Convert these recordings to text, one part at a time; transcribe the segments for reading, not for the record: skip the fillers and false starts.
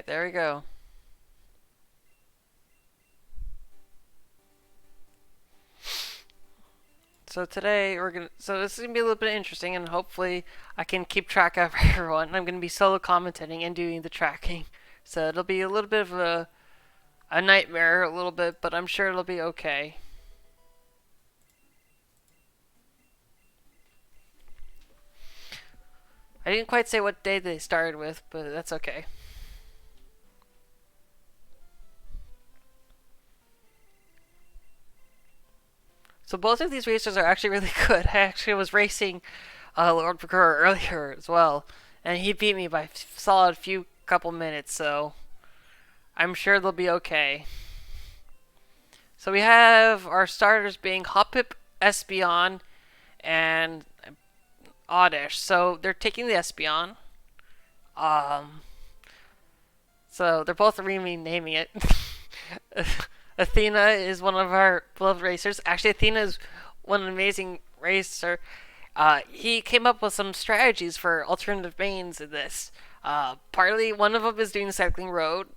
there we go. So today we're gonna. So this is gonna be a little bit interesting, and hopefully I can keep track of everyone. I'm gonna be solo commentating and doing the tracking, so it'll be a little bit of a nightmare, a little bit, but I'm sure it'll be okay. I didn't quite say what day they started with, but that's okay. So both of these racers are actually really good. I actually was racing Lord Procure earlier as well, and he beat me by a solid few couple minutes. So I'm sure they'll be okay. So we have our starters being Hoppip, Espeon, and Oddish. So they're taking the Espeon. Um, so they're both renaming it. Athena is one of our beloved racers. Actually, Athena is one amazing racer. He came up with some strategies for alternative mains in this. Partly, one of them is doing cycling road,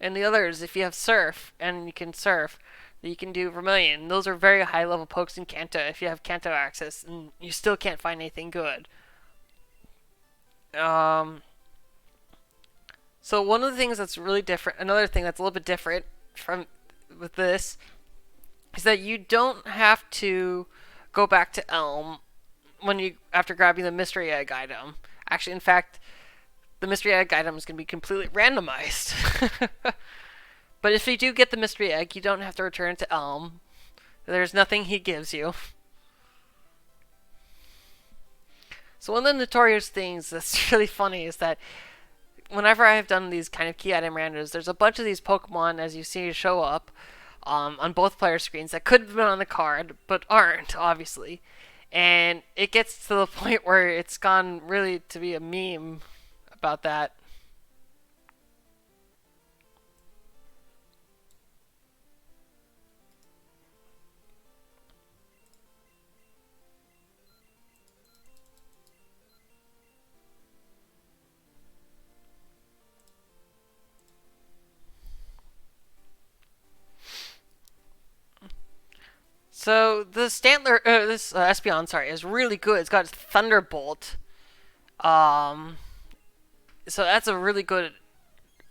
and the other is if you have surf and you can surf, you can do Vermilion. Those are very high level pokes in Kanto if you have Kanto access, and you still can't find anything good. Um, so one of the things that's really different, another thing that's a little bit different from with this is that you don't have to go back to Elm when you after grabbing the mystery egg item. Actually, in fact, the mystery egg item is going to be completely randomized. But if you do get the mystery egg, you don't have to return to Elm. There's nothing he gives you. So one of the notorious things that's really funny is that whenever I have done these kind of key item randos, there's a bunch of these Pokemon, as you see, show up on both player screens that could have been on the card, but aren't, obviously. And it gets to the point where it's gone really to be a meme about that. So the this Espeon, sorry, is really good. It's got Thunderbolt. Um, so that's a really good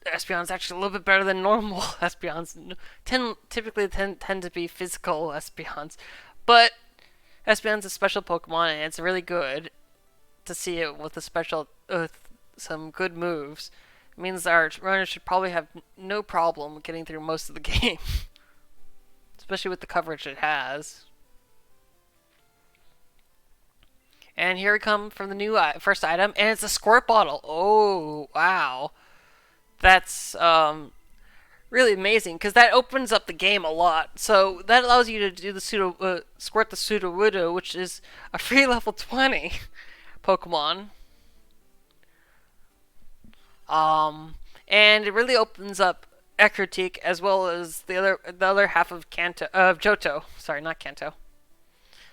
Espeon. It's actually a little bit better than normal Espeons. Typically tend to be physical Espeons, but Espeon's a special Pokemon, and it's really good to see it with a special with some good moves. It means our runner should probably have no problem getting through most of the game, especially with the coverage it has. And here we come from the new first item, and it's a squirt bottle. Oh, wow. That's really amazing because that opens up the game a lot. So that allows you to do the squirt the Sudowoodo, which is a free level 20 Pokemon. Um, and it really opens up Ecruteak as well as the other half of Johto. Sorry, not Kanto.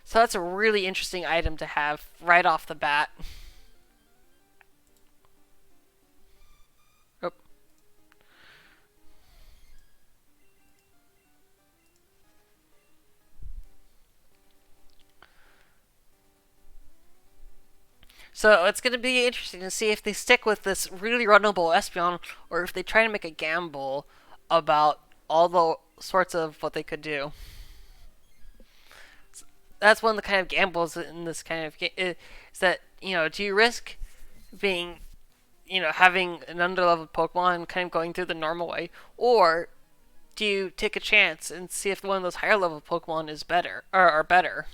So that's a really interesting item to have right off the bat. Oh. So it's going to be interesting to see if they stick with this really runnable Espeon or if they try to make a gamble about all the sorts of what they could do. That's one of the kind of gambles in this kind of game is that, do you risk being, having an underleveled Pokemon and kind of going through the normal way, or do you take a chance and see if one of those higher level Pokemon is better or are better?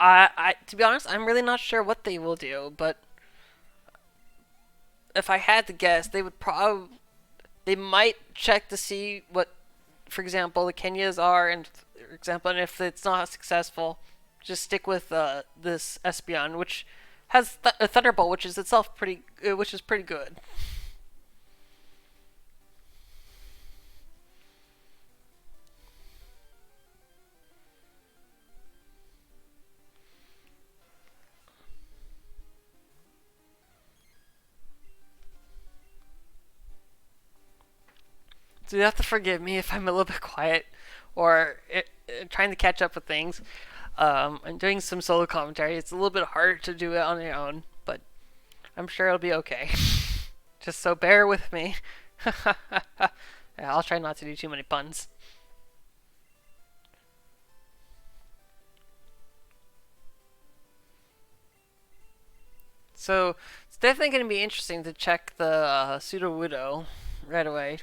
To be honest, I'm really not sure what they will do, but if I had to guess, they might check to see what, for example, the Kenyas are, and for example, and if it's not successful, just stick with this Espeon, which has a Thunderbolt, which is itself which is pretty good. So you have to forgive me if I'm a little bit quiet or trying to catch up with things. I'm doing some solo commentary. It's a little bit harder to do it on your own, but I'm sure it'll be okay. Just so bear with me. Yeah, I'll try not to do too many puns. So it's definitely going to be interesting to check the Pseudo Widow right away.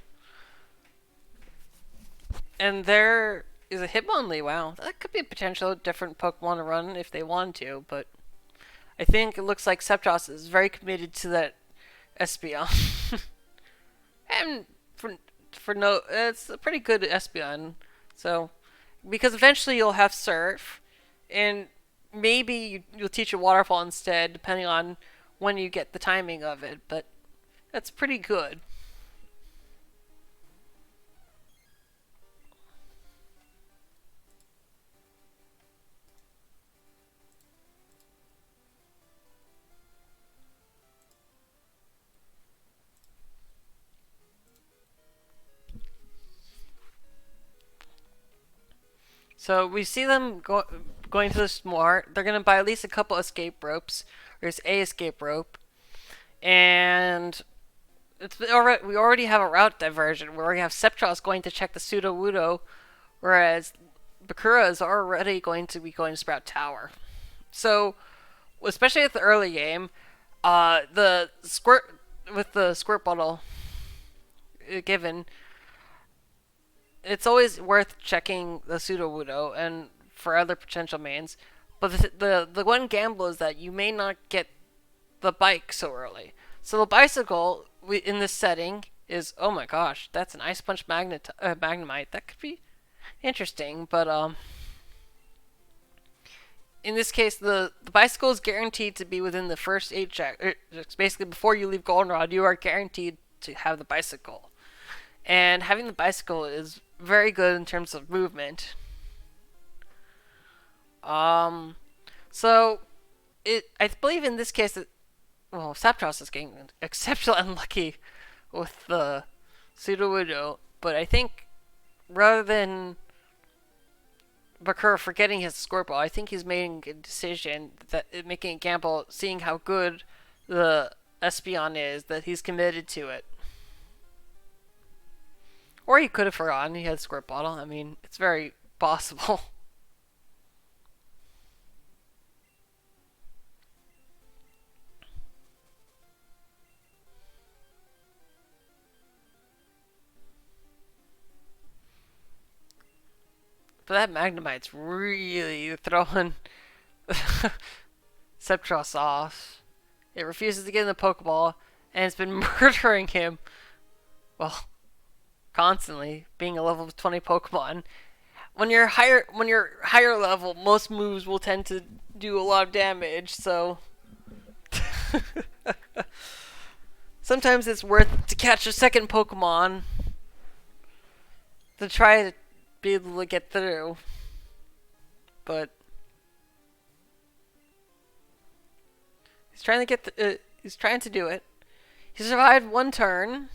And there is a Hitmonlee. Wow, that could be a potential different Pokemon to run if they want to, but I think it looks like Septos is very committed to that Espeon. And for no, it's a pretty good Espeon. So because eventually you'll have Surf, and maybe you'll teach a Waterfall instead, depending on when you get the timing of it. But that's pretty good. So we see them going to the smart. They're gonna buy at least a couple escape ropes. There's a escape rope, and it's already we already have a route diversion where we have Septros going to check the Pseudo Wudo, whereas Bakura is already going to be going to Sprout Tower. So, especially at the early game, the squirt with the squirt bottle given, it's always worth checking the Pseudo Wudo and for other potential mains. But the one gamble is that you may not get the bike so early. So the bicycle in this setting is, oh my gosh, that's an Ice Punch Magnemite. That could be interesting, but in this case, the bicycle is guaranteed to be within the first 8 checks. Basically, before you leave Goldenrod, you are guaranteed to have the bicycle. And having the bicycle is very good in terms of movement. Um, so I believe in this case that well, Saptros is getting exceptionally unlucky with the Sudowoodo, but I think rather than Bakura forgetting his scoreball, I think he's making a decision that making a gamble, seeing how good the Espeon is, that he's committed to it. Or he could have forgotten he had Squirt Bottle. I mean, it's very possible. But that Magnemite's really throwing Septros off. It refuses to get in the Pokeball, and it's been murdering him. Well, constantly, being a level 20 Pokemon. When you're higher level, most moves will tend to do a lot of damage, so sometimes it's worth to catch a second Pokemon to try to be able to get through. But he's trying to do it. He survived one turn.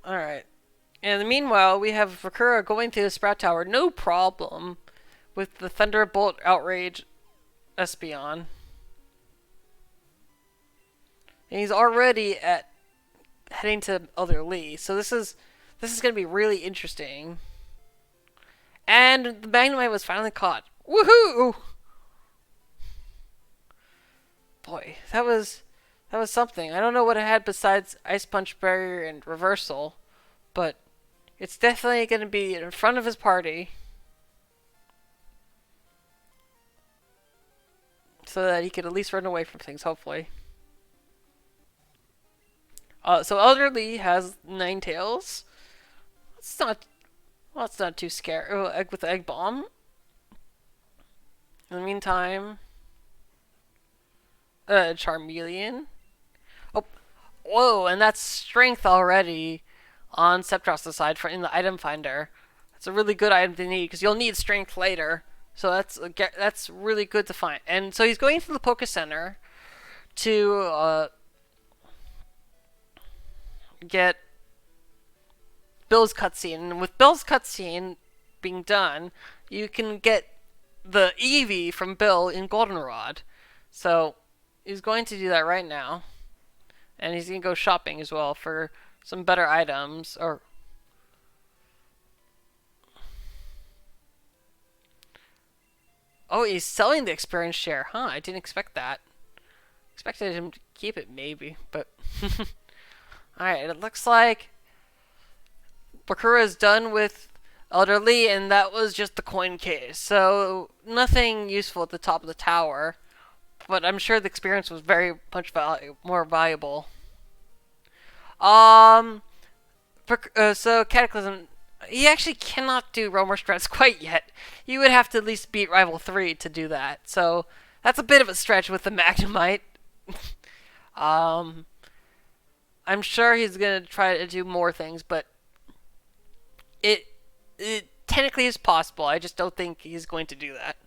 All right. And meanwhile, we have Vakura going through the Sprout Tower, no problem, with the Thunderbolt Outrage Espeon. And he's already at heading to Elder Lee, so this is going to be really interesting. And the Magnemite was finally caught. Woohoo! Boy, that was something. I don't know what it had besides Ice Punch Barrier and Reversal, but it's definitely going to be in front of his party so that he could at least run away from things, hopefully. So Elder Lee has 9 tails. It's not, well, it's not too scary. Oh, egg with the Egg Bomb. In the meantime, Charmeleon. Oh, whoa, and that's strength already on Septros' side in the item finder. That's a really good item to need because you'll need strength later. So that's really good to find. And so he's going to the Poke Center to get Bill's cutscene. And with Bill's cutscene being done, you can get the Eevee from Bill in Goldenrod. So he's going to do that right now. And he's going to go shopping as well for some better items. Or oh, he's selling the experience share. Huh, I didn't expect that. Expected him to keep it maybe, but alright, it looks like Bakura is done with Elderly, and that was just the coin case. So nothing useful at the top of the tower, but I'm sure the experience was very much more valuable. Um, so Cataclysm, he actually cannot do Roamer strats quite yet. You would have to at least beat Rival 3 to do that. So that's a bit of a stretch with the Magnemite. um, I'm sure he's gonna try to do more things, but it technically is possible. I just don't think he's going to do that.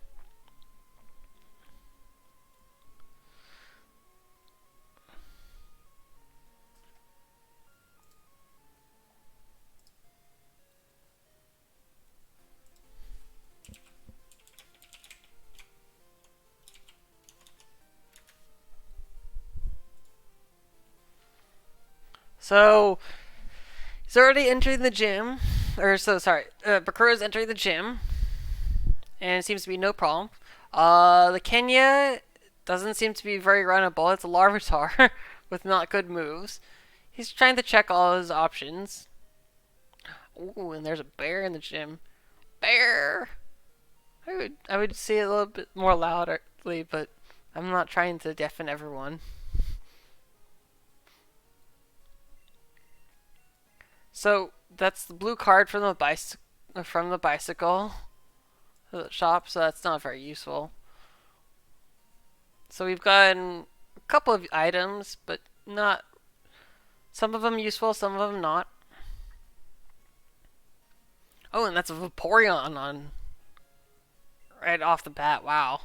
So he's already entering the gym, or so sorry. Bakura's entering the gym, and it seems to be no problem. The Kenya doesn't seem to be very runnable. It's a Larvitar with not good moves. He's trying to check all his options. Ooh, and there's a bear in the gym. Bear! I would say it a little bit more loudly, but I'm not trying to deafen everyone. So that's the blue card from the bicycle shop. So that's not very useful. So we've gotten a couple of items, but not some of them useful, some of them not. Oh, and that's a Vaporeon on right off the bat. Wow.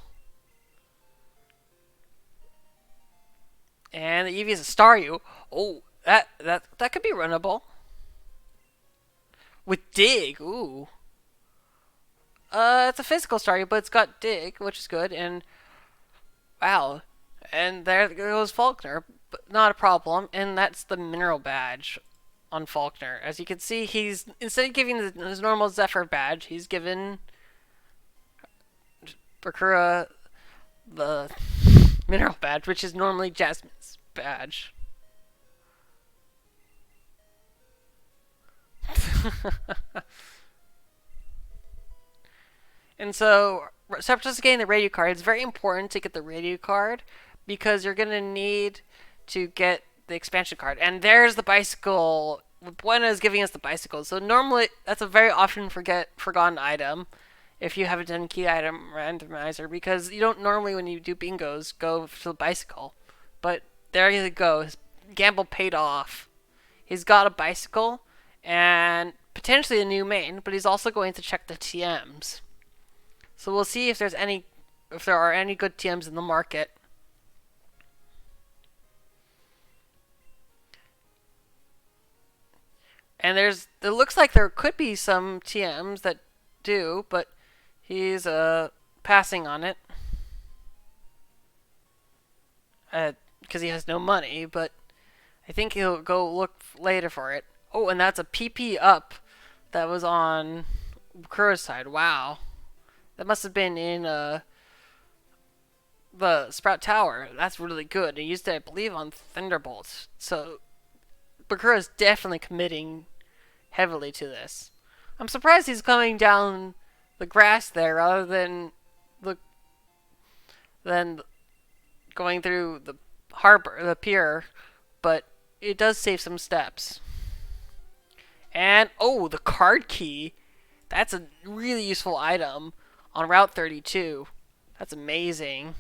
And the Eevee is a Staryu. Oh, that could be runnable. With Dig, ooh. It's a physical Staryu, but it's got Dig, which is good, and wow. And there goes Faulkner, but not a problem, and that's the mineral badge on Faulkner. As you can see, he's, instead of giving his normal Zephyr badge, he's given Bakura the mineral badge, which is normally Jasmine's badge. And so, Septus getting the radio card, it's very important to get the radio card because you're going to need to get the expansion card. And there's the bicycle. Buena is giving us the bicycle. So normally, that's a very often forgotten item if you haven't done key item randomizer, because you don't normally, when you do bingos, go to the bicycle. But there you go. His gamble paid off. He's got a bicycle and potentially a new main, but he's also going to check the TMs. So we'll see if there are any good TMs in the market. And it looks like there could be some TMs that do, but he's passing on it because he has no money. But I think he'll go look later for it. Oh, and that's a PP up that was on Bakura's side. Wow. That must have been in the Sprout Tower. That's really good. It used to, I believe, on Thunderbolts. So Bakura is definitely committing heavily to this. I'm surprised he's coming down the grass there rather than going through the harbor, the pier. But it does save some steps. And oh, the card key. That's a really useful item on Route 32. That's amazing.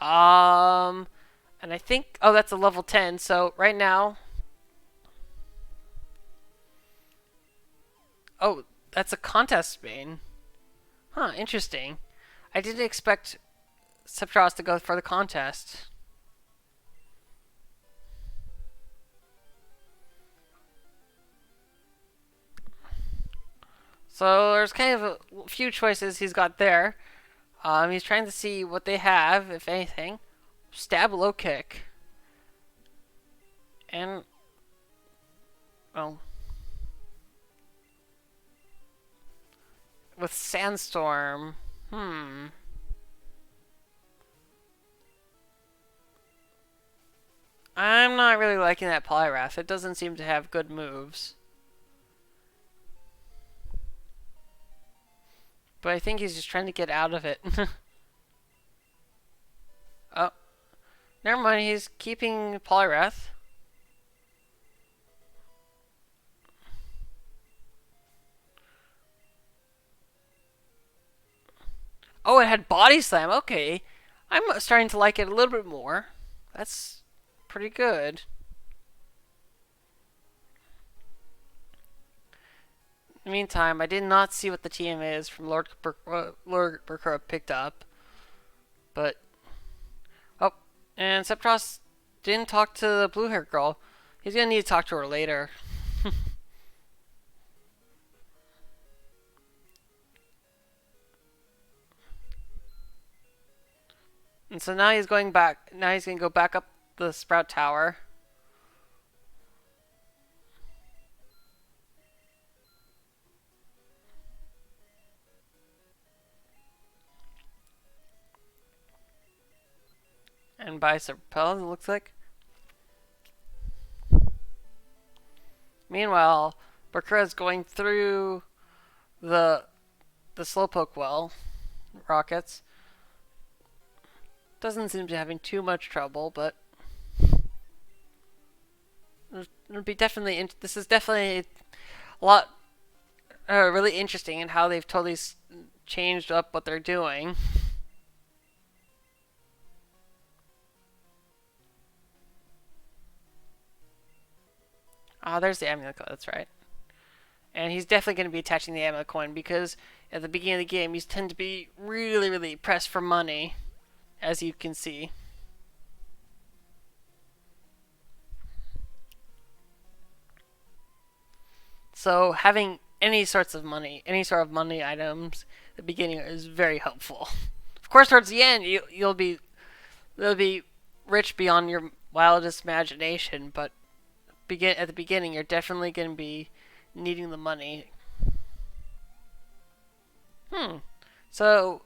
And I think, oh, that's a level 10. So right now, oh, that's a contest main. Huh, interesting. I didn't expect Sephiroth to go for the contest. So there's kind of a few choices he's got there. He's trying to see what they have, if anything. Stab, low kick, and well, with sandstorm. I'm not really liking that Polyrath. It doesn't seem to have good moves. But I think he's just trying to get out of it. Oh, never mind. He's keeping Polyrath. Oh, it had Body Slam. Okay. I'm starting to like it a little bit more. That's pretty good. In the meantime, I did not see what the TM is from Lord Burkura picked up. But, oh, and Septros didn't talk to the blue hair girl. He's gonna need to talk to her later. And so now he's going back. Now he's gonna go back up the Sprout Tower. And buy some repels, it looks like. Meanwhile, Bakura's going through the Slowpoke well, rockets. Doesn't seem to be having too much trouble, but it'll be definitely. This is definitely a lot, really interesting in how they've totally changed up what they're doing. Ah, there's the amulet coin. That's right. And he's definitely going to be attaching the amulet coin because at the beginning of the game, he's tend to be really, really pressed for money, as you can see. So having any sorts of money, any sort of money items at the beginning is very helpful. Of course, towards the end, you'll be rich beyond your wildest imagination, but at the beginning, you're definitely going to be needing the money. So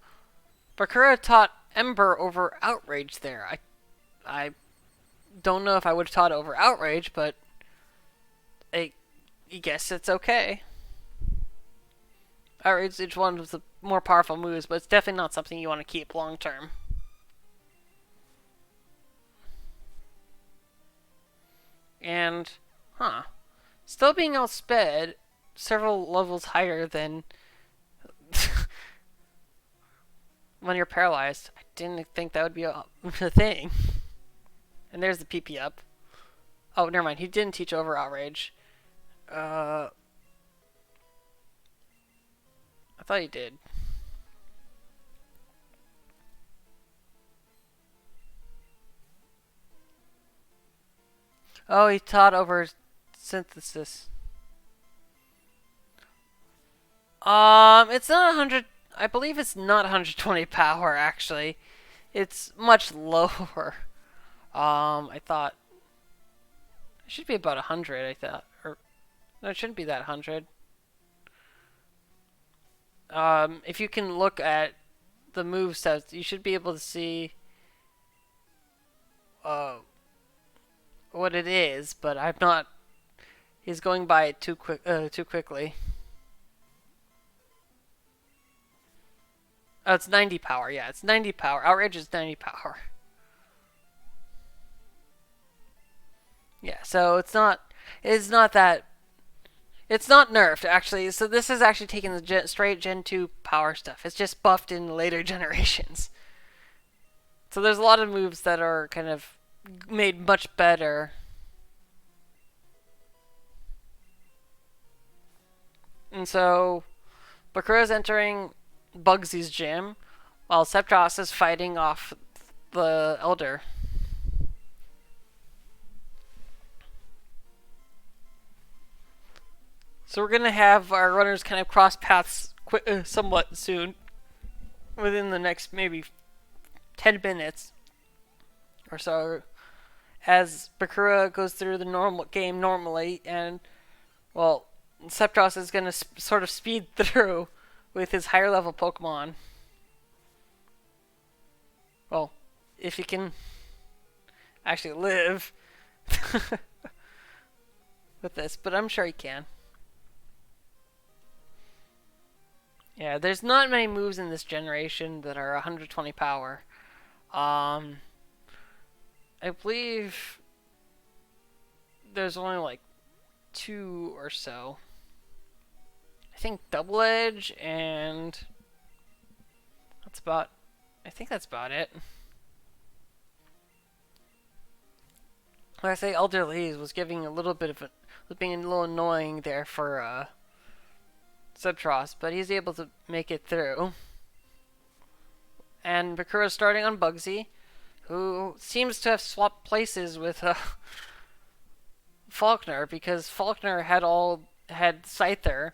Bakura taught Ember over Outrage there. I don't know if I would have taught over Outrage, but I guess it's okay. Outrage is one of the more powerful moves, but it's definitely not something you want to keep long term. And, still being outsped several levels higher than when you're paralyzed. I didn't think that would be a thing. And there's the PP up. Oh, never mind. He didn't teach over Outrage. I thought he did. Oh, he taught over Synthesis. It's not 100. I believe it's not 120 power, actually. It's much lower. I thought it should be about 100, I thought. Or, no, it shouldn't be that 100. If you can look at the move sets, you should be able to see what it is, but I'm not. He's going by it too quickly. Oh, it's 90 power. Yeah, it's 90 power. Outrage is 90 power. Yeah, so it's not. It's not that. It's not nerfed, actually. So this is actually taking the straight Gen 2 power stuff. It's just buffed in later generations. So there's a lot of moves that are kind of made much better. And so Bakura's entering Bugsy's gym, while Septros is fighting off the Elder. So we're gonna have our runners kind of cross paths somewhat soon, within the next maybe 10 minutes or so, as Bakura goes through the normal game normally, and well, Septros is gonna sort of speed through with his higher level Pokemon. Well, if he can actually live with this, but I'm sure he can. Yeah, there's not many moves in this generation that are 120 power. Um, I believe there's only like two or so. I think Double Edge and that's about. I think that's about it. Like I say, Elderly was giving a little bit of a, was being a little annoying there for Subtros, but he's able to make it through. And Bakura's starting on Bugsy, who seems to have swapped places with Faulkner, because Faulkner had Scyther,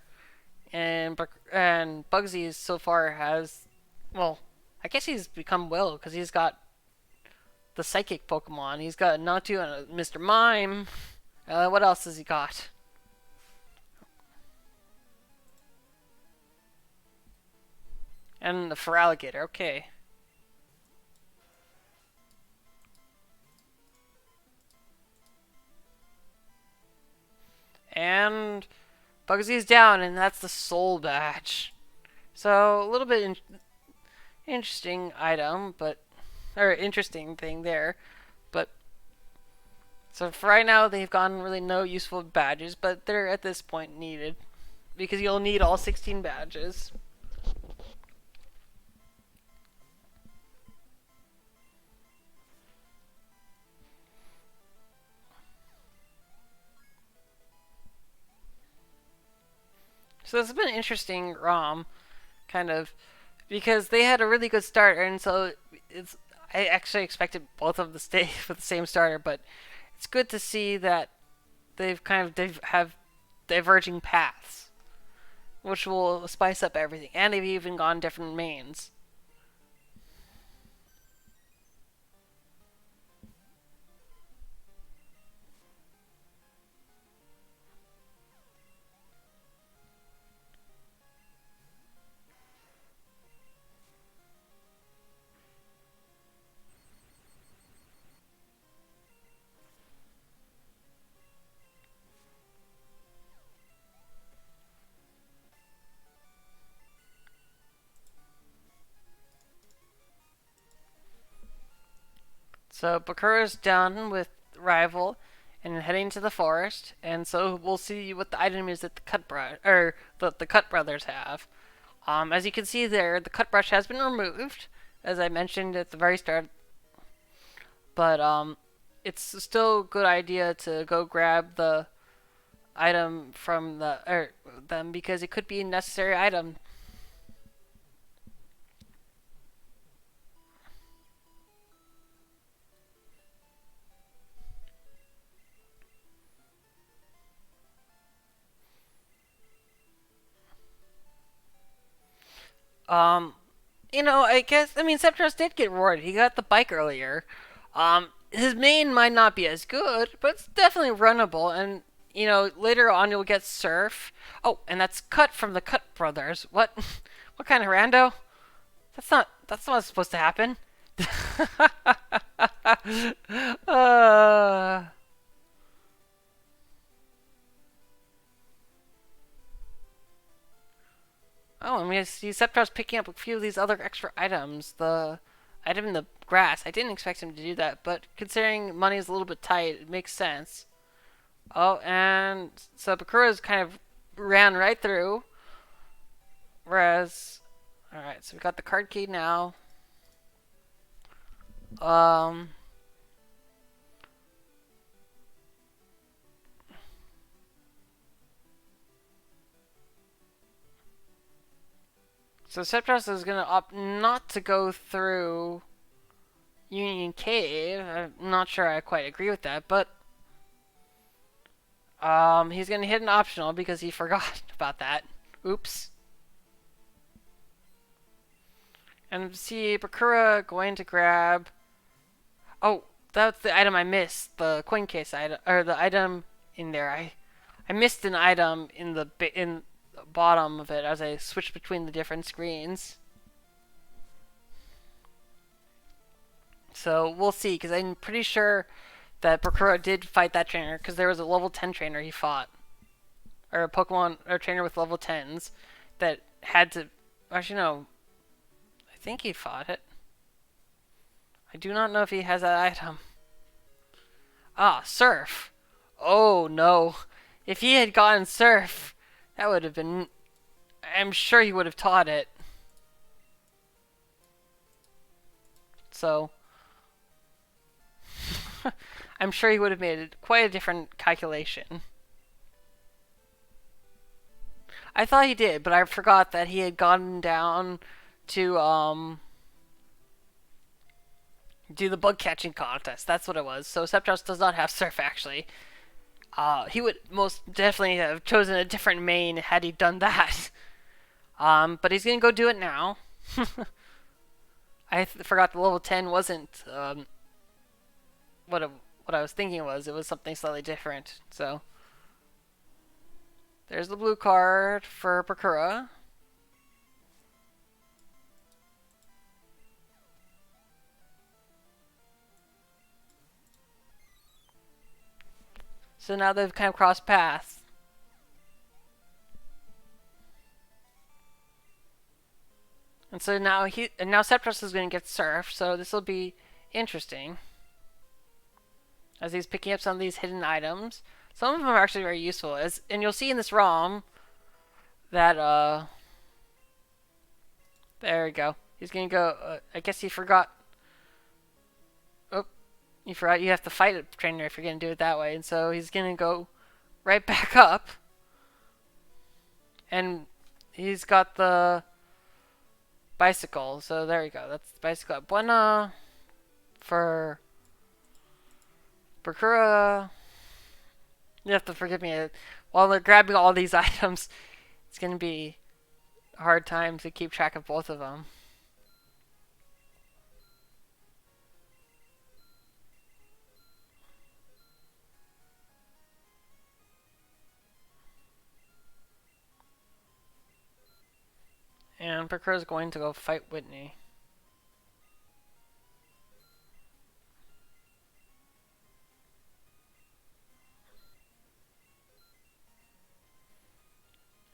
and Bugsy so far has, well, I guess he's become Will because he's got the psychic Pokemon. He's got Natu and a Mr. Mime. What else has he got? And the Feraligatr. Okay. And Bugsy's down, and that's the Soul Badge. So a little bit interesting item, but or interesting thing there, but so for right now they've gotten really no useful badges, but they're at this point needed because you'll need all 16 badges. So this has been an interesting ROM, kind of, because they had a really good start, and so it's. I actually expected both of them to stay with the same starter, but it's good to see that they've kind of have diverging paths, which will spice up everything, and they've even gone different mains. So Bakura's done with Rival and heading to the forest, and so we'll see what the item is that the Cut Brothers have. As you can see there, the cut brush has been removed, as I mentioned at the very start, but it's still a good idea to go grab the item from them because it could be a necessary item. Um, I mean, Septros did get rewarded. He got the bike earlier. His main might not be as good, but it's definitely runnable. And later on you'll get Surf. Oh, and that's Cut from the Cut Brothers. What? What kind of rando? That's not what's supposed to happen. uh, Oh, I'm gonna see Sceptros picking up a few of these other extra items. The item in the grass. I didn't expect him to do that, but considering money is a little bit tight, it makes sense. Oh, and so Bakura's kind of ran right through. Whereas, alright, so we got the card key now. Um, so Sceptros is gonna opt not to go through Union Cave. I'm not sure I quite agree with that, but He's gonna hit an optional because he forgot about that. Oops. And see, Bakura going to grab. Oh, that's the item I missed. The coin case item, or the item in there. I missed an item in the bottom of it as I switched between the different screens. So we'll see, because I'm pretty sure that Bakura did fight that trainer, because there was a level 10 trainer he fought, or a Pokemon or trainer with level 10s that had to. Actually, no. I think he fought it. I do not know if he has that item. Ah, Surf. Oh no. If he had gotten Surf, that would have been. I'm sure he would have taught it. So. I'm sure he would have made quite a different calculation. I thought he did, but I forgot that he had gone down to do the bug catching contest. That's what it was. So Septos does not have Surf actually. He would most definitely have chosen a different main had he done that. But he's gonna go do it now. I forgot the level 10 wasn't what I was thinking it was. It was something slightly different. So there's the blue card for Bakura. So now they've kind of crossed paths. And so now now Septos is going to get Surf, so this will be interesting. As he's picking up some of these hidden items. Some of them are actually very useful. And you'll see in this ROM that there we go. He's going to go I guess he forgot. Oh, you forgot you have to fight a trainer if you're going to do it that way. And so he's going to go right back up. And he's got the bicycle. So there you go. That's the bicycle. Buena for Bakura. You have to forgive me. While they're grabbing all these items, it's going to be a hard time to keep track of both of them. And Bakura's going to go fight Whitney.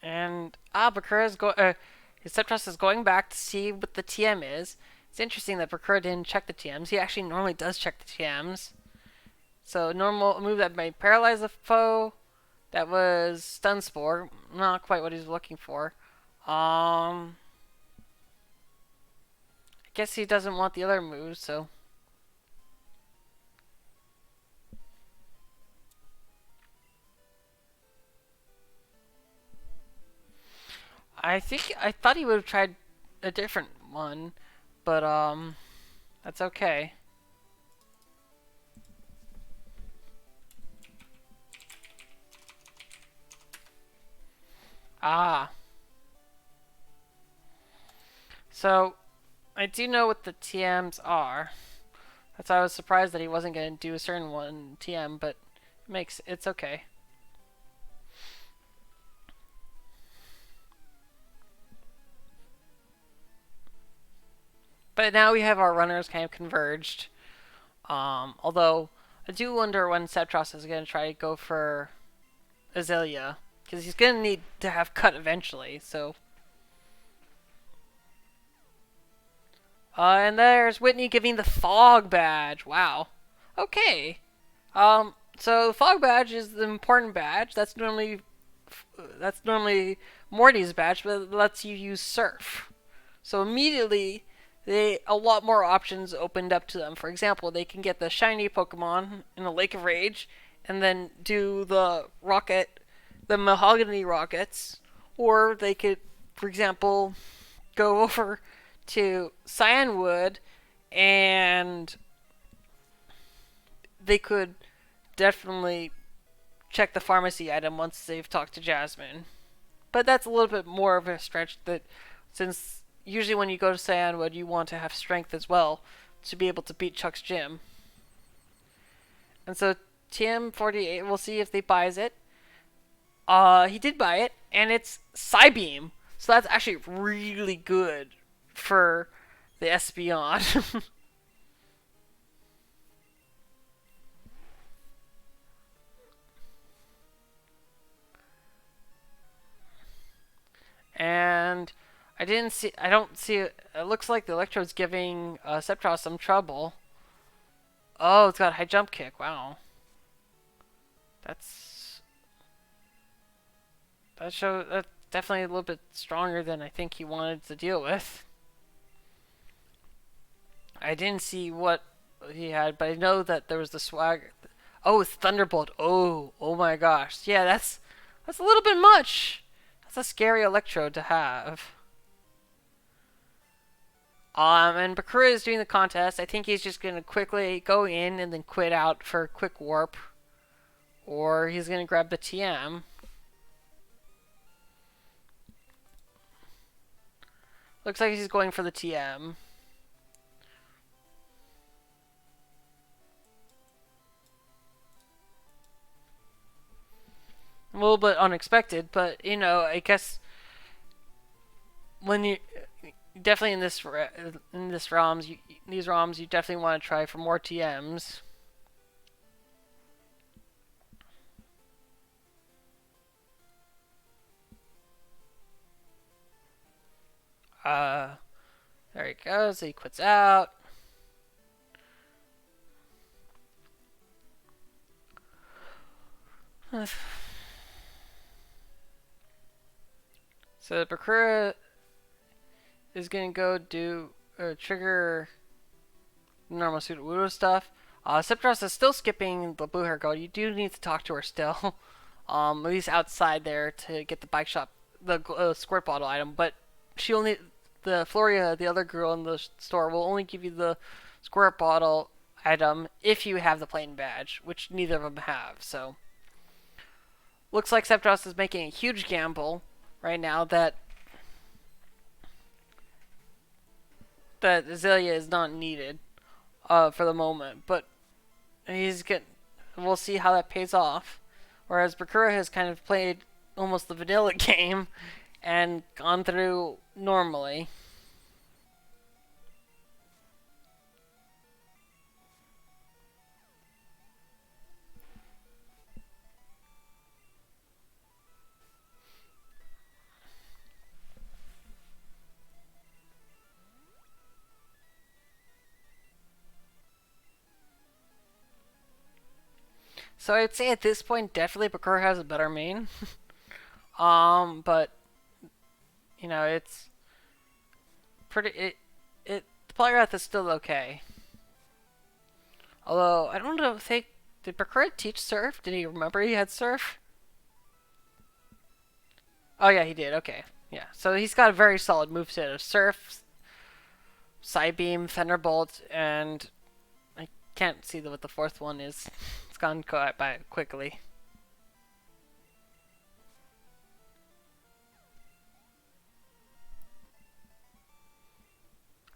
And Bakura's his Septos is going back to see what the TM is. It's interesting that Bakura didn't check the TMs. He actually normally does check the TMs. So normal move that might paralyze the foe. That was Stun Spore. Not quite what he's looking for. I guess he doesn't want the other moves, so. I thought he would have tried a different one, but that's okay. Ah. So, I do know what the TMs are. That's why I was surprised that he wasn't going to do a certain one TM, but it's okay. But now we have our runners kind of converged. Although, I do wonder when Septros is going to try to go for Azalea. Because he's going to need to have cut eventually, so. And there's Whitney giving the fog badge. Wow. Okay. So the fog badge is the important badge. That's normally Morty's badge, but it lets you use Surf. So immediately a lot more options opened up to them. For example, they can get the shiny Pokemon in the Lake of Rage, and then do the mahogany rockets, or they could, for example, go over to Cyanwood, and they could definitely check the pharmacy item once they've talked to Jasmine. But that's a little bit more of a stretch, that since usually when you go to Cyanwood, you want to have strength as well to be able to beat Chuck's gym. And so TM48, we'll see if they buys it. He did buy it, and it's Psybeam. So that's actually really good for the Espeon. And I don't see it. It looks like the Electrode's giving Septros some trouble. Oh, it's got a high jump kick. Wow. That's, that's definitely a little bit stronger than I think he wanted to deal with. I didn't see what he had, but I know that there was the swag. Oh, it's Thunderbolt. Oh my gosh. Yeah, that's a little bit much. That's a scary Electrode to have. And Bakura is doing the contest. I think he's just gonna quickly go in and then quit out for a quick warp, or he's gonna grab the TM. Looks like he's going for the TM. A little bit unexpected, but you know, I guess when you definitely in this ROMs, these ROMs, you definitely want to try for more TMs. There he goes. He quits out. So Bakura is gonna go do trigger normal Sudowoodo stuff. Septros is still skipping the blue hair girl. You do need to talk to her still, at least outside there to get the bike shop, the squirt bottle item. But she only, the Floria, the other girl in the store, will only give you the squirt bottle item if you have the plain badge, which neither of them have. So looks like Septros is making a huge gamble right now that Azalea is not needed for the moment, but we'll see how that pays off. Whereas Bakura has kind of played almost the vanilla game and gone through normally. So I'd say at this point, definitely Bakura has a better main. But you know, it's pretty. The Polyrath is still okay. Although I don't know if did Bakura teach Surf? Did he remember he had Surf? Oh yeah, he did. Okay, yeah. So he's got a very solid moveset of Surf, Psybeam, Thunderbolt, and I can't see what the fourth one is. It's gone by quickly.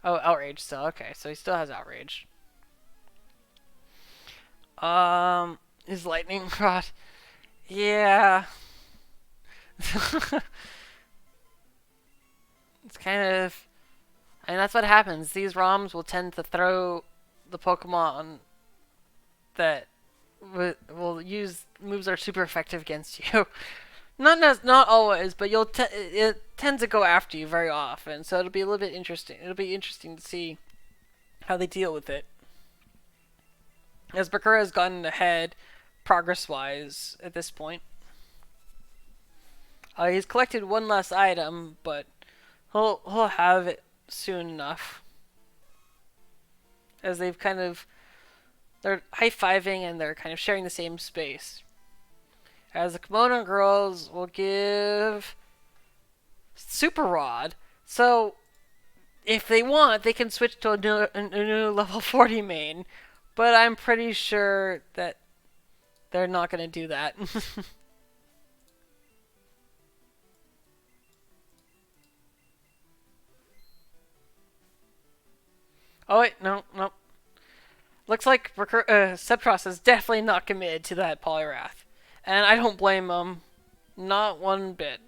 Oh, Outrage still. Okay, so he still has Outrage. His Lightning Rod. Yeah. It's kind of... And that's what happens. These ROMs will tend to throw the Pokemon that will use moves that are super effective against you. Not always, but it tends to go after you very often. So it'll be a little bit interesting. It'll be interesting to see how they deal with it. As Bakura has gotten ahead progress-wise at this point. He's collected one less item, but he'll have it soon enough. As they're high-fiving and they're kind of sharing the same space. As the Kimono girls will give Super Rod. So if they want, they can switch to a new level 40 main. But I'm pretty sure that They're not gonna do that. Oh wait, no, no. Looks like Septros is definitely not committed to that Polyrath. And I don't blame him. Not one bit.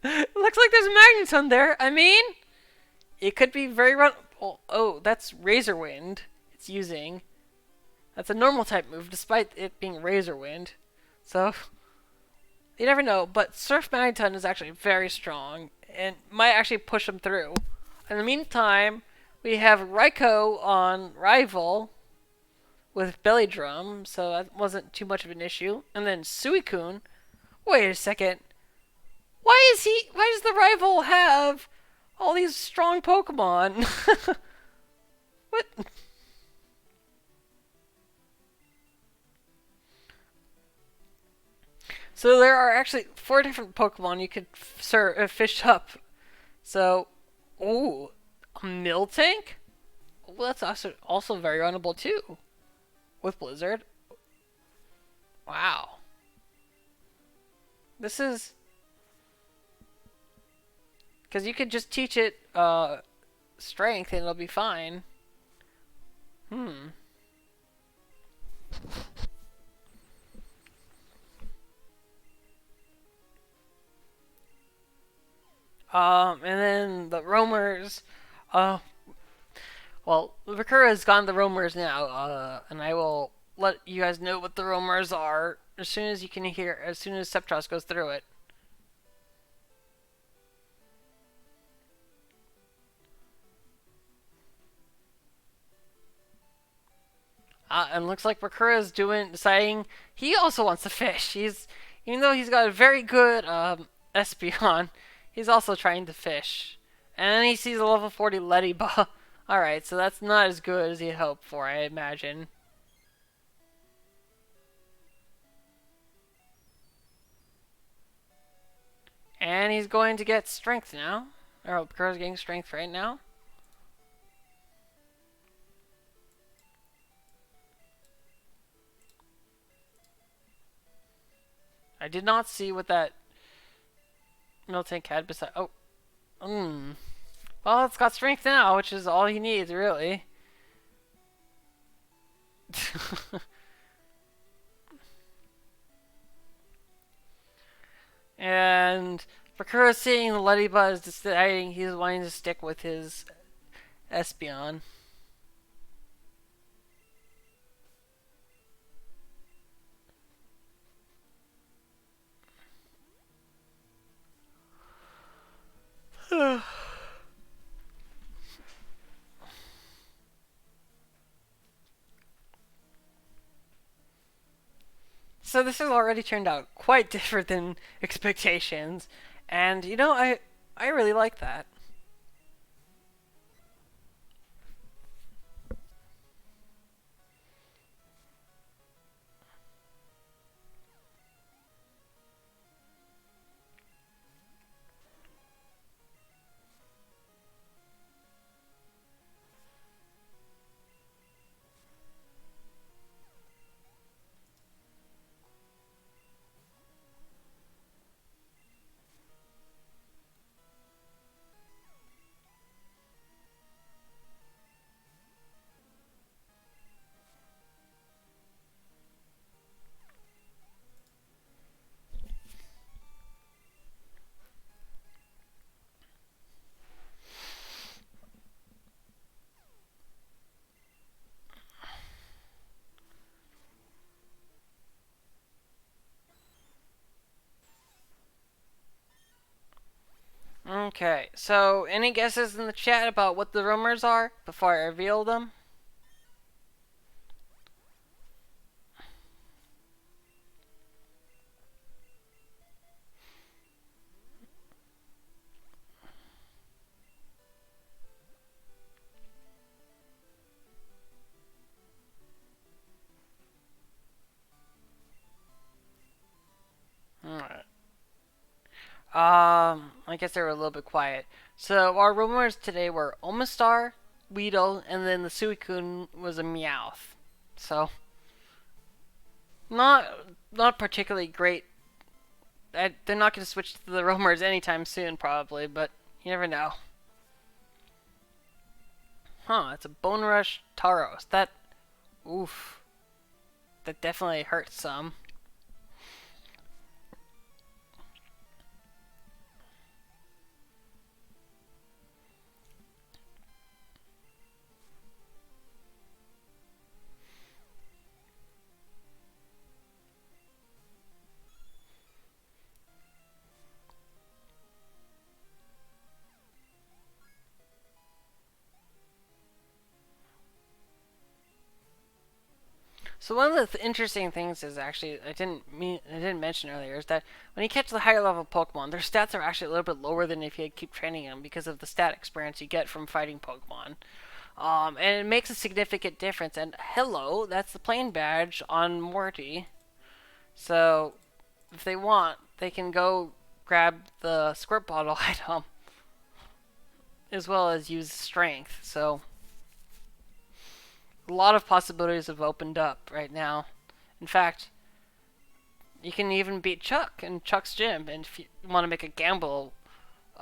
Looks like there's a Magneton there. I mean, it could be very run. Oh, that's Razor Wind. It's using. That's a normal type move, despite it being Razor Wind. So you never know. But Surf Magneton is actually very strong and might actually push him through. In the meantime, we have Raikou on Rival with Belly Drum, so that wasn't too much of an issue. And then Suicune. Wait a second. Why does the Rival have all these strong Pokemon? What? So there are actually 4 different Pokemon you could fish up. So, ooh, a Miltank? Well, that's also very runnable too with Blizzard. Wow. This is because you could just teach it strength and it'll be fine. Hmm. And then the roamers. Uh, well, Bakura has gone the roamers now. And I will let you guys know what the roamers are as soon as you can hear. As soon as Septros goes through it. And looks like Bakura is deciding he also wants to fish. Even though he's got a very good Espeon, he's also trying to fish. And then he sees a level 40 Leddyba. Alright, so that's not as good as he hoped for, I imagine. And he's going to get strength now. Or Bakura's getting strength right now. I did not see what that Miltank had beside. Oh, well, it's got strength now, which is all he needs, really. And Bakura seeing the Leddyba is deciding he's wanting to stick with his Espeon. So this has already turned out quite different than expectations, and I really like that. Okay, so any guesses in the chat about what the rumors are before I reveal them? Alright. I guess they were a little bit quiet. So our rumors today were Omastar, Weedle, and then the Suicune was a Meowth. So not not particularly great. They're not going to switch to the roamers anytime soon, probably, but you never know. Huh? It's a Bone Rush Tauros. That oof. That definitely hurts some. So one of the interesting things is actually I didn't mention earlier is that when you catch the higher level Pokemon, their stats are actually a little bit lower than if you keep training them because of the stat experience you get from fighting Pokemon. And it makes a significant difference. And hello, that's the plain badge on Morty. So if they want, they can go grab the squirt bottle item as well as use strength. So a lot of possibilities have opened up right now. In fact, you can even beat Chuck in Chuck's gym, and if you want to make a gamble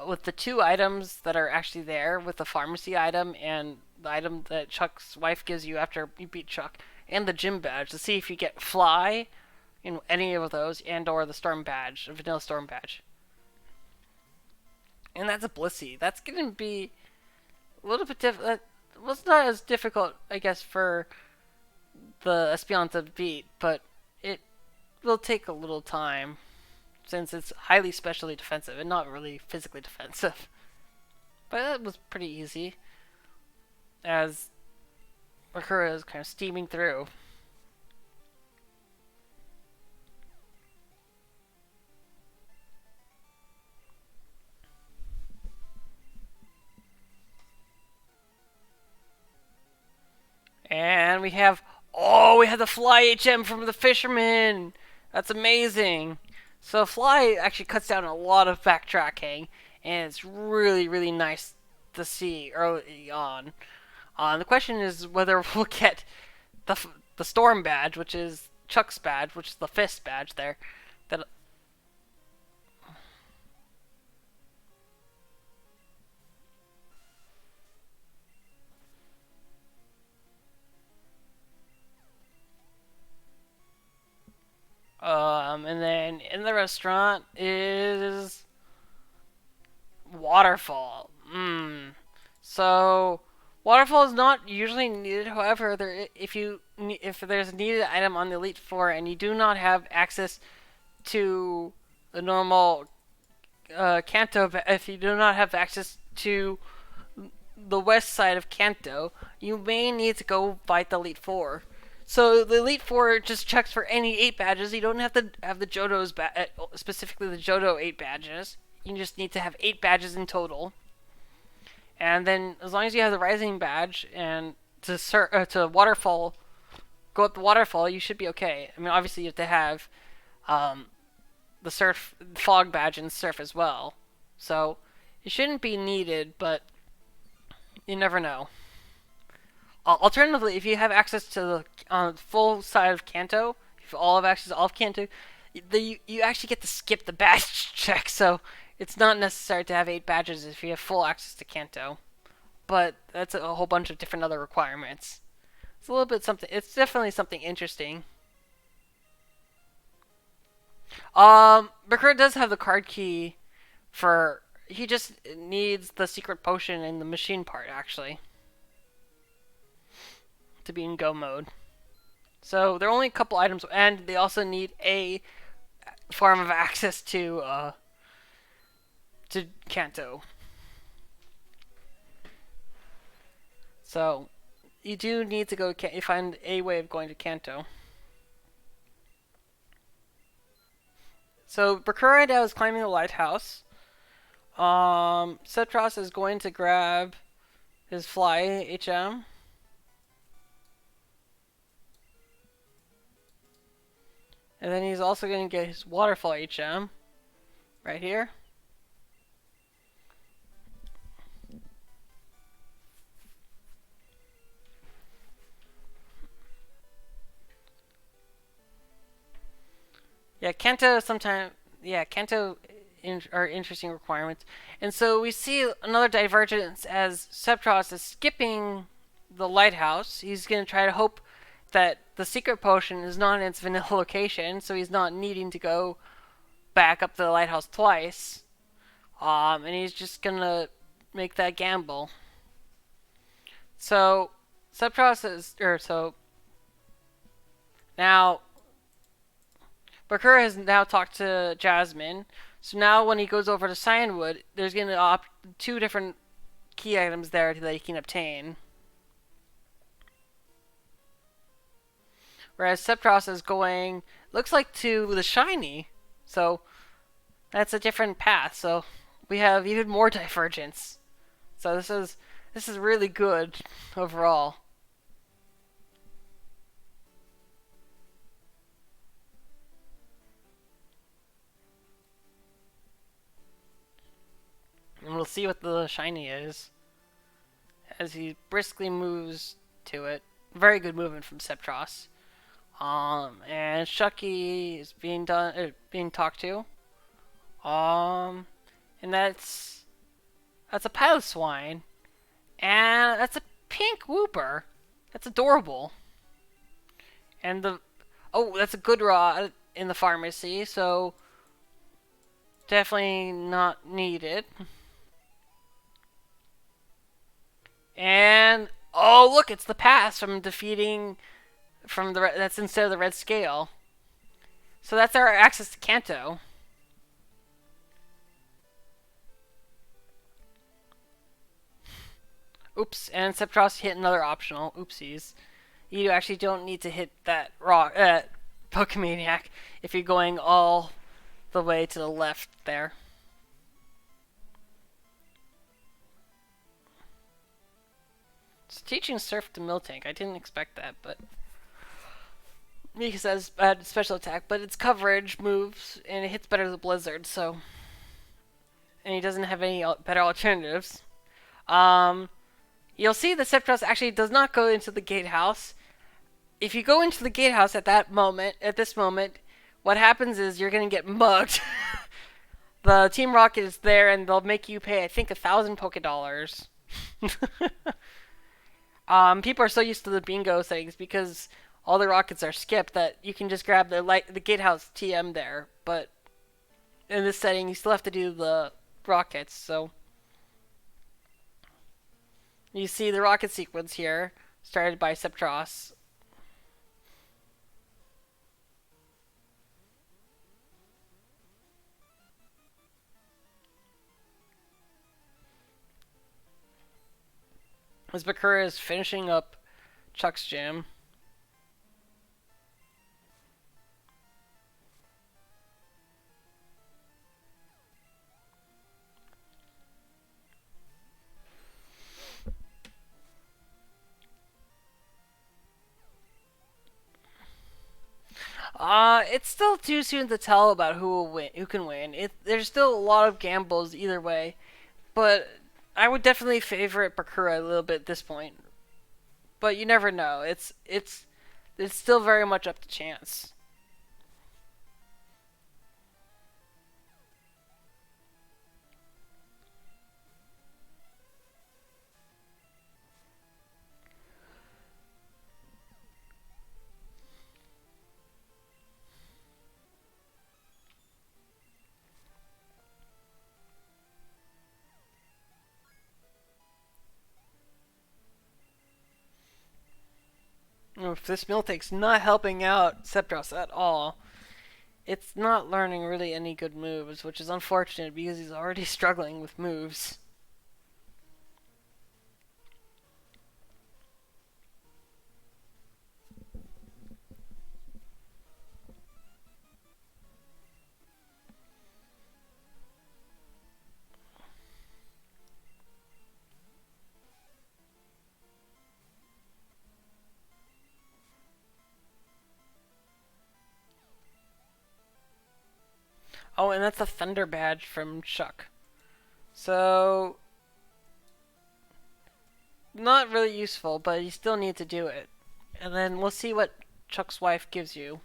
with the two items that are actually there, with the pharmacy item and the item that Chuck's wife gives you after you beat Chuck, and the gym badge, to see if you get Fly in any of those, and or the Storm badge, the Vanilla Storm badge. And that's a Blissey. That's gonna be a little bit difficult. Well, it's not as difficult, I guess, for the Espeon to beat, but it will take a little time since it's highly specially defensive and not really physically defensive. But that was pretty easy as Akura is kind of steaming through. And we have, oh, we have the Fly HM from the Fisherman. That's amazing. So Fly actually cuts down a lot of backtracking, and it's really, really nice to see early on. The question is whether we'll get the Storm badge, which is Chuck's badge, which is the Fist badge there. That and then in the restaurant is Waterfall. So Waterfall is not usually needed. However, if there's a needed item on the Elite Four and you do not have access to the normal Kanto, if you do not have access to the west side of Kanto, you may need to go fight the Elite Four. So the Elite Four just checks for any 8 badges. You don't have to have the Johto's specifically the Johto 8 badges. You just need to have 8 badges in total. And then as long as you have the Rising badge and to Waterfall, go up the Waterfall, you should be okay. I mean, obviously you have to have the Surf Fog badge and Surf as well. So it shouldn't be needed, but you never know. Alternatively, if you have access to the full side of Kanto, if you all have access to all of Kanto, you actually get to skip the badge check, so it's not necessary to have 8 badges if you have full access to Kanto. But that's a whole bunch of different other requirements. It's a little bit something. It's definitely something interesting. Bakura does have the card key for. He just needs the secret potion in the machine part, actually, to be in go mode. So there are only a couple items, and they also need a form of access to Kanto. So you do need to go find a way of going to Kanto. So Bakura now is climbing the lighthouse. Cetros is going to grab his Fly HM. And then he's also going to get his Waterfall HM right here. Yeah, Kanto sometimes. Yeah, Kanto are interesting requirements, and so we see another divergence as Septros is skipping the lighthouse. He's gonna try to hope that the secret potion is not in its vanilla location, so he's not needing to go back up to the lighthouse twice. And he's just gonna make that gamble. So Septros is, or so now Bakura has now talked to Jasmine. So now when he goes over to Cyanwood, there's gonna two different key items there that he can obtain. Whereas Septros is going, looks like to the shiny. So that's a different path. So we have even more divergence. So this is really good overall. And we'll see what the shiny is as he briskly moves to it. Very good movement from Septros. And Shucky is being talked to. Um, and that's a pilot swine, and that's a pink whooper. That's adorable. And that's a good raw in the pharmacy, so definitely not needed. And oh look, it's the pass from defeating that's instead of the red scale. So that's our access to Kanto. Oops, and Septros hit another optional. Oopsies. You actually don't need to hit that rock, Pokemaniac if you're going all the way to the left there. It's teaching Surf to Miltank. I didn't expect that, but because that's bad special attack, but its coverage moves and it hits better than Blizzard, so and he doesn't have any better alternatives. Um, you'll see the Septros actually does not go into the gatehouse. If you go into the gatehouse at this moment, what happens is you're gonna get mugged. The Team Rocket is there, and they'll make you pay, I think, 1,000 Poké Dollars. People are so used to the bingo things because all the rockets are skipped that you can just grab the gatehouse TM there. But in this setting, you still have to do the rockets. So you see the rocket sequence here, started by Septros. As Bakura is finishing up Chuck's gym. It's still too soon to tell about who can win. There's still a lot of gambles either way, but I would definitely favorite Bakura a little bit at this point. But you never know. It's still very much up to chance. If this Miltank's not helping out Septros at all, it's not learning really any good moves, which is unfortunate because he's already struggling with moves. Oh, and that's a Thunder Badge from Chuck. So, not really useful, but you still need to do it. And then we'll see what Chuck's wife gives you.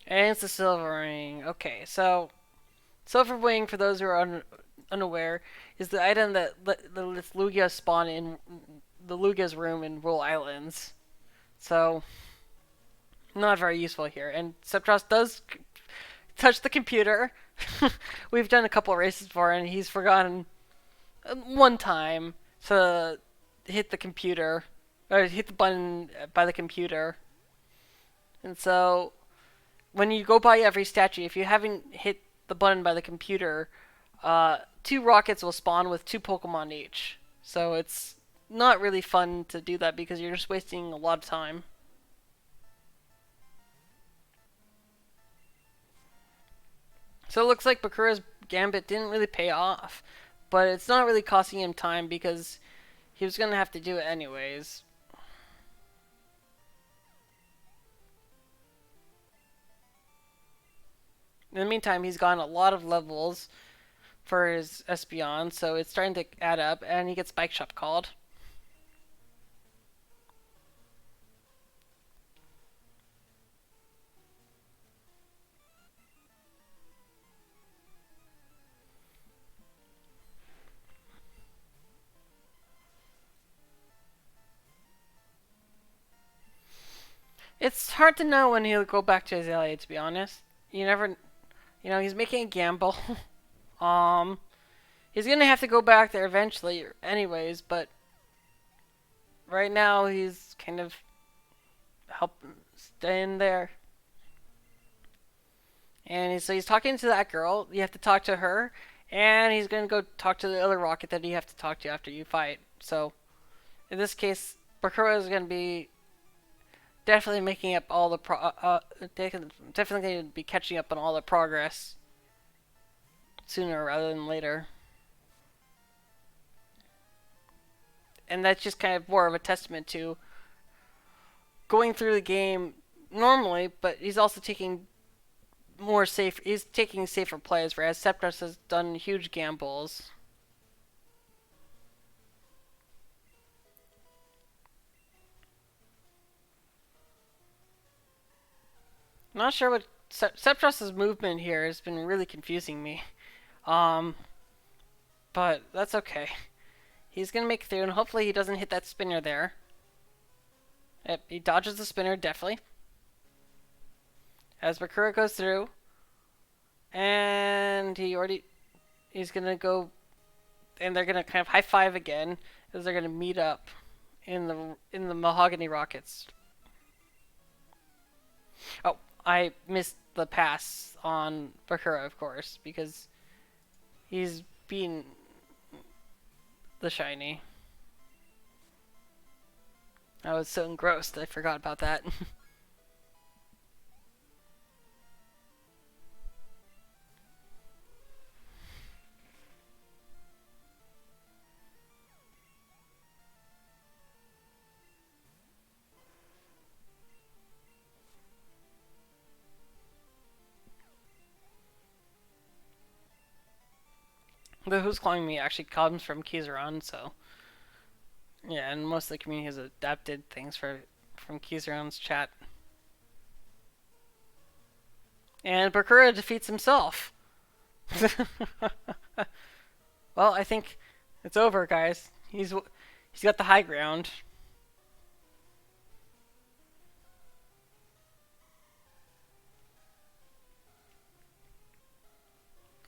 And it's the silver ring. Okay, so silver wing, for those who are unaware, is the item that lets Lugia spawn in the Lugia's room in Roll Islands. So not very useful here. And Septros does touch the computer. We've done a couple races before, and he's forgotten one time to hit the computer or hit the button by the computer. And so when you go by every statue, if you haven't hit the button by the computer, two rockets will spawn with two Pokemon each. So it's not really fun to do that because you're just wasting a lot of time. So it looks like Bakura's Gambit didn't really pay off, but it's not really costing him time because he was going to have to do it anyways. In the meantime, he's gotten a lot of levels for his Espeon, so it's starting to add up, and he gets Bike Shop called. It's hard to know when he'll go back to Azalea, to be honest. You never, he's making a gamble. um, he's gonna have to go back there eventually, anyways. But right now, he's kind of staying there. And he's talking to that girl. You have to talk to her, and he's gonna go talk to the other Rocket that you have to talk to after you fight. So, in this case, Bakura is gonna be definitely making up all the definitely going to be catching up on all the progress sooner rather than later. And that's just kind of more of a testament to going through the game normally, but he's also taking he's taking safer plays, whereas Septos has done huge gambles. I'm not sure what Septros's movement here has been really confusing me. Um, but that's okay. He's gonna make it through, and hopefully he doesn't hit that spinner there. Yep, he dodges the spinner, definitely. As Bakura goes through. And he's gonna go, and they're gonna kind of high five again, as they're gonna meet up in the Mahogany Rockets. Oh, I missed the pass on Bakura, of course, because he's being the shiny. I was so engrossed I forgot about that. The Who's Calling Me actually comes from Kizaron, so yeah, and most of the community has adapted things from Kizaron's chat. And Bakura defeats himself. Well, I think it's over, guys. He's got the high ground.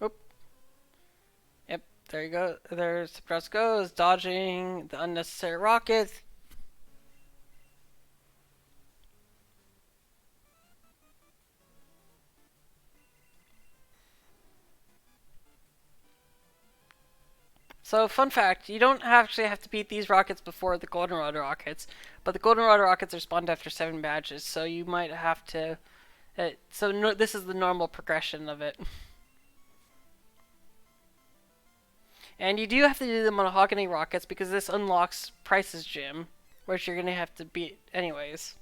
Oop. Yep, there you go. There's Suppress goes, dodging the unnecessary rocket. So, fun fact, you don't actually have to beat these rockets before the Goldenrod rockets, but the Goldenrod rockets are spawned after 7 badges, so you might have to... so no, this is the normal progression of it. And you do have to do the Mahogany rockets because this unlocks Price's gym, which you're going to have to beat anyways.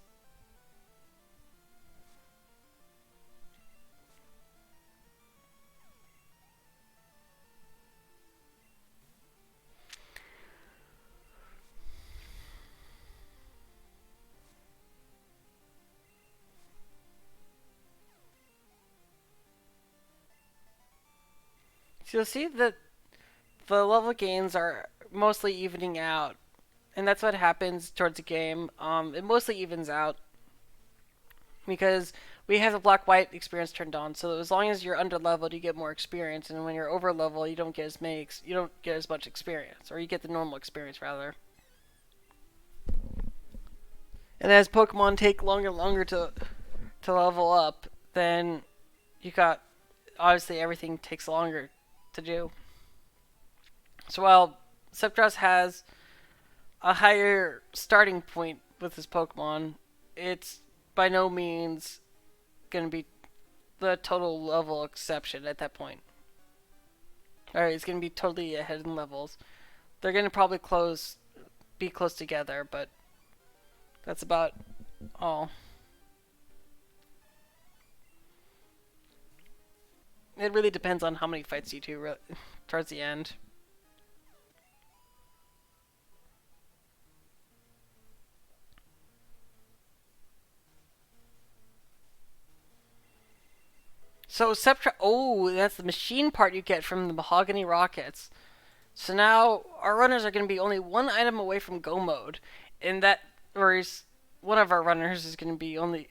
So you'll see that the level gains are mostly evening out, and that's what happens towards the game. It mostly evens out because we have the black white experience turned on. So as long as you're under leveled, you get more experience, and when you're over level, you don't get you don't get as much experience, or you get the normal experience rather. And as Pokemon take longer and longer to level up, then you got obviously everything takes longer to do. So while Septros has a higher starting point with his Pokemon, it's by no means going to be the total level exception at that point. Alright, it's going to be totally ahead in levels. They're going to probably be close together, but that's about all. It really depends on how many fights you do towards the end. So Sceptra, oh, that's the machine part you get from the Mahogany Rockets. So now our runners are going to be only one item away from Go mode, and that, or one of our runners is going to be only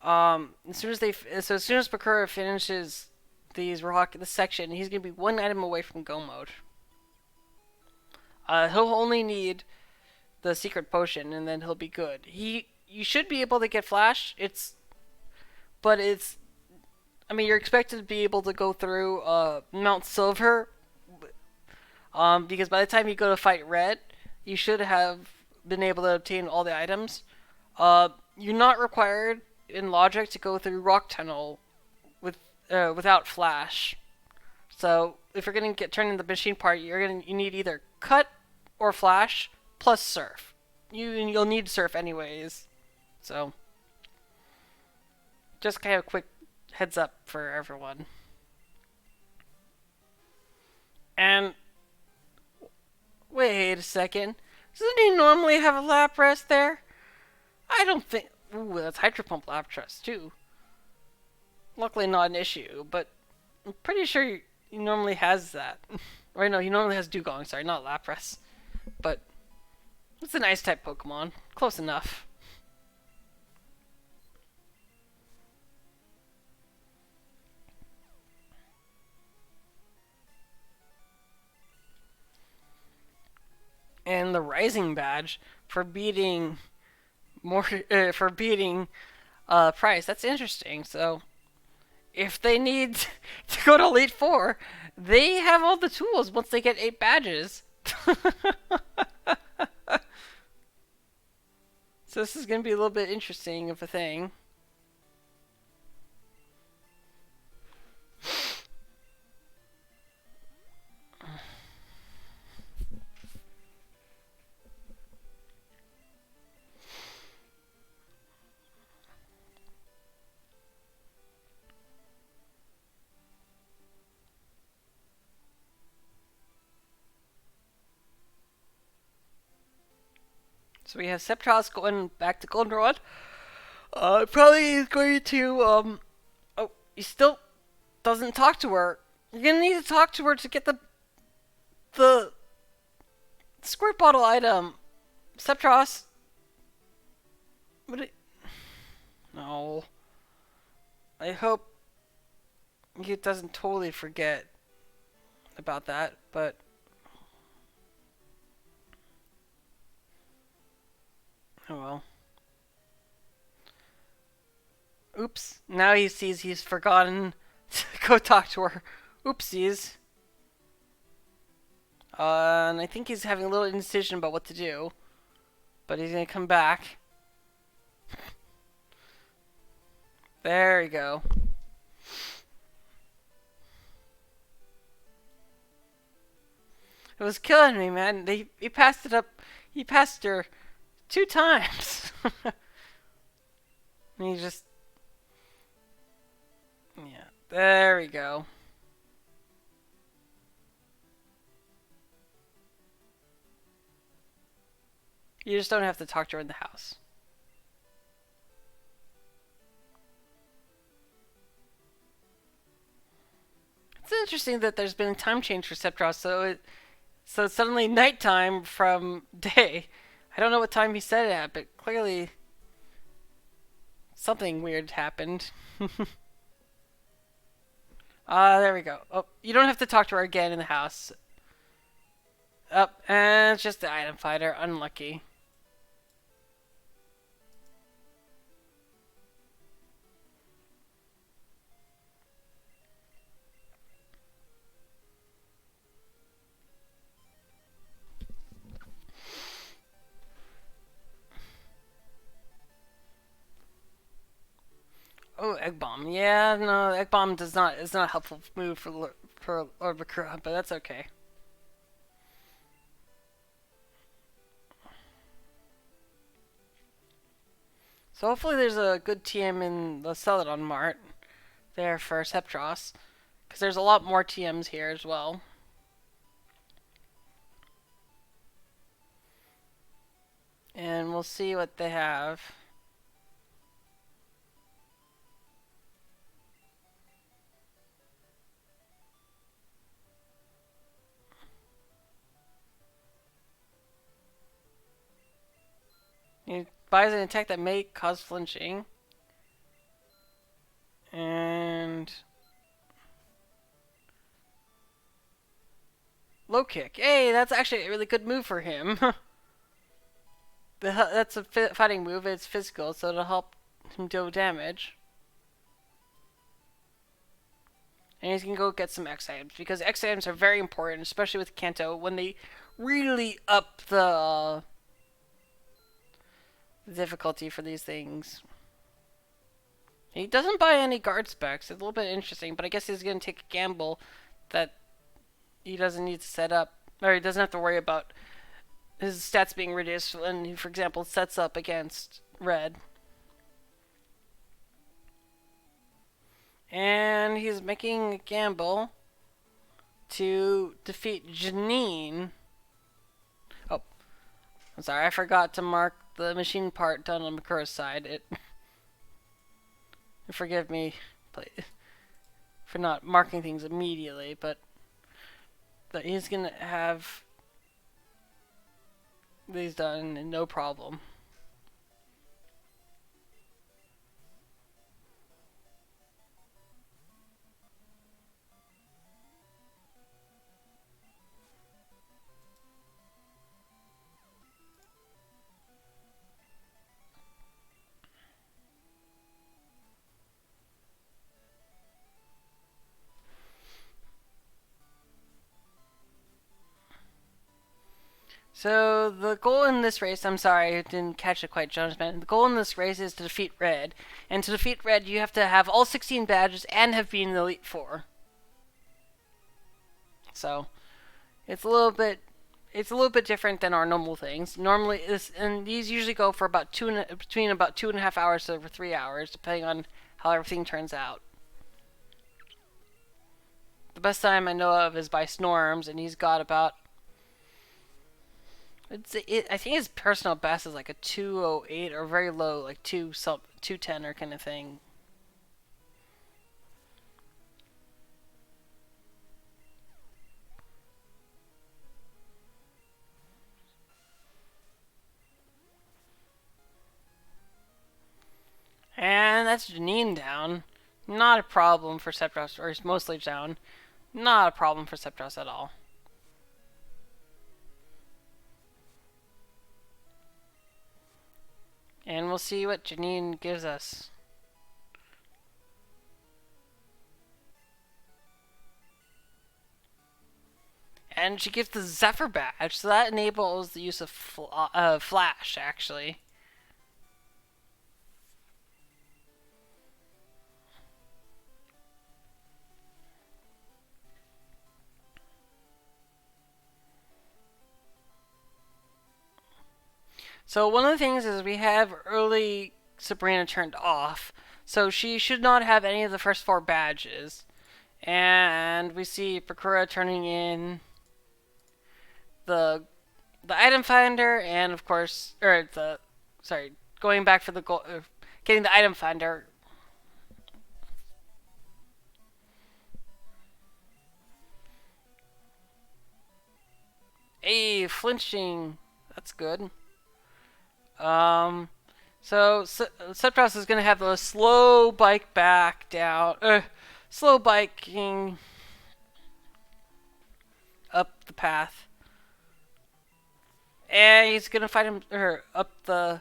as soon as as soon as Bakura finishes this section, he's going to be one item away from Go mode. He'll only need the secret potion, and then he'll be good. You should be able to get Flash. But I mean, you're expected to be able to go through Mount Silver, because by the time you go to fight Red, you should have been able to obtain all the items. You're not required in logic to go through Rock Tunnel without Flash. So if you're gonna get turned into the machine part, you need either Cut or Flash plus Surf. You'll need Surf anyways. So just kind of a quick heads up for everyone. And wait a second. Doesn't he normally have a Lapras there? I don't think. Ooh, that's Hydro Pump Lapras too. Luckily, not an issue, but I'm pretty sure he normally has that. Or no, he normally has Dugong. Sorry, not Lapras. But it's an Ice type Pokemon. Close enough. And the Rising Badge for beating Price. That's interesting. So if they need to go to Elite Four, they have all the tools once they get 8 badges. So this is going to be a little bit interesting of a thing. So we have Septros going back to Goldenrod. Probably is going to oh, he still doesn't talk to her. You're gonna need to talk to her to get the squirt bottle item. Septros. No. I hope he doesn't totally forget about that, but oh well. Oops. Now he sees he's forgotten to go talk to her. Oopsies. And I think he's having a little indecision about what to do. But he's gonna come back. There we go. It was killing me, man. He passed it up. He passed her 2 times. And he just... Yeah, there we go. You just don't have to talk to her in the house. It's interesting that there's been a time change for Sephiroth. So it's suddenly nighttime from day. I don't know what time he said it at, but clearly something weird happened. There we go. Oh, you don't have to talk to her again in the house. Up, and it's just the item fighter. Unlucky. Oh, egg bomb. Yeah, no, egg bomb does not is not a helpful move for Lord Bakura, but that's okay. So hopefully there's a good TM in the Celadon Mart there for Septros, because there's a lot more TMs here as well. And we'll see what they have. He buys an attack that may cause flinching. And low kick. Hey, that's actually a really good move for him. That's a fighting move. It's physical, so it'll help him deal damage. And he's gonna go get some X items because X items are very important, especially with Kanto when they really up the difficulty for these things. He doesn't buy any guard specs. It's a little bit interesting, but I guess he's gonna take a gamble that he doesn't need to set up, or he doesn't have to worry about his stats being reduced when he, for example, sets up against Red. And he's making a gamble to defeat Janine. Oh, I'm sorry, I forgot to mark the machine part done on Makura's side. Forgive me for not marking things immediately, but he's gonna have these done and no problem. So the goal in this race, I'm sorry, I didn't catch it quite, Jonas Man. The goal in this race is to defeat Red, and to defeat Red, you have to have all 16 badges and have been in the Elite Four. So it's a little bit different than our normal things. Normally, and these usually go for about between about 2.5 hours to over 3 hours, depending on how everything turns out. The best time I know of is by Snorms, and he's got about I think his personal best is like a 208 or very low, like 210 or kind of thing. And that's Janine down. Not a problem for Septros, or he's mostly down. Not a problem for Septros at all. And we'll see what Janine gives us. And she gives the Zephyr badge, so that enables the use of Flash, actually. So one of the things is we have early Sabrina turned off, so she should not have any of the first 4 badges. And we see Bakura turning in the item finder, and of course, going back for the goal, getting the item finder. Hey, flinching. That's good. Um, so Septros is gonna have the slow bike back down. Slow biking up the path, and he's gonna fight him her up the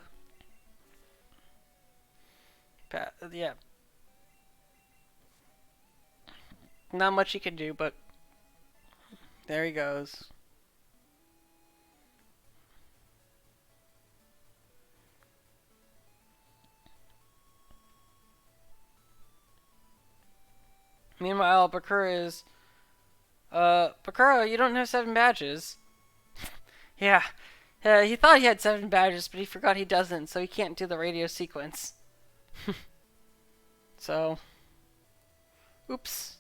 path. Yeah, not much he can do, but there he goes. Meanwhile, Bakura, you don't have 7 badges. Yeah, he thought he had 7 badges, but he forgot he doesn't, so he can't do the radio sequence. So, oops.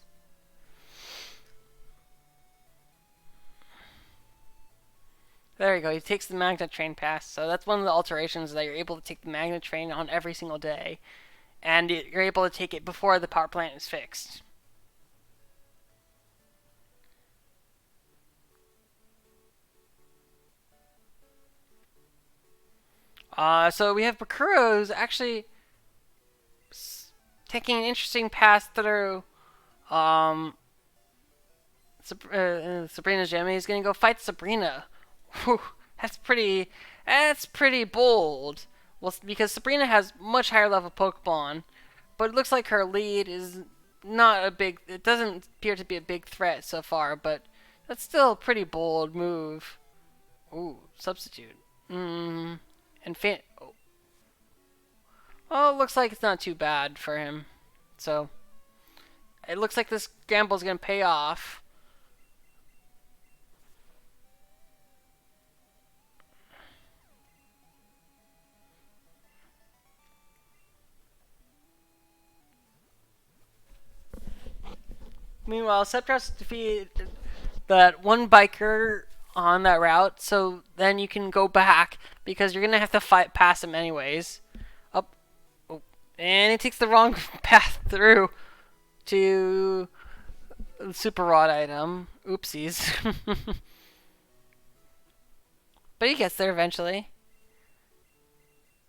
There you go. He takes the magnet train pass. So that's one of the alterations that you're able to take the magnet train on every single day, and you're able to take it before the power plant is fixed. So we have Bakuro's actually taking an interesting pass through um, Sabrina's gym. He's gonna go fight Sabrina. Whew, That's pretty bold. Well, because Sabrina has much higher level Pokemon, but it looks like her lead is not a big. It doesn't appear to be a big threat so far, but that's still a pretty bold move. Ooh, substitute. And oh. Well, it looks like it's not too bad for him. So it looks like this gamble is gonna pay off. Meanwhile, Septros defeated that one biker on that route, so then you can go back because you're gonna have to fight past him anyways. Up, oh, and he takes the wrong path through to the super rod item. Oopsies. But he gets there eventually,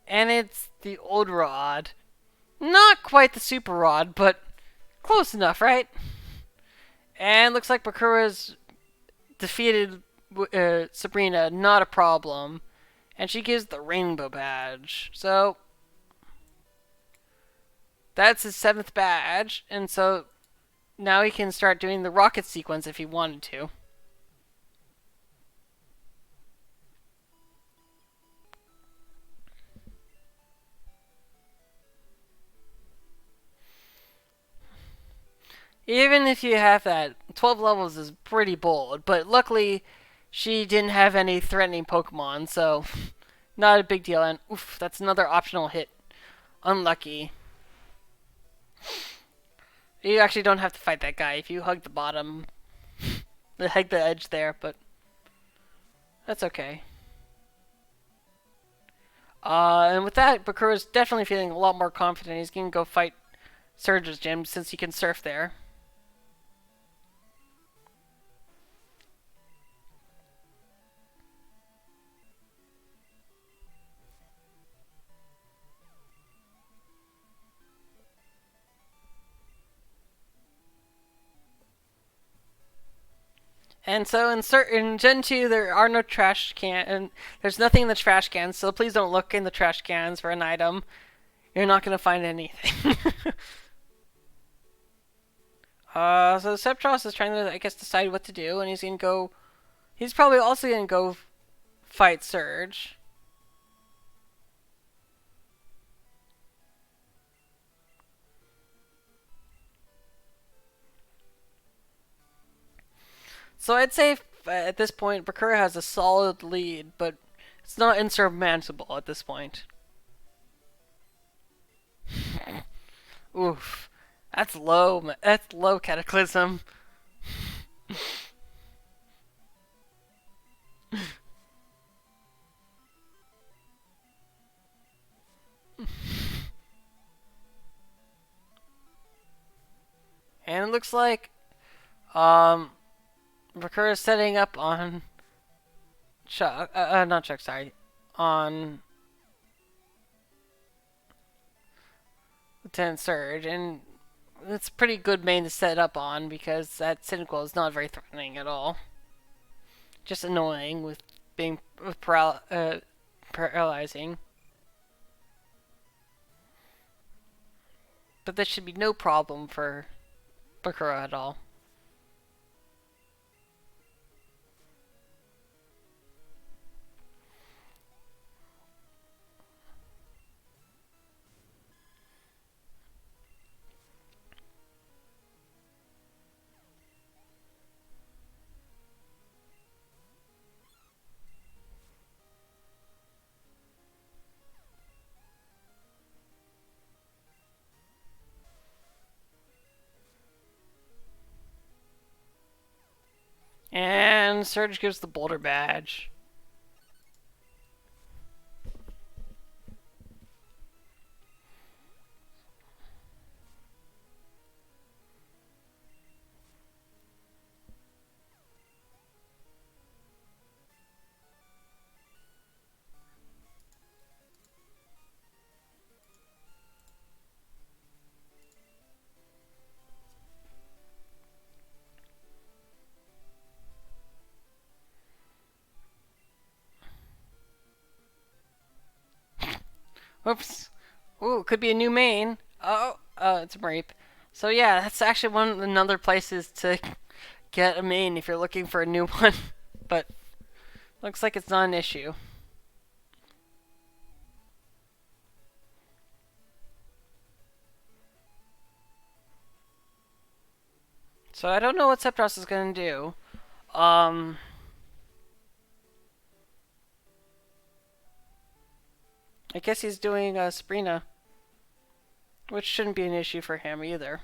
and it's the old rod. Not quite the super rod, but close enough, right? And looks like Bakura's defeated Sabrina, not a problem. And she gives the rainbow badge. So that's his 7th badge. And so now he can start doing the rocket sequence if he wanted to. Even if you have that, 12 levels is pretty bold. But luckily, she didn't have any threatening Pokemon, so not a big deal. And oof, that's another optional hit. Unlucky. You actually don't have to fight that guy if you hug the bottom. Hug the edge there, but that's okay. And with that, Bakura's definitely feeling a lot more confident. He's going to go fight Surge's gym since he can surf there. And so in Gen 2, there are no trash can, and there's nothing in the trash cans, so please don't look in the trash cans for an item. You're not going to find anything. So Septros is trying to, I guess, decide what to do, and he's probably also going to go fight Surge. So I'd say at this point, Bakura has a solid lead, but it's not insurmountable at this point. Oof. That's low. That's low Cataclysm. And it looks like Bakura's setting up on Chuck, not Chuck, sorry, on Lieutenant Surge, and it's a pretty good main to set up on because that Cynical is not very threatening at all. Just annoying with being paralyzing. But this should be no problem for Bakura at all. And Surge gives the Boulder Badge. Whoops. Ooh, could be a new main. Oh, it's a rape. So yeah, that's actually another places to get a main if you're looking for a new one. But looks like it's not an issue. So I don't know what Sephiroth is gonna do. Um, I guess he's doing Sabrina, which shouldn't be an issue for him either.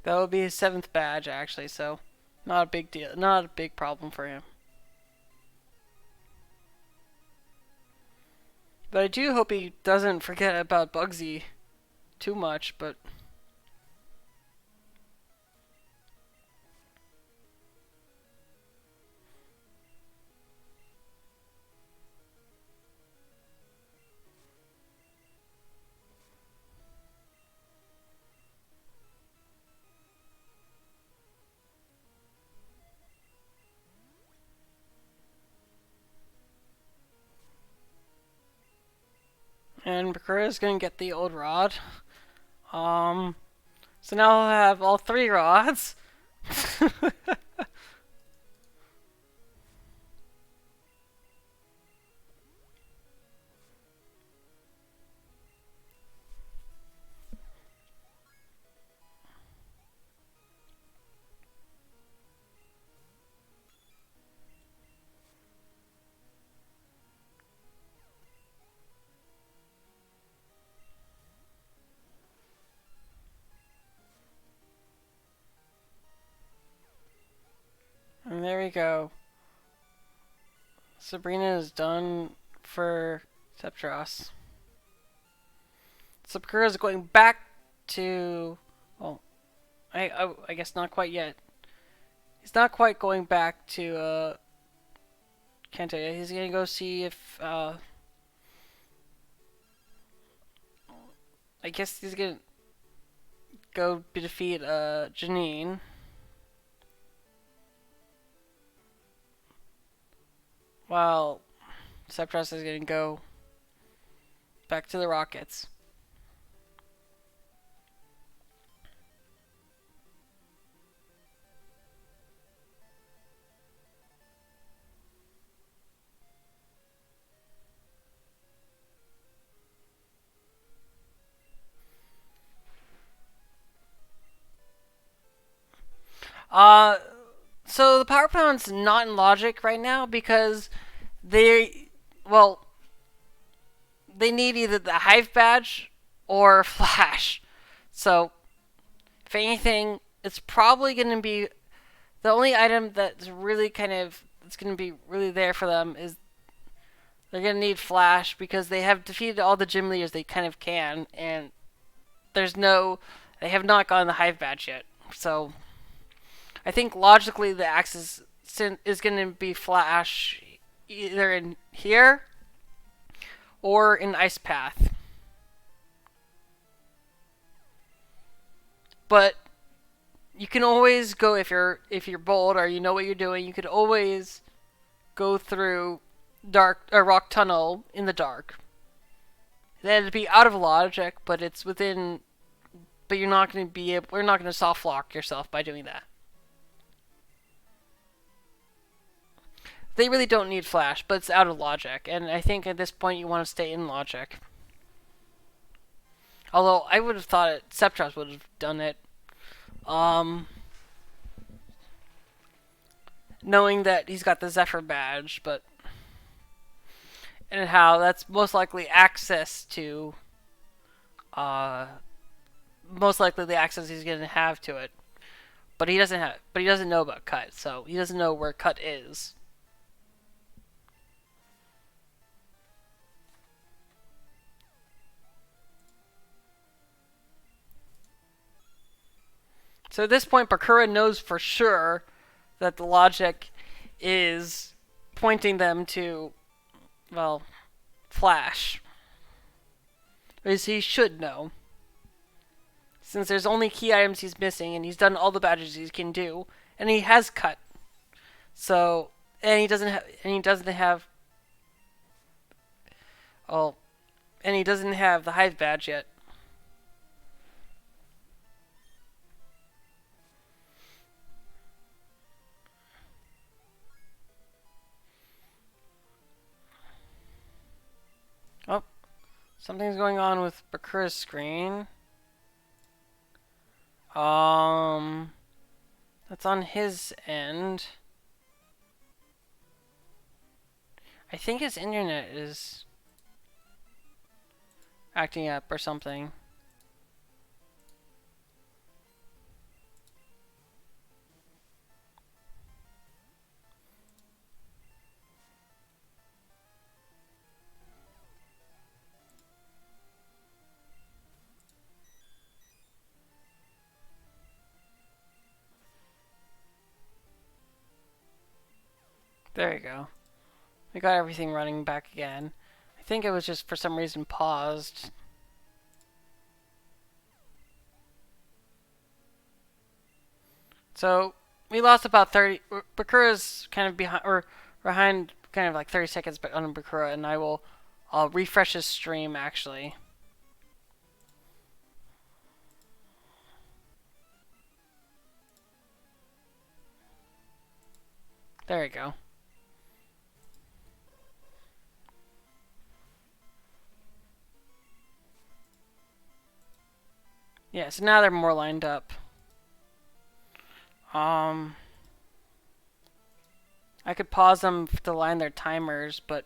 That would be his 7th badge, actually, so not a big deal. Not a big problem for him. But I do hope he doesn't forget about Bugsy too much, but... And Bakura is going to get the old rod. So now I'll have all 3 rods. And there we go. Sabrina is done for Sephiroth. So Bakura is going back to... Well, I guess not quite yet. He's not quite going back to Kanto yet. He's gonna go see if I guess he's gonna go defeat Janine. While Sephiroth is gonna go back to the Rockets. So the power plant's not in logic right now because well, they need either the Hive badge or Flash. So, if anything, it's probably going to be the only item that's really that's going to be really there for them is they're going to need Flash because they have defeated all the gym leaders they kind of can, and there's no They have not gotten the hive badge yet. So I think logically the axis is going to be Flash either in here or in Ice Path. But you can always go if you're bold or you know what you're doing. You could always go through dark rock tunnel in the dark. That'd be out of logic, but it's within. But you're not going to be able. We're not going to soft lock yourself by doing that. They really don't need flash, but it's out of logic, and I think at this point you want to stay in logic. Although I would have thought Septros would have done it. Knowing that he's got the Zephyr badge, but and how that's most likely access to most likely the access he's going to have to it. But he doesn't know about Cut, so he doesn't know where Cut is. So at this point, Bakura knows for sure that the logic is pointing them to, well, Flash. As he should know. Since there's only key items he's missing, and he's done all the badges he can do, and he has Cut. So, and he doesn't have, oh, and he doesn't have the Hive badge yet. Oh, something's going on with Bakura's screen. That's on his end. I think his internet is acting up or something. There you go. We got everything running back again. I think it was just for some reason paused. So we lost about 30. Bakura's kind of behind kind of like 30 seconds on Bakura, and I'll refresh his stream actually. There we go. Yeah, so now they're more lined up. I could pause them to line their timers, but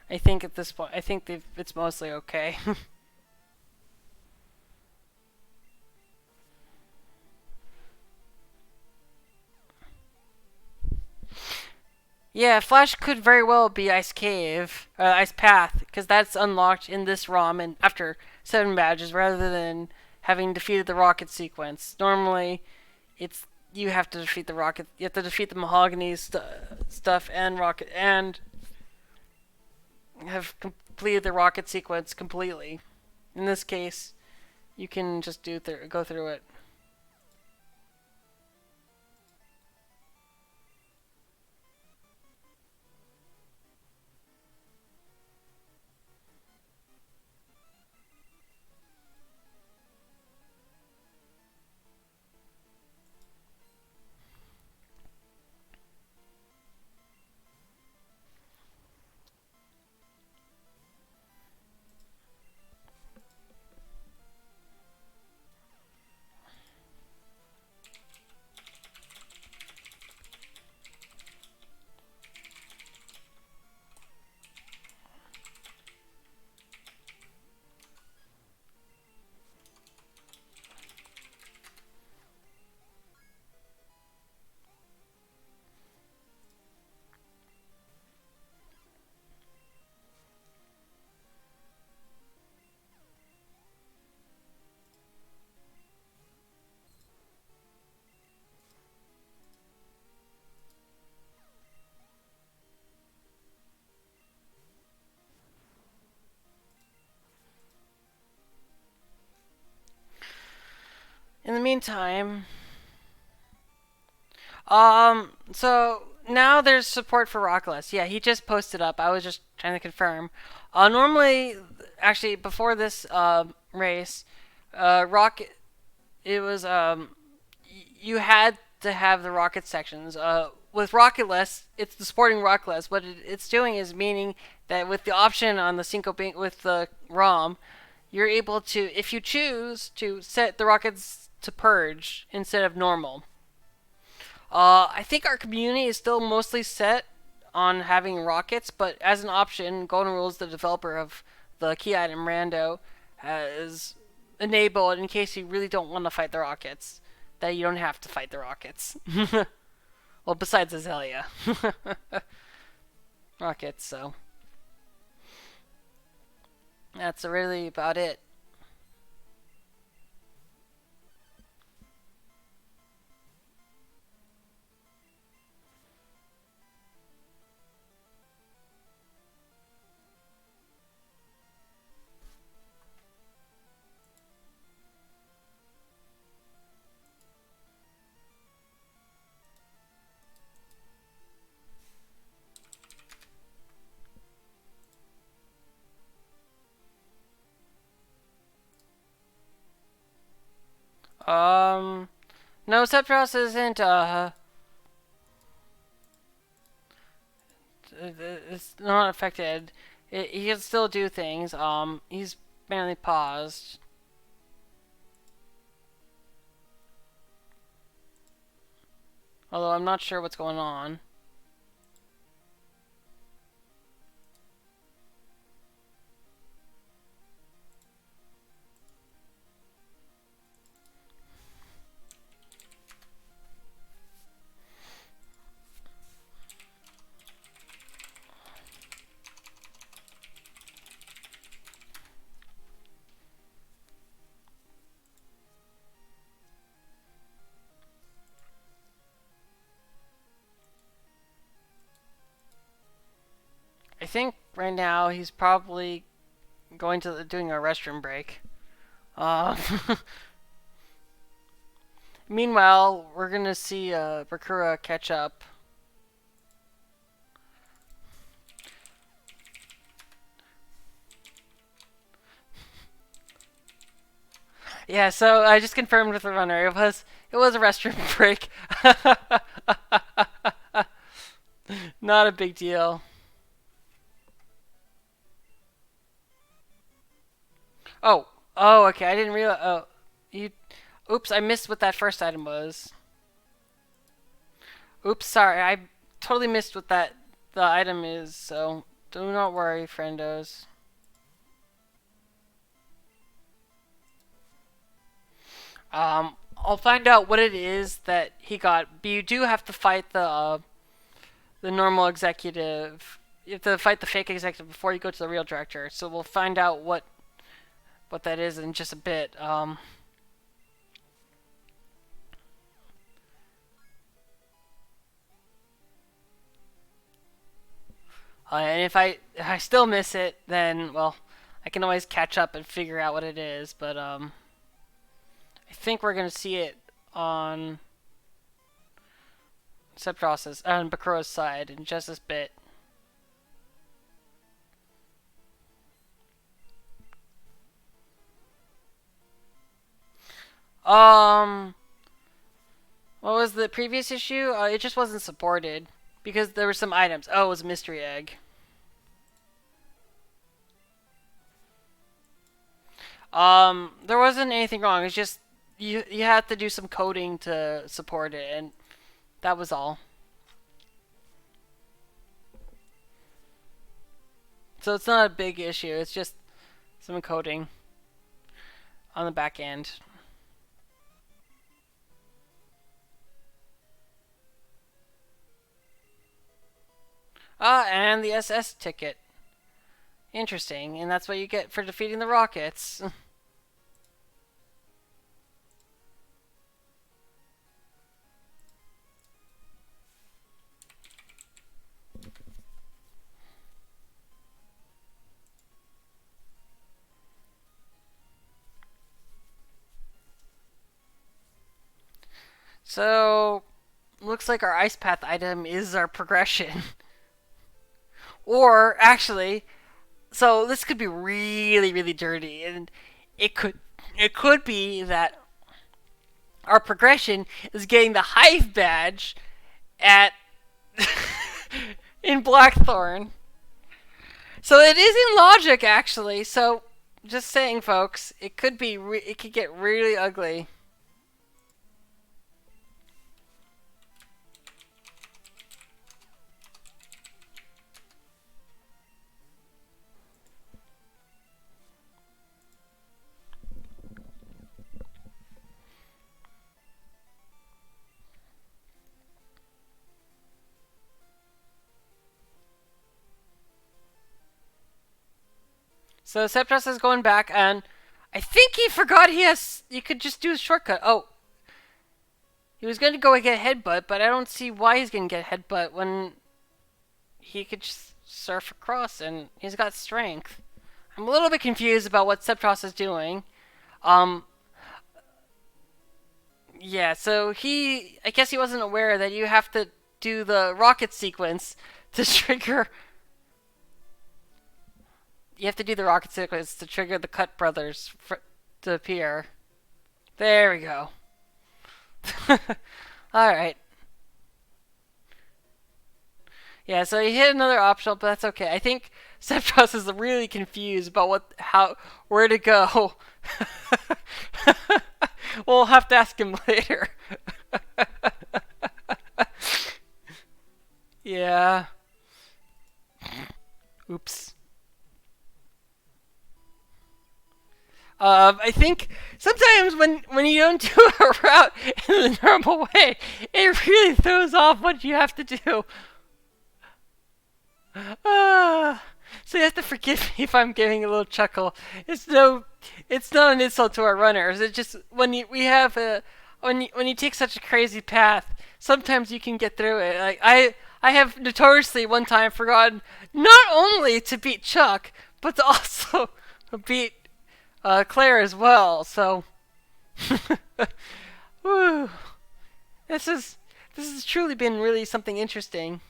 I think at this point, it's mostly okay. Yeah, Flash could very well be Ice Cave, Ice Path, because that's unlocked in this ROM and after 7 badges, rather than having defeated the rocket sequence. Normally, it's you have to defeat the rocket. You have to defeat the mahogany stuff and rocket and have completed the rocket sequence completely. In this case, you can just go through it. the meantime, so now there's support for Rockless. Yeah, he just posted up. I was just trying to confirm. Normally, actually, before this race, Rocket, it was you had to have the rocket sections. With Rocketless, it's the supporting Rocketless. What it's doing is meaning that with the option on the with the ROM, you're able to, if you choose, to set the rockets to purge instead of normal. I think our community is still mostly set on having rockets, but as an option, Golden Rules, the developer of the key item Rando, has enabled in case you really don't want to fight the rockets, that you don't have to fight the rockets. Well, besides Azalea. Rockets, so. That's really about it. Um, no, Sephiroth isn't, it's not affected. He can still do things. He's mainly paused. Although I'm not sure what's going on. I think right now he's probably going to doing a restroom break. Uh, Meanwhile, we're gonna see Bakura catch up. Yeah, so I just confirmed with the runner. It was a restroom break. Not a big deal. Oh, oh, okay. I didn't realize. Oh, you. Oops, I missed what that first item was. Oops, sorry. I totally missed what that the item is. So do not worry, friendos. I'll find out what it is that he got. But you do have to fight the normal executive. You have to fight the fake executive before you go to the real director. So we'll find out what that is in just a bit. And if I still miss it, then well, I can always catch up and figure out what it is. But I think we're gonna see it on Sephiroth's on Bakura's side in just this bit. Um, what was the previous issue? It just wasn't supported because there were some items. Oh, it was a mystery egg. There wasn't anything wrong. It's just you had to do some coding to support it, and that was all. So it's not a big issue. It's just some coding on the back end. Ah, and the SS ticket. Interesting, and that's what you get for defeating the rockets. So, looks like our ice path item is our progression. Or, actually, so this could be really, really dirty. And it could, it could be that our progression is getting the Hive badge at in Blackthorn. So it is in logic, actually. So, just saying, folks, it could be, it could get really ugly. So Septos is going back, and I think he forgot he has. You could just do a shortcut. Oh, he was going to go get headbutt, but I don't see why he's going to get headbutt when he could just surf across, and he's got strength. I'm a little bit confused about what Septos is doing. Um, yeah, so I guess he wasn't aware that you have to do the rocket sequence to trigger. You have to do the rocket sequence to trigger the Cut Brothers to appear. There we go. Alright. Yeah, so he hit another optional, but that's okay. I think Septos is really confused about where to go. We'll have to ask him later. Yeah. Oops. I think sometimes when you don't do a route in the normal way, it really throws off what you have to do. So you have to forgive me if I'm giving a little chuckle. It's not an insult to our runners. It's just when you take such a crazy path, sometimes you can get through it. Like I have notoriously one time forgotten not only to beat Chuck, but to also beat Claire as well. So, whew, this has truly been really something interesting.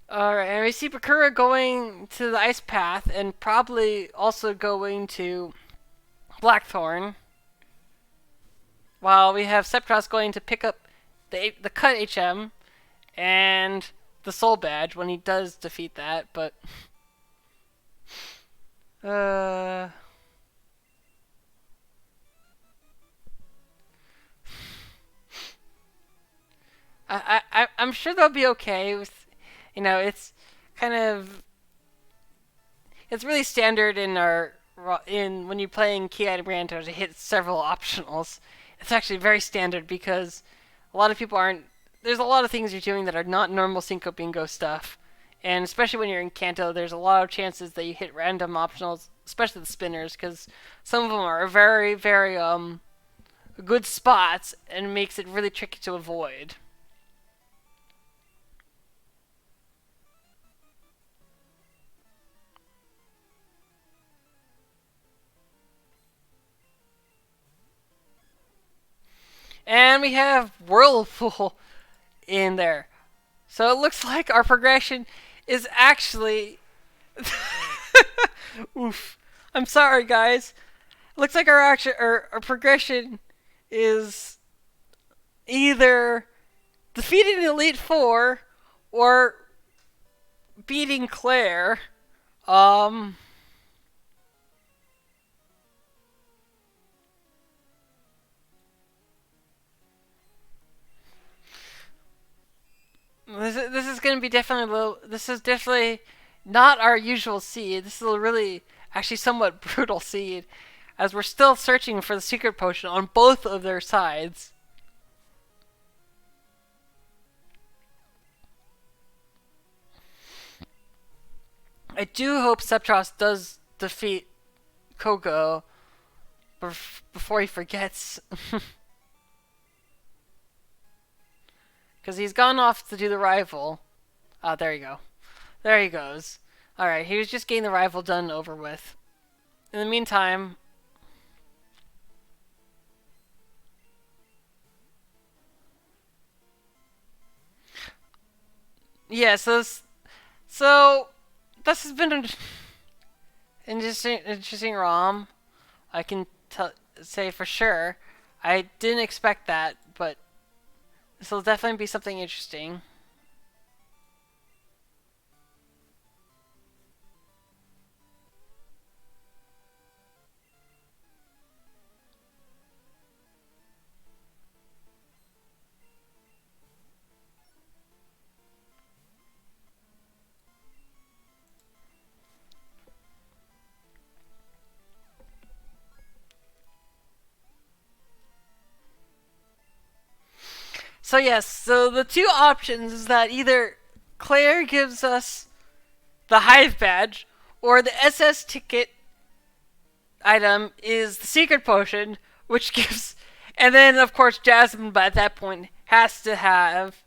Alright, and we see Bakura going to the ice path and probably also going to Blackthorn. While we have Septros going to pick up the cut HM and the soul badge when he does defeat that, but uh I'm sure they'll be okay with, it's kind of, it's really standard in when you're playing Key Item Rando to hit several optionals. It's actually very standard because a lot of people aren't. There's a lot of things you're doing that are not normal Cinco Bingo stuff, and especially when you're in Kanto, there's a lot of chances that you hit random optionals, especially the spinners, because some of them are very, very good spots and makes it really tricky to avoid. And we have Whirlpool in there. So it looks like our progression is actually. Oof. I'm sorry, guys. It looks like our progression is either defeating Elite Four or beating Claire. Um. This is going to be definitely a little. This is definitely not our usual seed. This is a really, actually, somewhat brutal seed, as we're still searching for the secret potion on both of their sides. I do hope Septros does defeat Kogo before he forgets. Because he's gone off to do the rival. Oh, there you go. There he goes. Alright, he was just getting the rival done and over with. In the meantime... Yeah, so this has been an interesting ROM. I can say for sure. I didn't expect that, but this will definitely be something interesting. So yes, so the two options is that either Claire gives us the Hive badge, or the SS ticket item is the secret potion, which gives, and then of course Jasmine by that point has to have,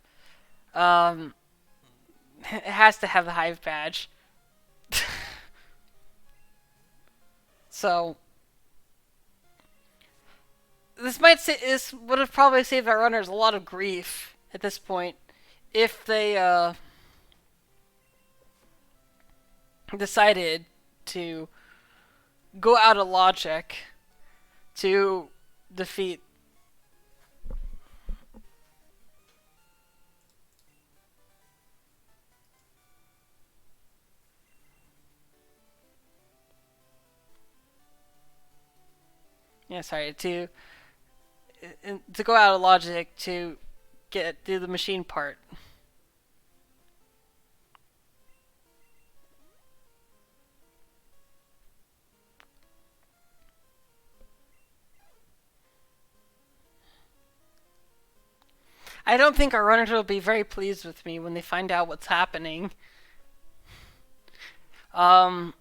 has to have the Hive badge. So this would have probably saved our runners a lot of grief at this point if they decided to go out of logic to defeat. Yeah, sorry, to go out of logic to do the machine part. I don't think our runners will be very pleased with me when they find out what's happening. Um,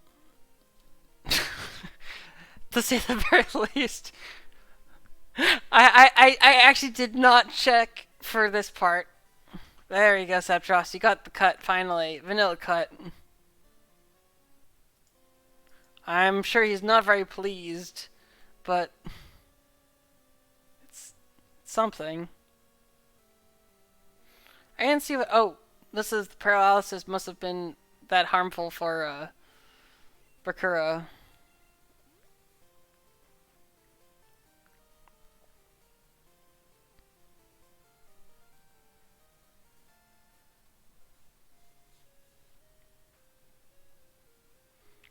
to say the very least. I actually did not check for this part. There you go, Septros. You got the cut finally. Vanilla cut. I'm sure he's not very pleased, but it's something. I didn't see what. Oh, this is the paralysis. Must have been that harmful for Bakura.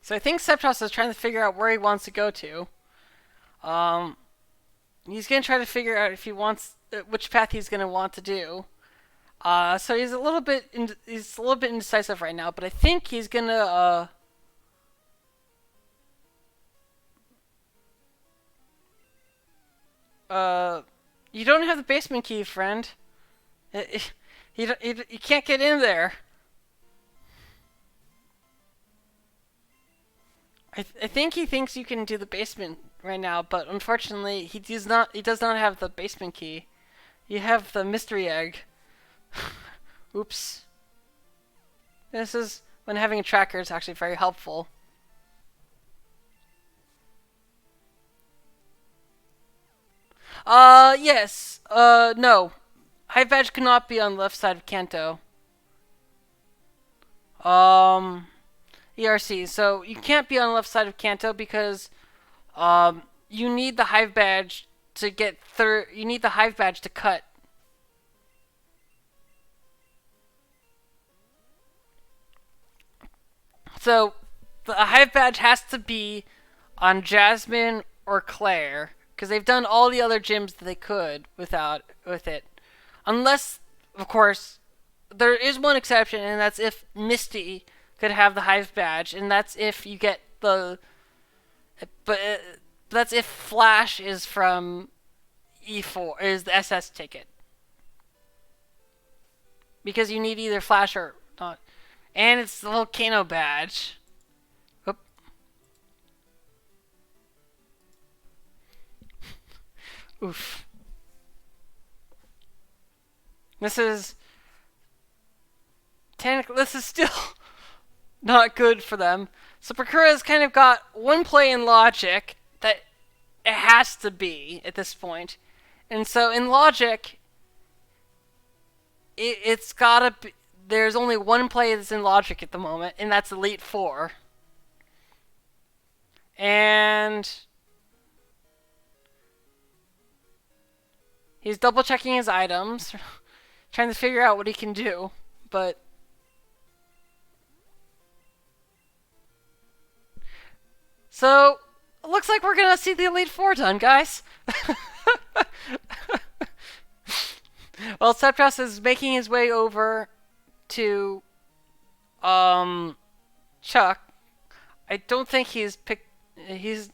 So I think Septros is trying to figure out where he wants to go to. Um, he's gonna try to figure out if he wants which path he's gonna want to do. So he's he's a little bit indecisive right now, but I think he's gonna you don't have the basement key, friend. You can't get in there. I think he thinks you can do the basement right now, but unfortunately he does not. He does not have the basement key. You have the mystery egg. Oops. This is when having a tracker is actually very helpful. Yes. No. High badge cannot be on the left side of Kanto. Um, ERC. So you can't be on the left side of Kanto because you need the hive badge to get through. You need the hive badge to cut. So the hive badge has to be on Jasmine or Claire because they've done all the other gyms that they could with it, unless of course there is one exception, and that's if Misty could have the hive badge, and that's if you get the but that's if Flash is from E4 is the SS ticket because you need either Flash or not, and it's the volcano badge. Oop. Oof. This is technically this is still not good for them. So Bakura's kind of got one play in logic that it has to be at this point. And so in logic, it's gotta be. There's only one play that's in logic at the moment, and that's Elite Four. And he's double checking his items, trying to figure out what he can do, but so it looks like we're gonna see the Elite Four done, guys. Well, Septros is making his way over to Chuck. I don't think he's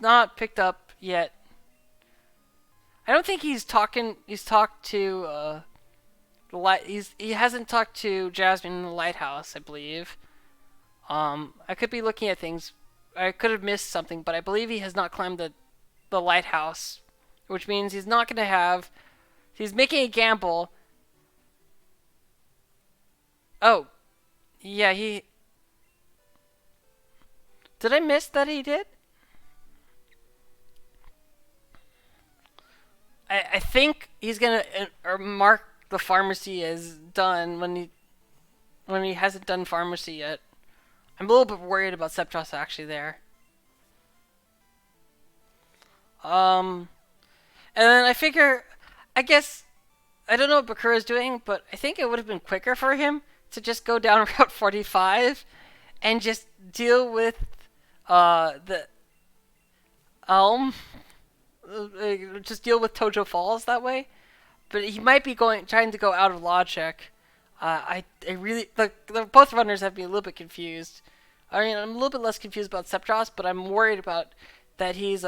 not picked up yet. I don't think he's talked to he hasn't talked to Jasmine in the lighthouse, I believe. I could be looking at things. I could have missed something, but I believe he has not climbed the lighthouse, which means he's not going to have. He's making a gamble. Oh, yeah, he. Did I miss that he did? I think he's gonna mark the pharmacy as done when he hasn't done pharmacy yet. I'm a little bit worried about Septros actually there. And then I figure, I guess, I don't know what Bakura's doing, but I think it would have been quicker for him to just go down Route 45 and just deal with the Elm. Just deal with Tojo Falls that way. But he might be trying to go out of logic. I really both runners have me a little bit confused. I mean, I'm a little bit less confused about Septros, but I'm worried about that he's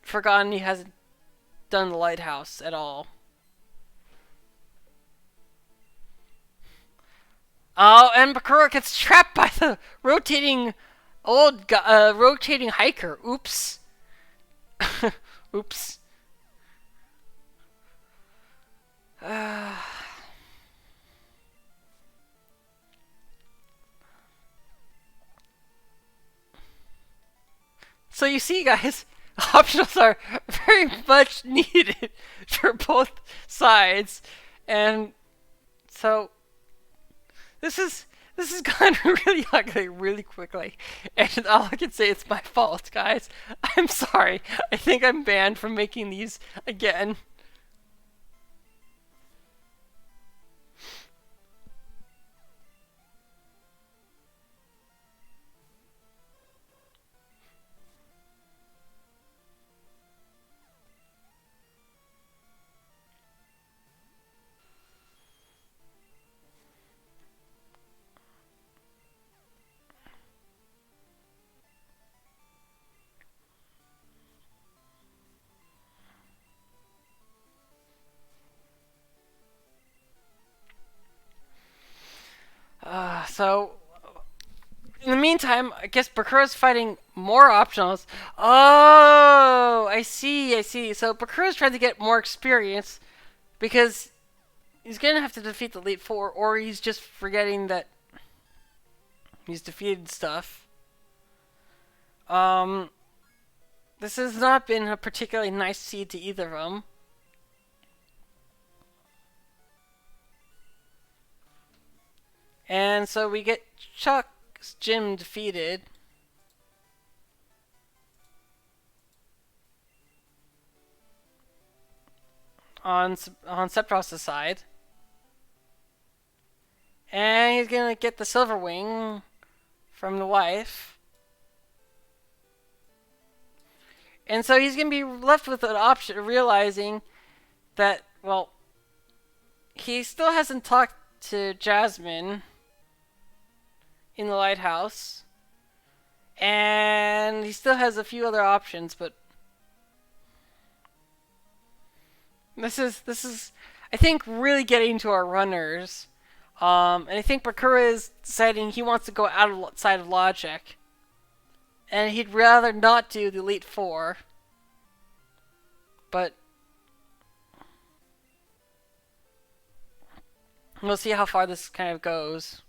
forgotten he hasn't done the lighthouse at all. Oh, and Bakura gets trapped by the rotating rotating hiker. Oops. Oops. So you see, guys, optionals are very much needed for both sides, and so this is gone really ugly really quickly, and all I can say it's my fault, guys. I'm sorry. I think I'm banned from making these again. So in the meantime, I guess Bakura's fighting more optionals. Oh, I see. So Bakura's trying to get more experience because he's gonna have to defeat the Elite Four, or he's just forgetting that he's defeated stuff. This has not been a particularly nice seed to either of them. And so we get Chuck's gym defeated. On Septros' side. And he's gonna get the Silver Wing from the wife. And so he's gonna be left with an option of realizing that, well, he still hasn't talked to Jasmine in the lighthouse, and he still has a few other options, but this is I think really getting to our runners, and I think Bakura is deciding he wants to go outside of logic, and he'd rather not do the Elite Four, but We'll see how far this kind of goes.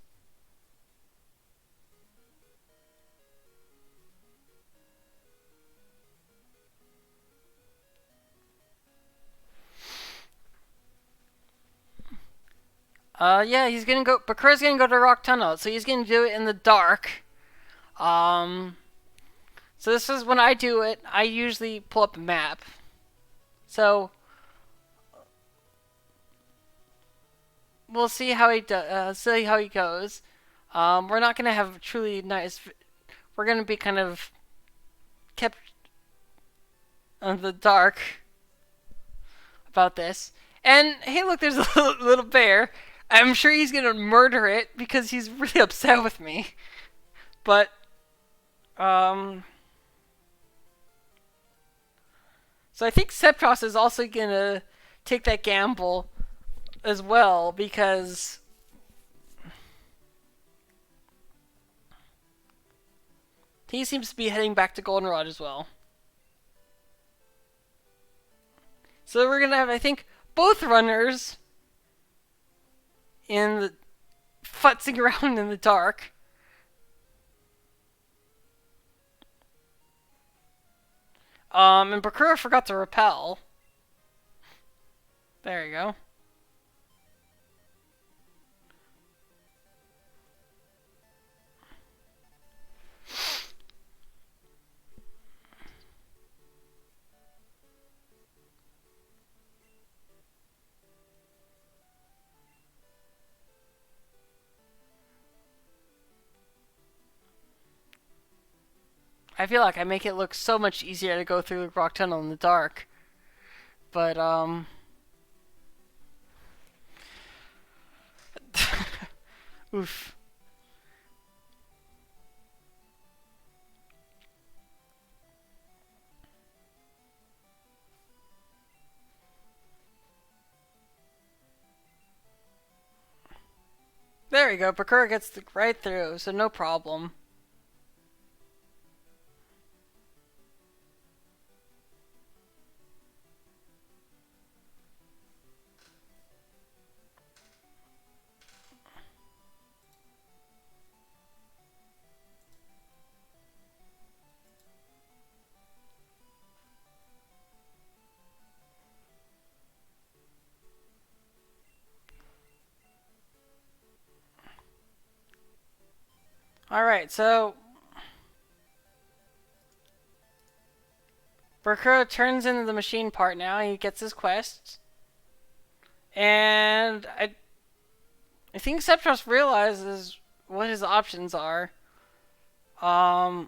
Yeah, he's gonna go. Bakura's gonna go to Rock Tunnel, so he's gonna do it in the dark. Um, so this is when I do it. I usually pull up a map. So we'll see how he see how he goes. We're not gonna have truly nice. We're gonna be kind of kept in the dark about this. And hey, look, there's a little bear. I'm sure he's gonna murder it because he's really upset with me. But um, so I think Septros is also gonna take that gamble as well because he seems to be heading back to Goldenrod as well. So we're gonna have, I think, both runners in the futzing around in the dark. And Bakura forgot to repel. There you go. I feel like I make it look so much easier to go through the rock tunnel in the dark. But, oof. There we go. Bakura gets right through, so no problem. Alright, so Bakura turns into the machine part now. He gets his quest. And I think Septros realizes what his options are. But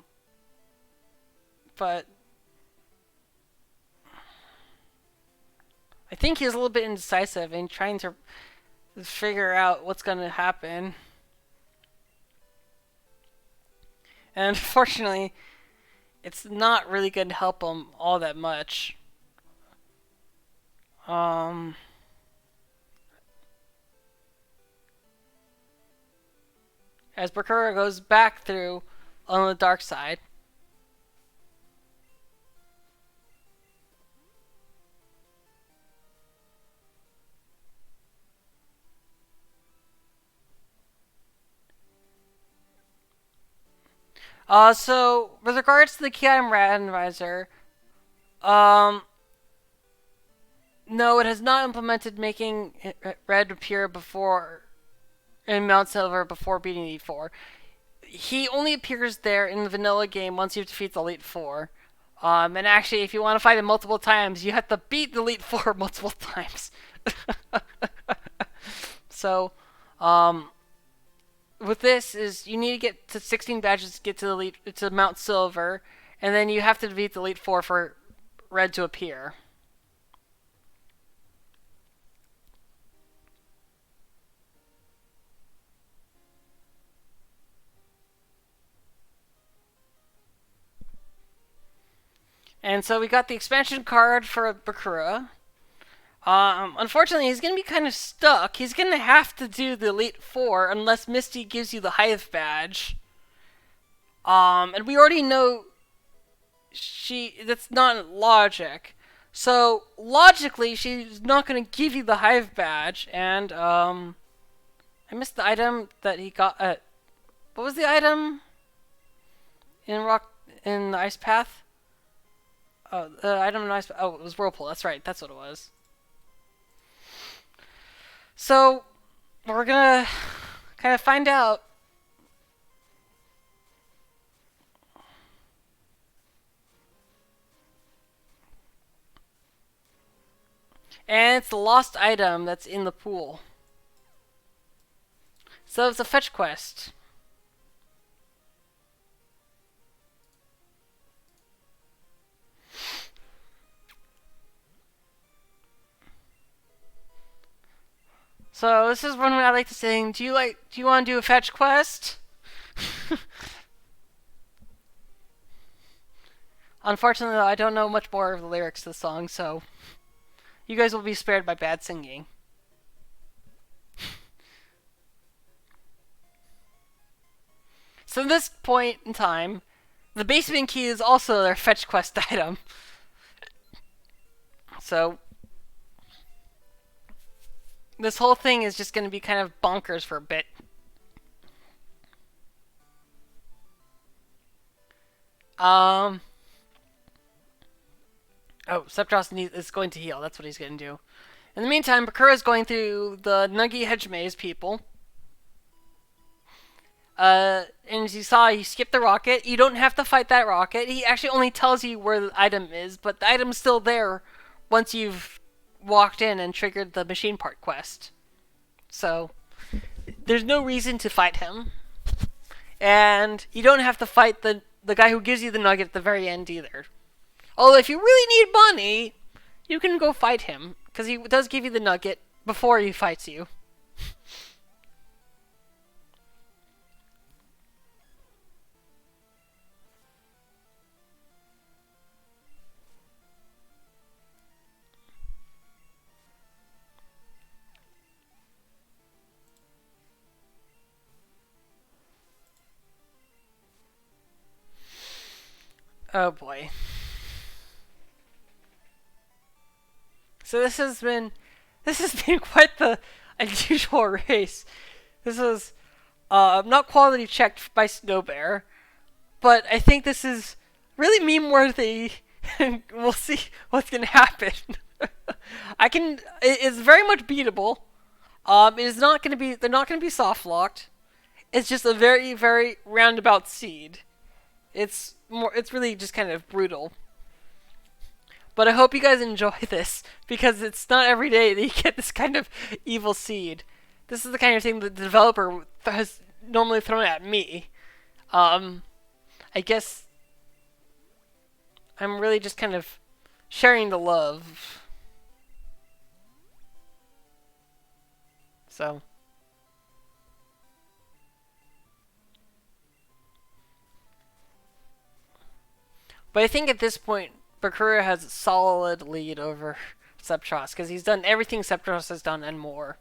I think he's a little bit indecisive in trying to figure out what's going to happen. And unfortunately, it's not really going to help him all that much. As Bakura goes back through on the dark side. So with regards to the key item randomizer, no, it has not implemented making red appear before in Mount Silver before beating Elite Four. He only appears there in the vanilla game once you defeat the Elite Four. And actually, if you want to fight him multiple times, you have to beat the Elite Four multiple times. So, with this is you need to get to 16 badges to get to the elite to Mount Silver, and then you have to defeat the Elite Four for red to appear. And so we got the expansion card for Bakura. Unfortunately, he's going to be kind of stuck. He's going to have to do the Elite Four unless Misty gives you the Hive badge. And we already know that's not logic. So, logically, she's not going to give you the Hive badge, and, I missed the item that he got. What was the item in rock in the ice path? Oh, the item in ice. Oh, it was whirlpool. That's right. That's what it was. So we're gonna kind of find out. And it's the lost item that's in the pool. So it's a fetch quest. So this is one way I like to sing. Do you want to do a fetch quest? Unfortunately, I don't know much more of the lyrics to the song, so you guys will be spared by bad singing. So at this point in time, the basement key is also their fetch quest item. So this whole thing is just going to be kind of bonkers for a bit. Oh, Sephiroth is going to heal. That's what he's going to do. In the meantime, Bakura is going through the Nuggy Hedge Maze people. And as you saw, he skipped the rocket. You don't have to fight that rocket. He actually only tells you where the item is, but the item's still there once you've walked in and triggered the machine part quest. So, there's no reason to fight him. And you don't have to fight the guy who gives you the nugget at the very end either. Although if you really need money, you can go fight him, because he does give you the nugget before he fights you. Oh boy. So this has been quite the unusual race. This is not quality checked by Snow Bear, but I think this is really meme worthy. And we'll see what's gonna happen. It's very much beatable. It is not gonna be. They're not gonna be soft locked. It's just a very, very roundabout seed. It's really just kind of brutal. But I hope you guys enjoy this, because it's not every day that you get this kind of evil seed. This is the kind of thing that the developer has normally thrown at me. I guess I'm really just kind of sharing the love. So. But I think at this point, Bakura has a solid lead over Sephiroth, because he's done everything Sephiroth has done and more.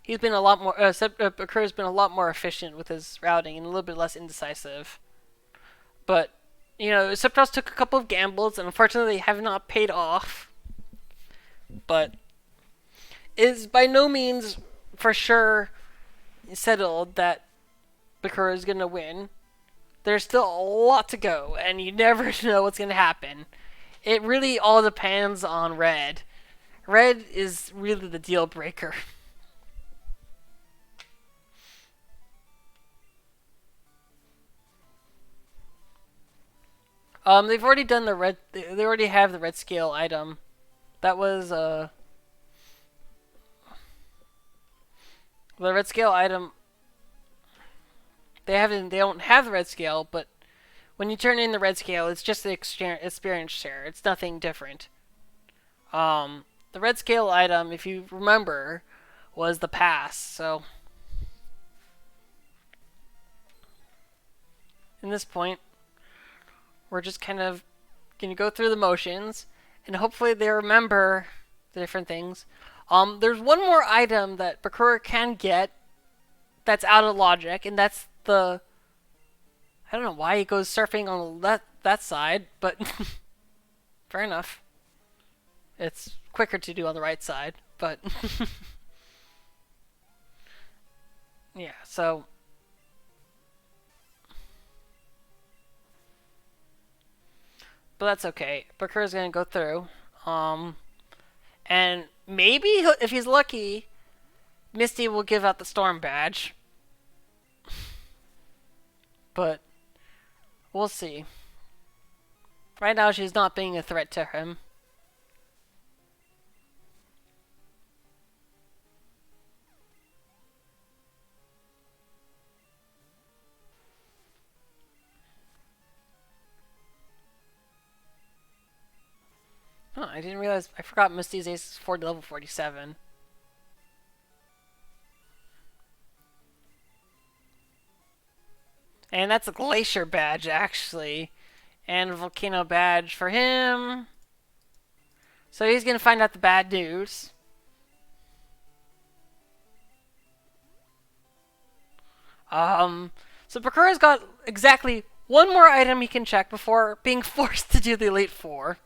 He's been a lot more. Bakura's been a lot more efficient with his routing and a little bit less indecisive. But Sephiroth took a couple of gambles, and unfortunately, they have not paid off. But it is by no means for sure settled that Bakura is gonna win. There's still a lot to go, and you never know what's going to happen. It really all depends on Red. Red is really the deal breaker. They've already done the red. They already have the red scale item. That was the red scale item. They don't have the red scale, but when you turn in the red scale, it's just the experience share. It's nothing different. The red scale item, if you remember, was the pass. So, in this point, we're just kind of going to go through the motions, and hopefully they remember the different things. There's one more item that Bakura can get that's out of logic, and that's I don't know why he goes surfing on that side, but fair enough. It's quicker to do on the right side, but Yeah, so but that's okay. Bakura's gonna go through. Um, and maybe if he's lucky, Misty will give out the storm badge. But we'll see. Right now, she's not being a threat to him. Huh, I didn't realize. I forgot Misty's ace is level 47. And that's a glacier badge, actually. And a volcano badge for him. So he's gonna find out the bad news. So Bakura's got exactly one more item he can check before being forced to do the Elite Four.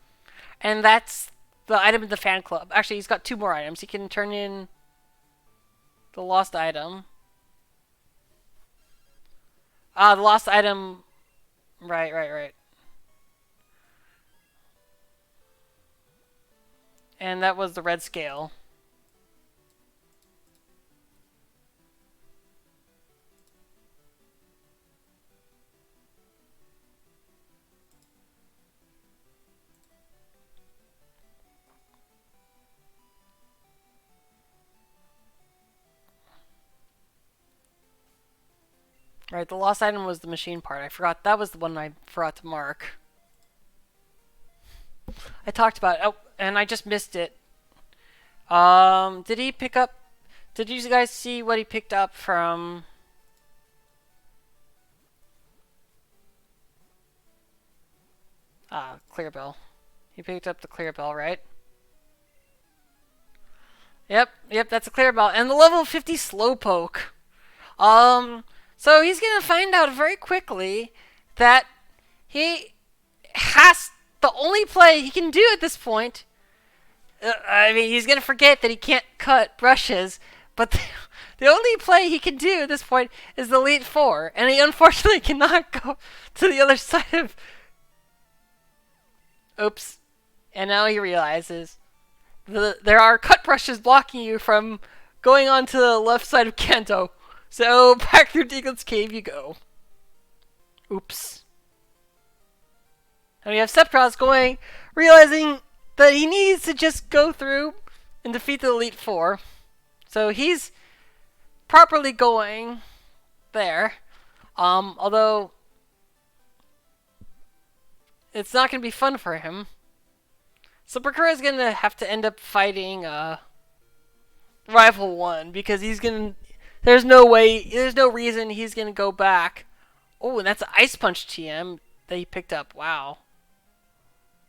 And that's the item in the fan club. Actually, he's got two more items. He can turn in the lost item. The lost item. Right. And that was the red scale. Right, the lost item was the machine part. I forgot. That was the one I forgot to mark. I talked about it. Oh, and I just missed it. Did he pick up... Did you guys see what he picked up from... Clear Bell. He picked up the Clear Bell, right? Yep, that's a Clear Bell. And the level 50 Slowpoke. So he's gonna find out very quickly that he has the only play he can do at this point. I mean, he's gonna forget that he can't cut brushes, but the only play he can do at this point is the Elite Four, and he unfortunately cannot go to the other side of. Oops! And now he realizes there are cut brushes blocking you from going on to the left side of Kanto. So back through Diglets Cave you go. Oops. And we have Sephiroth going, realizing that he needs to just go through and defeat the Elite Four. So he's properly going there. Although it's not going to be fun for him. So Bakura is going to have to end up fighting Rival 1 because he's going to... There's no reason he's going to go back. Oh, and that's an Ice Punch TM that he picked up. Wow.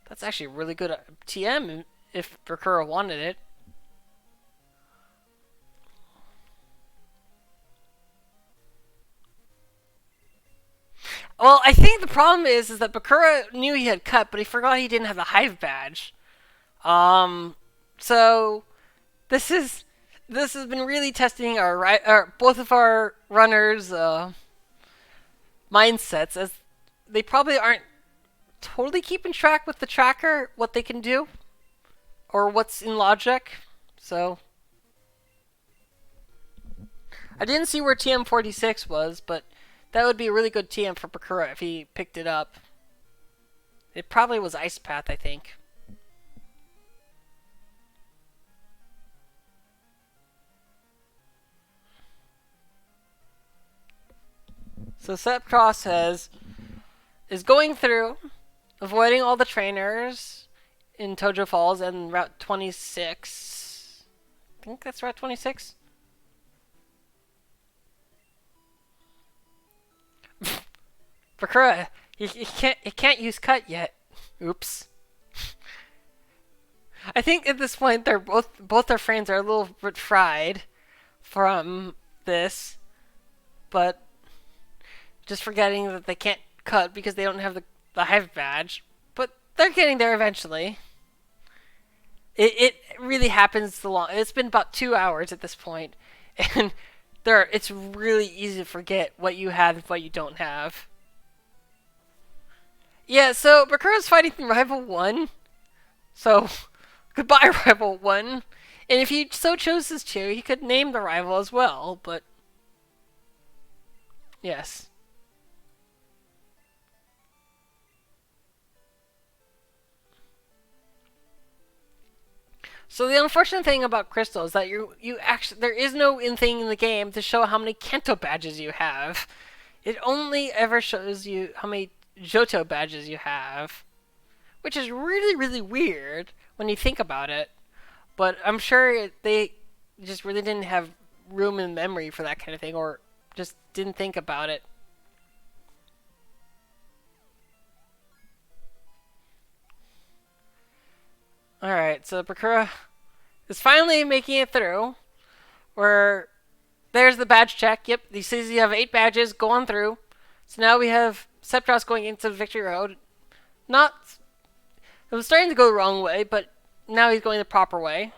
That's actually a really good TM if Bakura wanted it. Well, I think the problem is that Bakura knew he had cut, but he forgot he didn't have the Hive badge. So this has been really testing both of our runners' mindsets, as they probably aren't totally keeping track with the tracker what they can do or what's in logic. So I didn't see where TM46 was, but that would be a really good TM for Bakura if he picked it up. It probably was Ice Path, I think. So Sephiroth is going through, avoiding all the trainers in Tojo Falls and Route 26. I think that's Route 26. Bakura, he can't use cut yet. Oops. I think at this point they're both their frames are a little bit fried from this, but just forgetting that they can't cut because they don't have the Hive badge. But they're getting there eventually. It really happens It's been about 2 hours at this point, and it's really easy to forget what you have and what you don't have. Yeah, so Bakura's fighting Rival 1. So, goodbye, Rival 1. And if he so chooses to, he could name the rival as well, but yes. So the unfortunate thing about Crystal is that you actually there is no thing in the game to show how many Kanto badges you have. It only ever shows you how many Johto badges you have, which is really weird when you think about it. But I'm sure they just really didn't have room in memory for that kind of thing, or just didn't think about it. All right, so Bakura is finally making it through. Where there's the badge check. Yep, he says you have 8 badges. Go on through. So now we have Septros going into Victory Road. Not, it was starting to go the wrong way, but now he's going the proper way.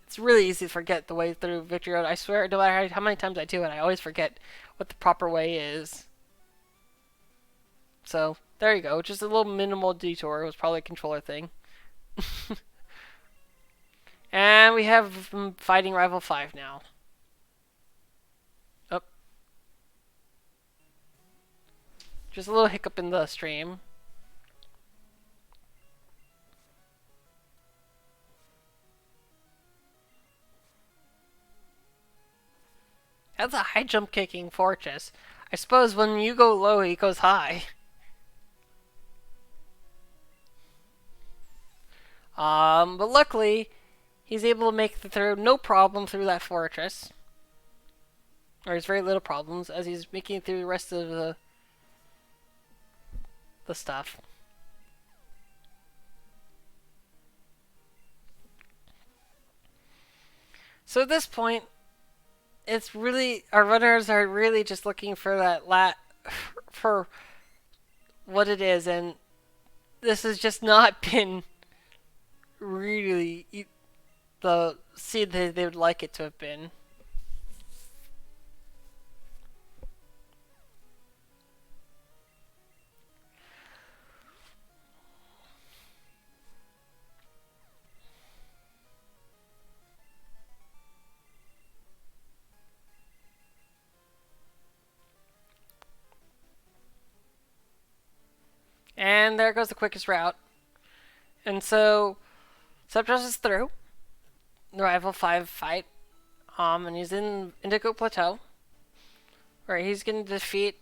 It's really easy to forget the way through Victory Road. I swear, no matter how many times I do it, I always forget what the proper way is. So there you go. Just a little minimal detour. It was probably a controller thing. And we have fighting Rival 5 now. Oh, just a little hiccup in the stream. That's a high jump kicking fortress. I suppose when you go low, he goes high. But luckily, he's able to make it through no problem through that fortress. Or there's very little problems as he's making it through the rest of the stuff. So at this point, it's really our runners are really just looking for that for what it is, and this has just not been really the seed that they would like it to have been. And there goes the quickest route. And so Septros is through the Rival 5 fight. And he's in Indigo Plateau, where he's going to defeat.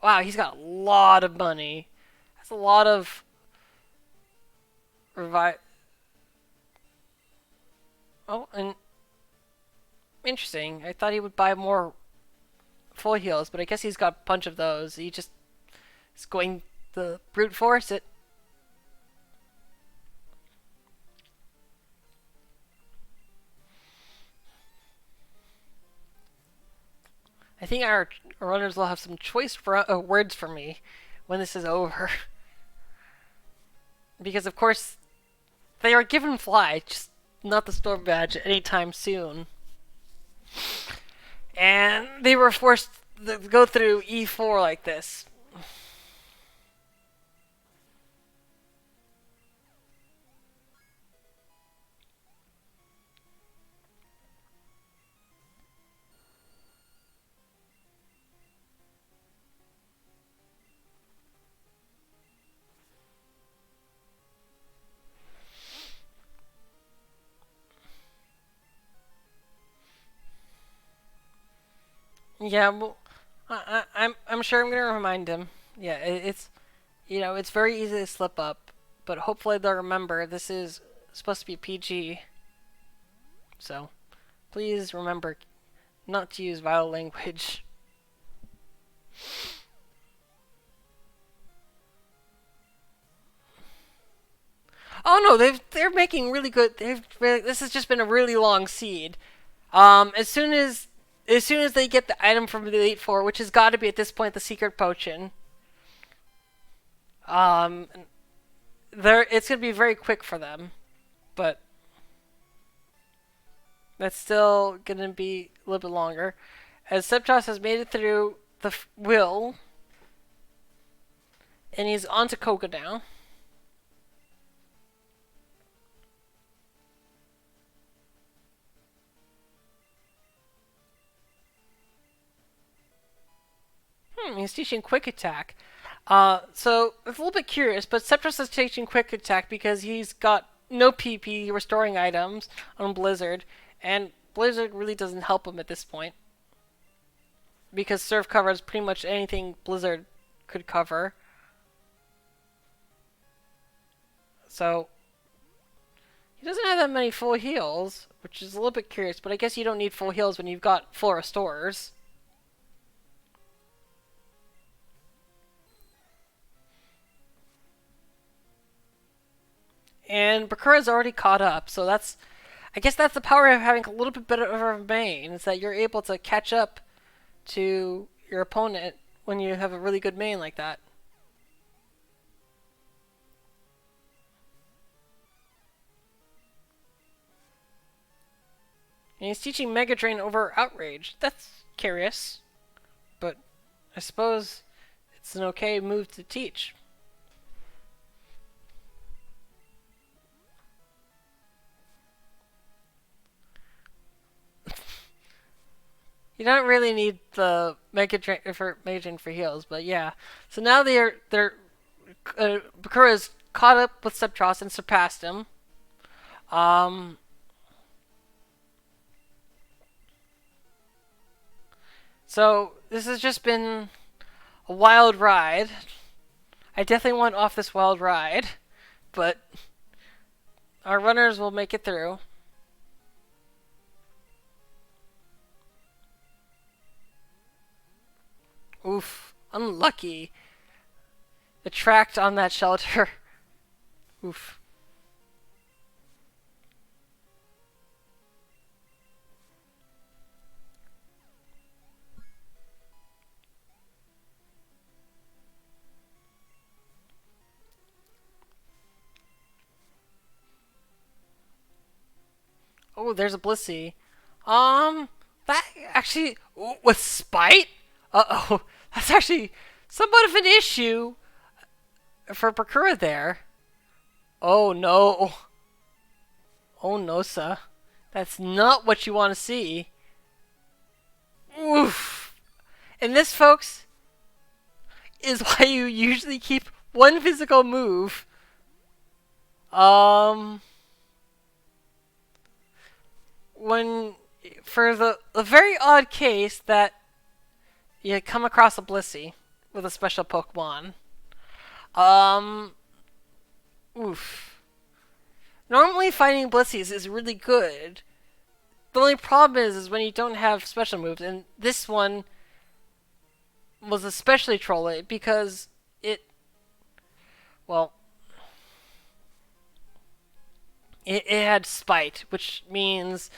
Wow, he's got a lot of money. That's a lot of revive. Oh, and interesting. I thought he would buy more full heals, but I guess he's got a bunch of those. He just is going to brute force it. I think our runners will have some choice words for me when this is over. Because, of course, they are given fly, just not the storm badge anytime soon. And they were forced to go through E4 like this. Yeah, well, I'm sure I'm gonna remind him. Yeah, it's it's very easy to slip up, but hopefully they'll remember this is supposed to be PG. So, please remember not to use vile language. Oh no, they're making really good. This has just been a really long seed. As soon as they get the item from the Elite Four, which has got to be at this point the secret potion, um, it's gonna be very quick for them. But That's still gonna be a little bit longer. As Septos has made it through the will, and he's on to Koga now. He's teaching Quick Attack. So it's a little bit curious, but Septos is teaching Quick Attack because he's got no PP restoring items on Blizzard, and Blizzard really doesn't help him at this point because Surf covers pretty much anything Blizzard could cover. So he doesn't have that many full heals, which is a little bit curious, but I guess you don't need full heals when you've got full restorers. And Bakura's already caught up, so I guess that's the power of having a little bit better of a main, is that you're able to catch up to your opponent when you have a really good main like that. And he's teaching Mega Drain over Outrage. That's curious, but I suppose it's an okay move to teach. You don't really need the Mega Drain for heals, but yeah. So now Bakura is caught up with Septros and surpassed him. Um, so this has just been a wild ride. I definitely want off this wild ride, but our runners will make it through. Oof, unlucky. Attract on that shelter. Oof. Oh, there's a Blissey. That actually with spite. Uh-oh, that's actually somewhat of an issue for Bakura there. Oh no. Oh no, sir. That's not what you want to see. Oof. And this, folks, is why you usually keep one physical move. When for the very odd case that you come across a Blissey with a special Pokemon. Um, oof. Normally fighting Blissies is really good. The only problem is when you don't have special moves, and this one was especially trolly because well, it had Spite, which means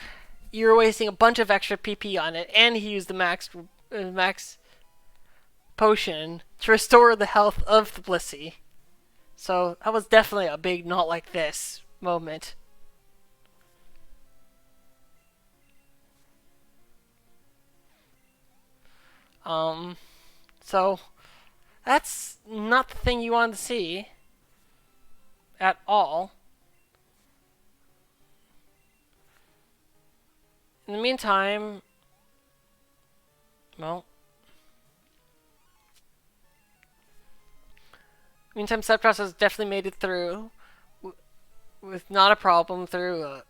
you're wasting a bunch of extra PP on it, and he used the max potion to restore the health of the Blissey. So that was definitely a big not like this moment. So that's not the thing you want to see at all. In the meantime, well, Septros has definitely made it through with not a problem through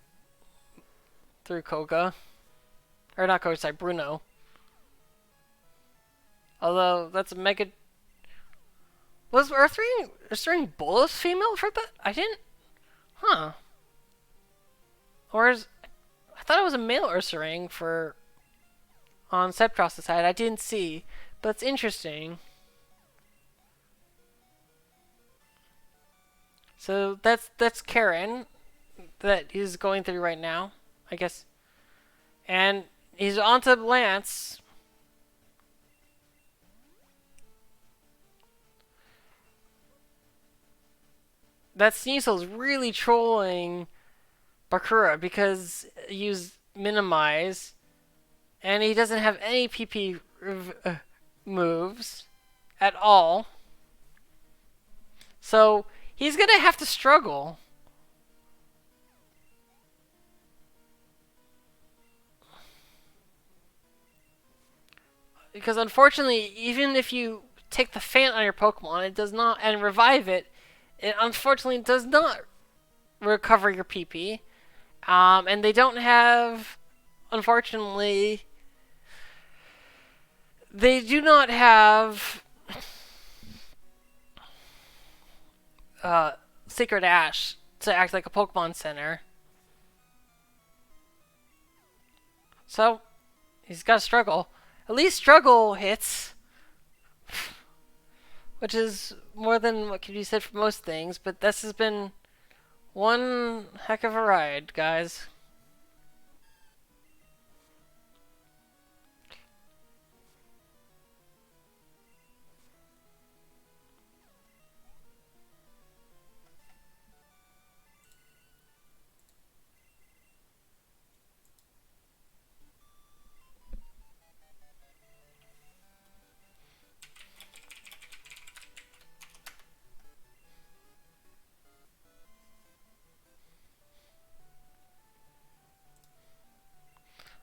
Koga, or not Koga, sorry, Bruno. Although that's a mega. Was Ursaring Bolus female for that? I didn't. Huh. Or is I thought it was a male Ursaring for on Septros' side. I didn't see, but it's interesting. So that's Karen that he's going through right now, I guess. And he's on to Lance. That Sneasel's really trolling Bakura because he used minimize, and he doesn't have any PP moves at all. So he's gonna have to struggle. Because unfortunately, even if you take the fan on your Pokemon, it does not, and revive it, it unfortunately does not recover your PP. And they don't have, unfortunately, they do not have uh, Secret Ash to act like a Pokemon Center. So, he's got to struggle. At least struggle hits, which is more than what can be said for most things, but this has been one heck of a ride, guys.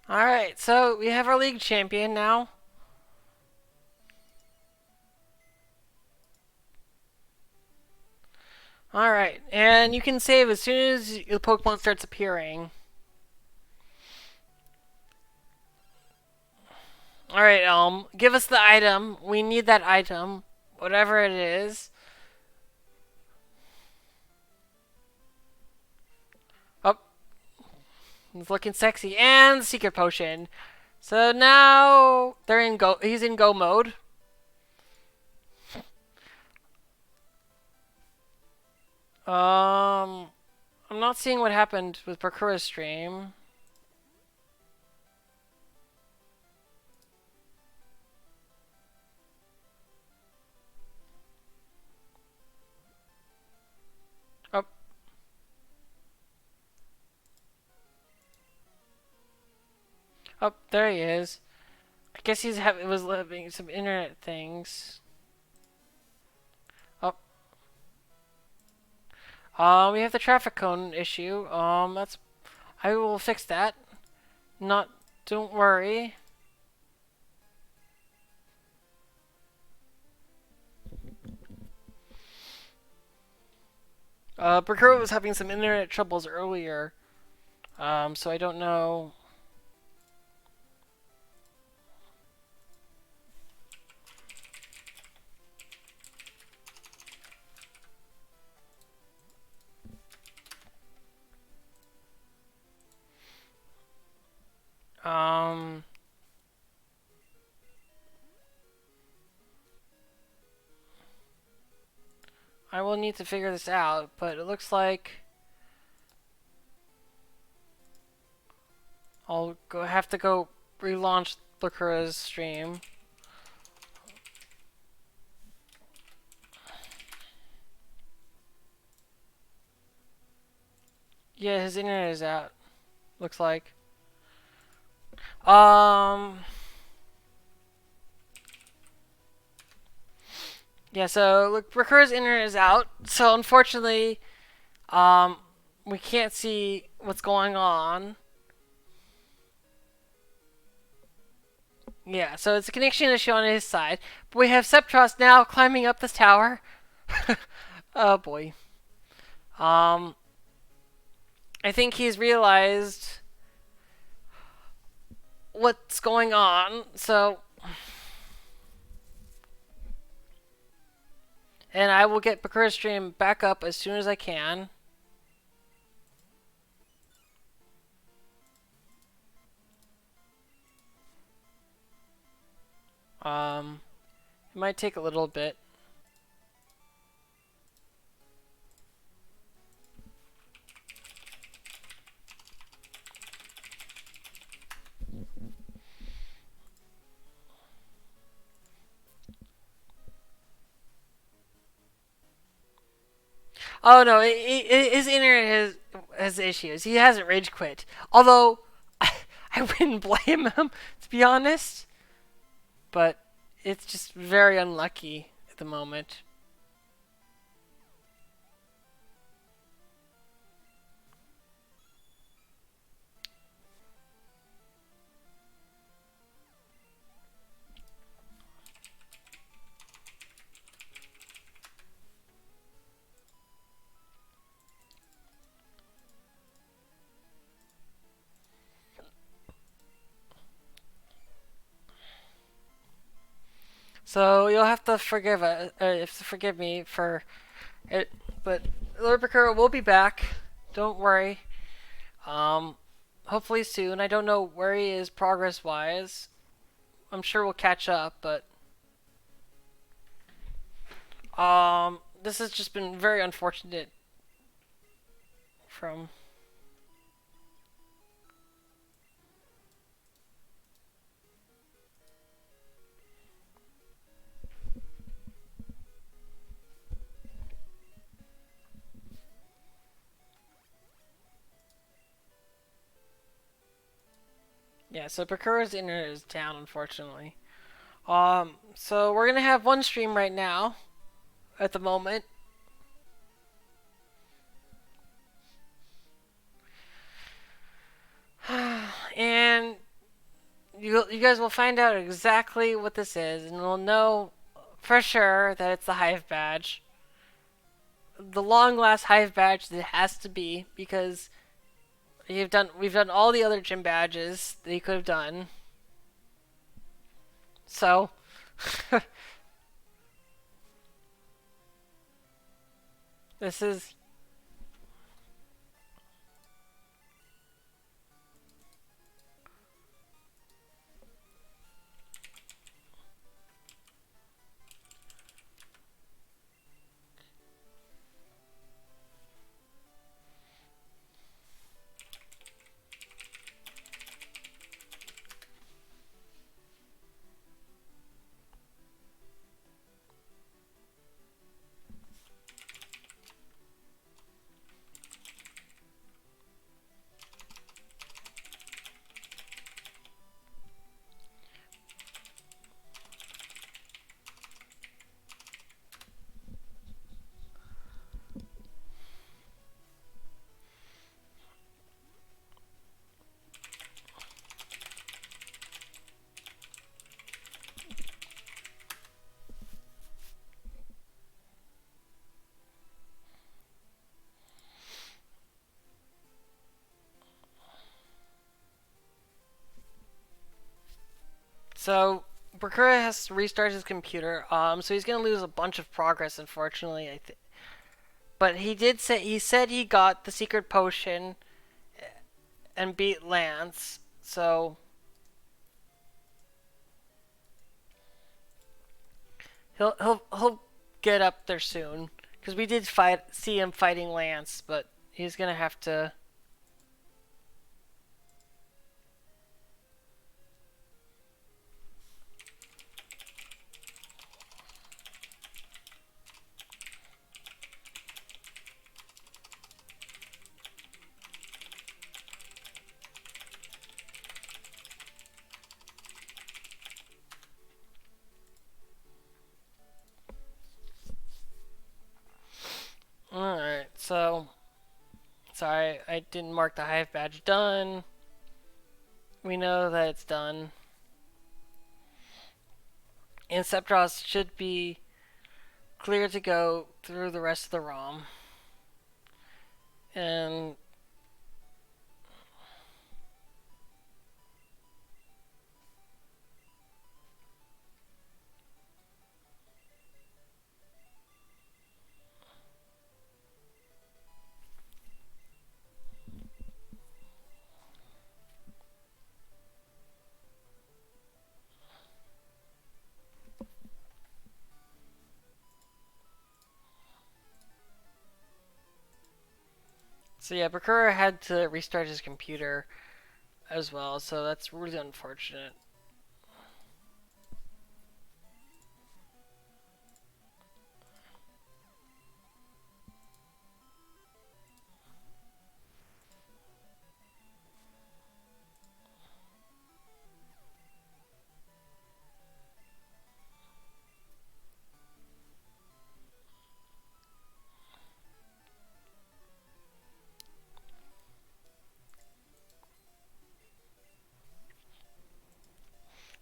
Alright, so we have our league champion now. Alright, and you can save as soon as the Pokemon starts appearing. Alright, give us the item. We need that item. Whatever it is. Oh, it's looking sexy. And secret potion. So now they're in go. He's in go mode. I'm not seeing what happened with Bakura's stream. Oh, oh, there he is. I guess was living some internet things. Oh, we have the traffic cone issue. I will fix that. Not, don't worry. Bakura was having some internet troubles earlier. So I don't know. Um, I will need to figure this out, but it looks like have to go relaunch Bakura's stream. Yeah, his internet is out. Looks like. Yeah, so look, Bakura's internet is out. So unfortunately, we can't see what's going on. Yeah, so it's a connection issue on his side. But we have Septros now climbing up this tower. Oh boy. Um, I think he's realized what's going on. So, and I will get Bakura's stream back up as soon as I can. It might take a little bit. Oh no, his internet has issues. He hasn't rage quit. Although, I wouldn't blame him, to be honest. But it's just very unlucky at the moment. So you'll have to forgive me for it, but Lord Bakura will be back. Don't worry. Um, Hopefully soon. I don't know where he is progress wise. I'm sure we'll catch up, but this has just been very unfortunate from. Yeah, so Bakura's internet is down, unfortunately. So we're gonna have one stream right now at the moment, and you guys will find out exactly what this is, and we'll know for sure that it's the Hive badge, the long last Hive badge that it has to be because we've done all the other gym badges that you could have done. So this is so Bakura has to restart his computer. So he's gonna lose a bunch of progress, unfortunately. But he said he got the secret potion and beat Lance. So he'll get up there soon because we did see him fighting Lance, but he's gonna have to. All right, so sorry I didn't mark the Hive badge done. We know that it's done. And Septros should be clear to go through the rest of the ROM. And so yeah, Bakura had to restart his computer as well, so that's really unfortunate.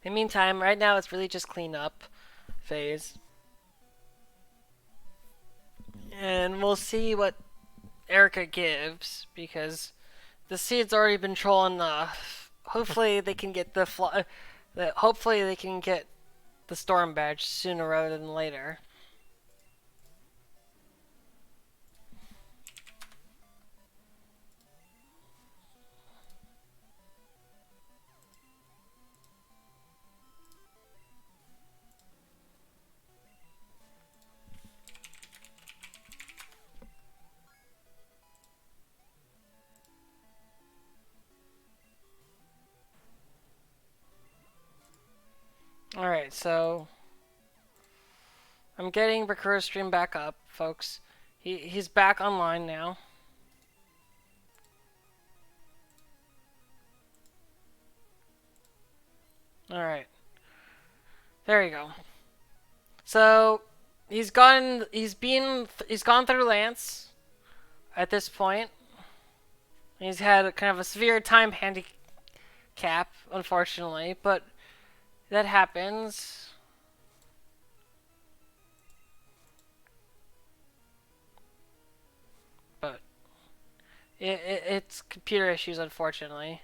In the meantime, right now it's really just cleanup phase. And we'll see what Erica gives, because the seed's already been trolling enough. Hopefully they can get hopefully they can get the storm badge sooner rather than later. Alright, so I'm getting Bakura's stream back up, folks. He's back online now. Alright. There you go. So he's gone through Lance at this point. He's had kind of a severe time handicap, unfortunately, but that happens. But it's computer issues, unfortunately.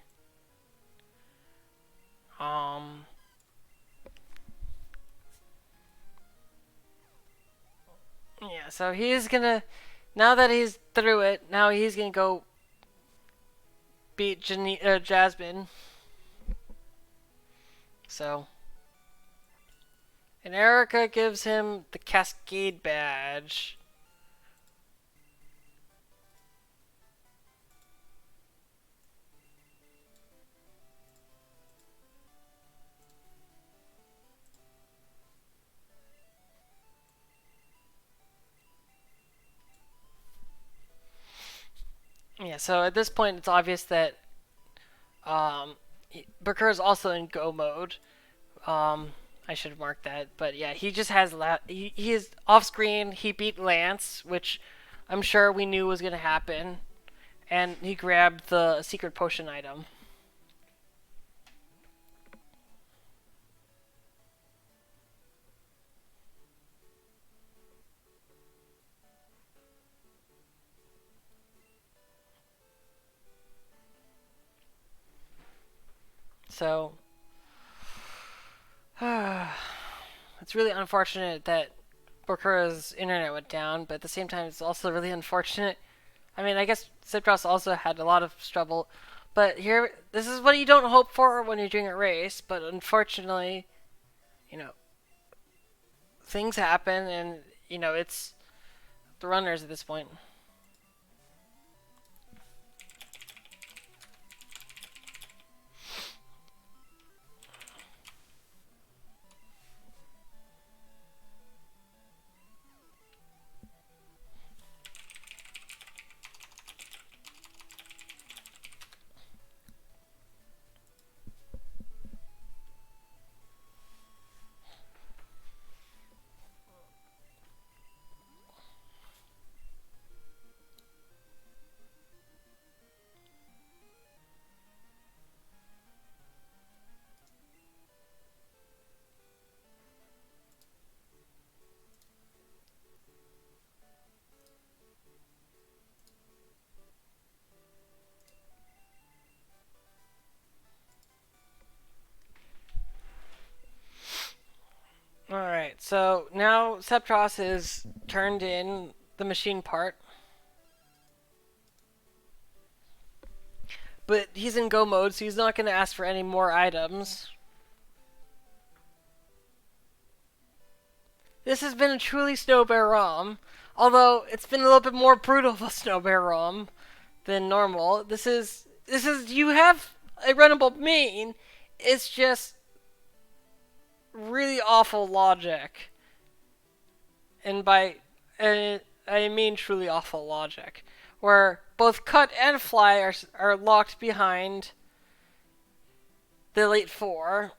Um, yeah, so he's gonna, now that he's through it, now he's gonna go beat Jasmine. So, and Erica gives him the Cascade badge. Yeah, so at this point, it's obvious that Booker is also in go mode. I should have marked that, but yeah, he just has he is off screen. He beat Lance, which I'm sure we knew was gonna happen, and he grabbed the secret potion item. So it's really unfortunate that Bakura's internet went down, but at the same time, it's also really unfortunate. I mean, I guess Citros also had a lot of trouble, but here, this is what you don't hope for when you're doing a race. But unfortunately, you know, things happen, and it's the runners at this point. Alright, so now Septros is turned in the machine part. But he's in go mode, so he's not going to ask for any more items. This has been a truly Snow Bear ROM. Although, it's been a little bit more brutal of a Snow Bear ROM than normal. You have a runnable main. It's just really awful logic. And I mean truly awful logic. Where both Cut and Fly are locked behind the Elite Four.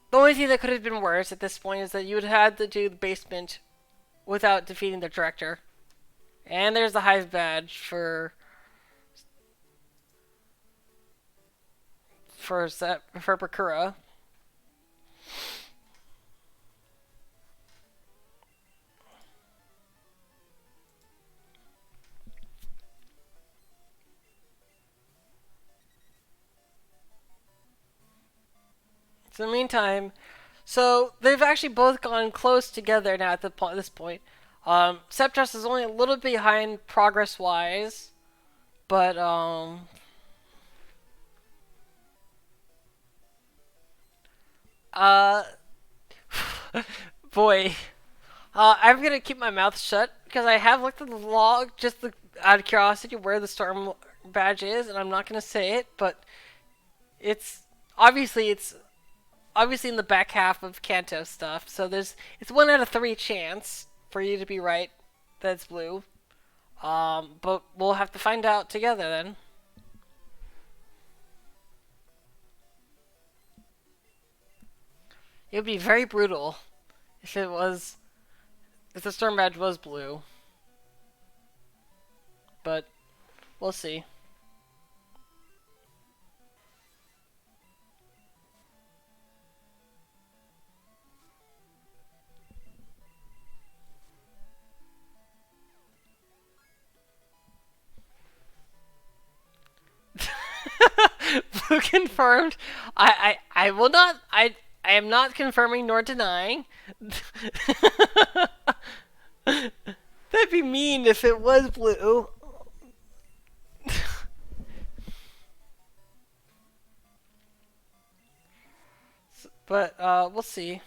The only thing that could have been worse at this point is that you would have had to do the basement without defeating the director. And there's the Hive badge for for Bakura. So in the meantime, so they've actually both gone close together now at this point. Septros is only a little behind progress wise, but uh boy, I'm gonna keep my mouth shut because I have looked at the log out of curiosity where the storm badge is, and I'm not gonna say it, but it's it's obviously in the back half of Kanto stuff. So it's 1 out of 3 chance for you to be right that it's blue. But we'll have to find out together then. It would be very brutal if it was if the storm badge was blue, but we'll see. Blue confirmed. I will not. I am not confirming nor denying. That'd be mean if it was blue. But we'll see.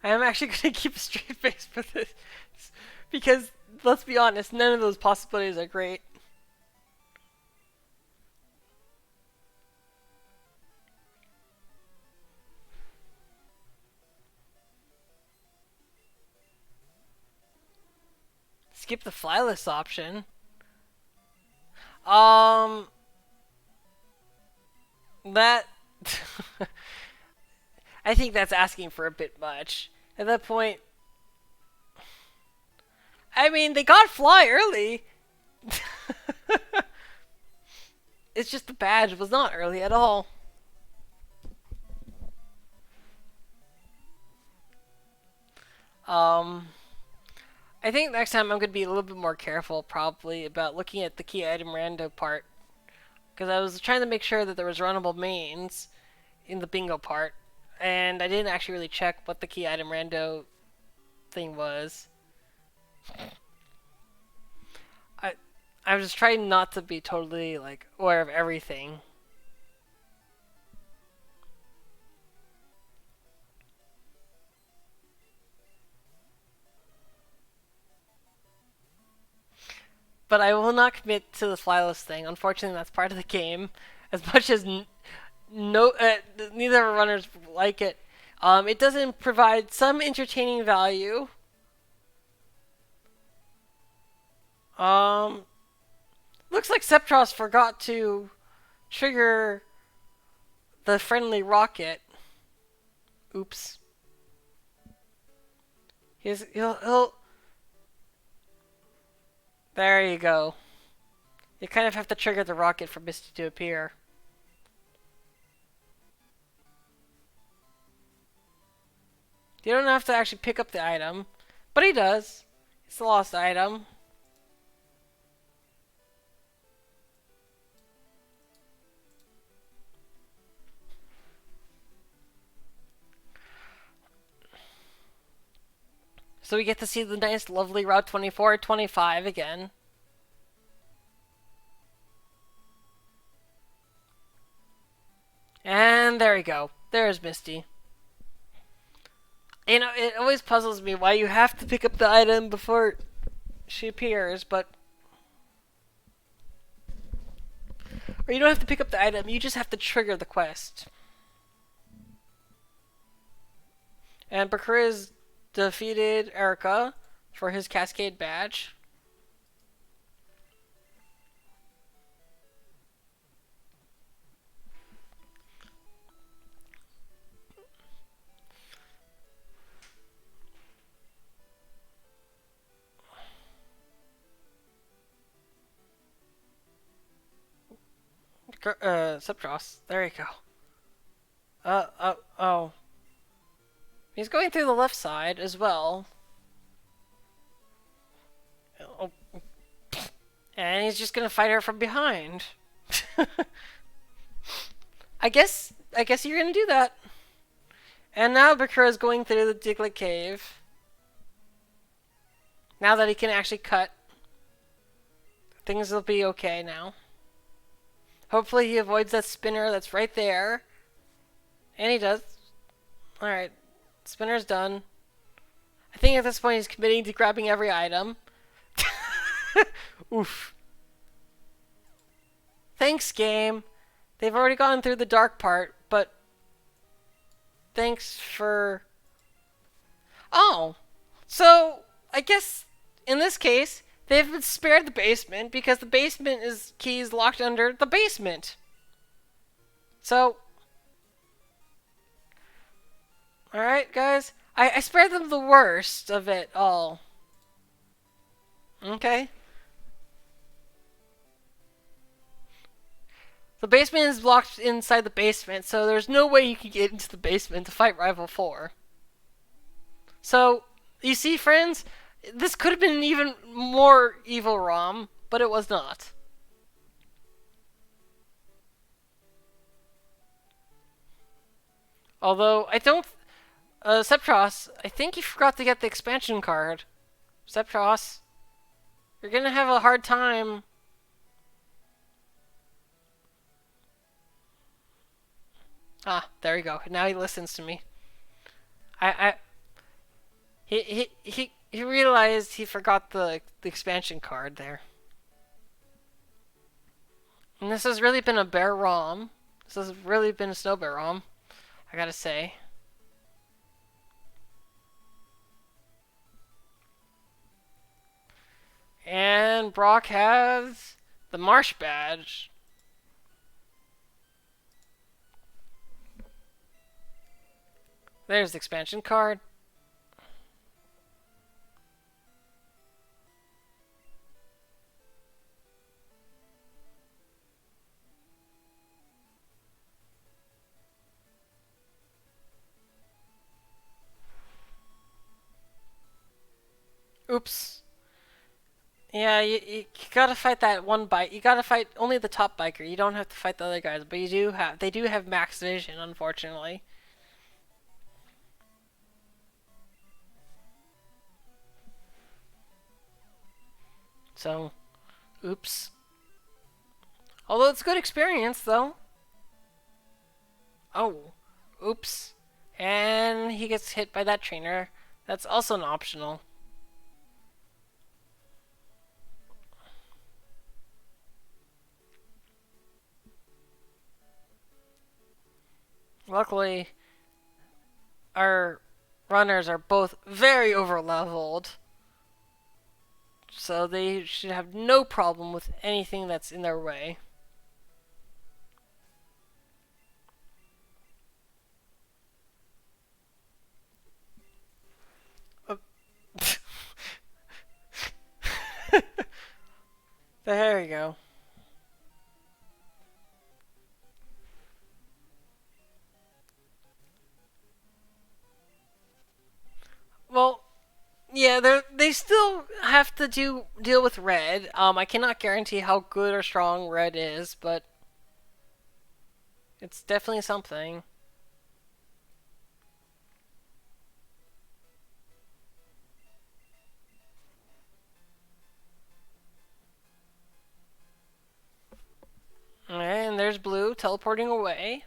I am actually going to keep a straight face for this because let's be honest, none of those possibilities are great. Skip the flyless option. Um, that I think that's asking for a bit much. At that point, I mean, they got fly early. It's just the badge was not early at all. Um, I think next time I'm going to be a little bit more careful, probably, about looking at the key item rando part. Because I was trying to make sure that there was runnable mains in the bingo part. And I didn't actually really check what the key item rando thing was. I I was just trying not to be totally like aware of everything. But I will not commit to the flyless thing. Unfortunately, that's part of the game. As much as no, neither runners like it. It doesn't provide some entertaining value. Um, Looks like Septros forgot to trigger the friendly rocket. Oops. He'll. There you go. You kind of have to trigger the rocket for Misty to appear. You don't have to actually pick up the item, but he does. It's a lost item. So we get to see the nice, lovely Route 24, 25 again. And there we go. There's Misty. You know, it always puzzles me why you have to pick up the item before she appears, but... Or you don't have to pick up the item, you just have to trigger the quest. And Bakura's defeated Erica for his Cascade badge. Septros. There you go. Oh. He's going through the left side as well. Oh. And he's just gonna fight her from behind. I guess you're gonna do that. And now Bakura's going through the Diglett cave. Now that he can actually cut, things will be okay now. Hopefully he avoids that spinner that's right there. And he does. Alright. Spinner's done. I think at this point he's committing to grabbing every item. Oof. Thanks, game. They've already gone through the dark part, but thanks for... Oh. So, I guess, in this case, they've been spared the basement because the basement is keys locked under the basement. So... Alright, guys. I spared them the worst of it all. Okay. The basement is blocked inside the basement, so there's no way you can get into the basement to fight Rival 4. So, you see, friends, this could have been an even more evil ROM, but it was not. Although, I don't... Septros, I think you forgot to get the expansion card. Septros, you're gonna have a hard time. Ah, there you go. Now he listens to me. He realized he forgot the expansion card there. And this has really been a bear ROM. This has really been a snow bear ROM, I gotta say. And Brock has the Marsh badge. There's the expansion card. Oops. Yeah, you gotta fight that one bike. You gotta fight only the top biker. You don't have to fight the other guys, but they do have max vision, unfortunately. So, oops. Although it's good experience, though. Oh, oops. And he gets hit by that trainer. That's also an optional. Luckily, our runners are both very over-leveled. So they should have no problem with anything that's in their way. There you go. Well, yeah, they still have to deal with red. I cannot guarantee how good or strong red is, but it's definitely something. And there's blue teleporting away.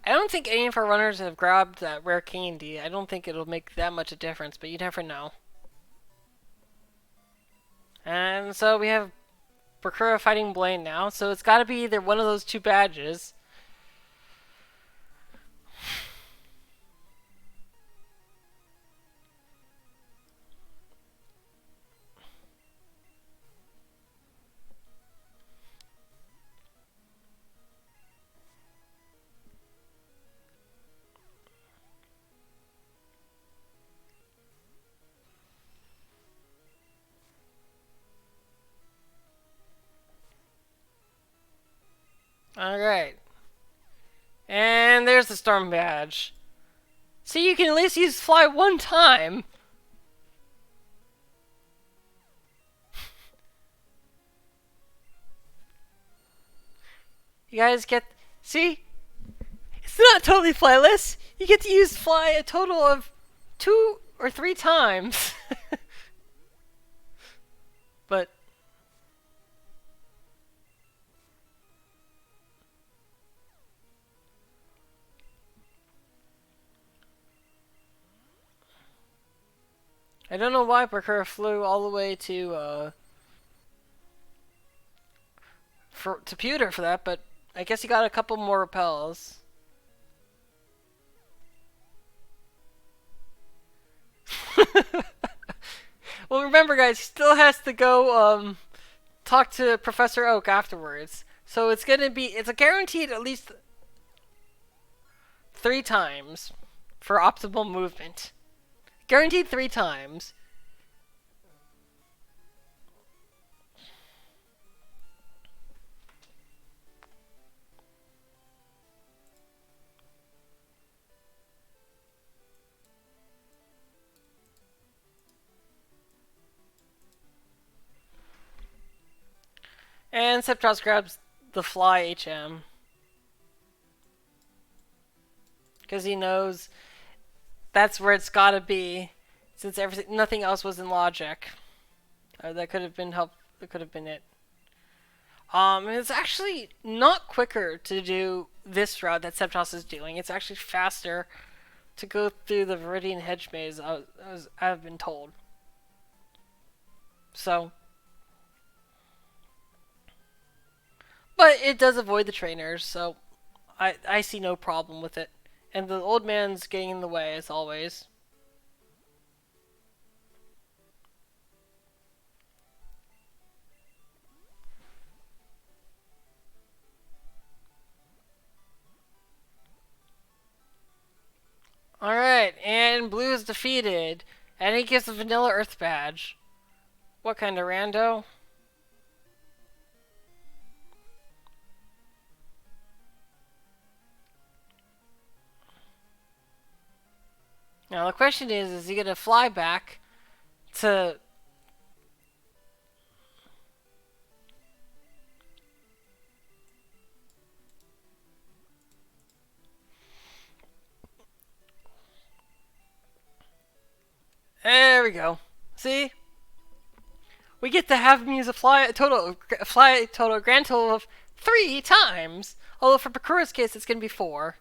I don't think any of our runners have grabbed that rare candy. I don't think it'll make that much a difference, but you never know. And so we have Bakura fighting Blaine now, so it's got to be either one of those two badges. Alright. And there's the storm badge. See, you can at least use fly one time. You guys get... See? It's not totally flyless. You get to use fly a total of 2 or 3 times. But... I don't know why Parker flew all the way to Pewter for that, but I guess he got a couple more repels. Well, remember, guys, he still has to go talk to Professor Oak afterwards. So it's a guaranteed at least 3 times for optimal movement. Guaranteed 3 times. And Septros grabs the fly HM. Because he knows that's where it's gotta be. Since nothing else was in logic. That could have been that could have been it. And it's actually not quicker to do this route that Septos is doing. It's actually faster to go through the Viridian Hedge Maze, I've been told. So... But it does avoid the trainers, so I see no problem with it. And the old man's getting in the way, as always. Alright, and Blue is defeated. And he gets the Vanilla Earth badge. What kind of rando? Now the question is he gonna fly back to... There we go. See? We get to have him use a grand total of 3 times. Although for Bakura's case it's gonna be 4.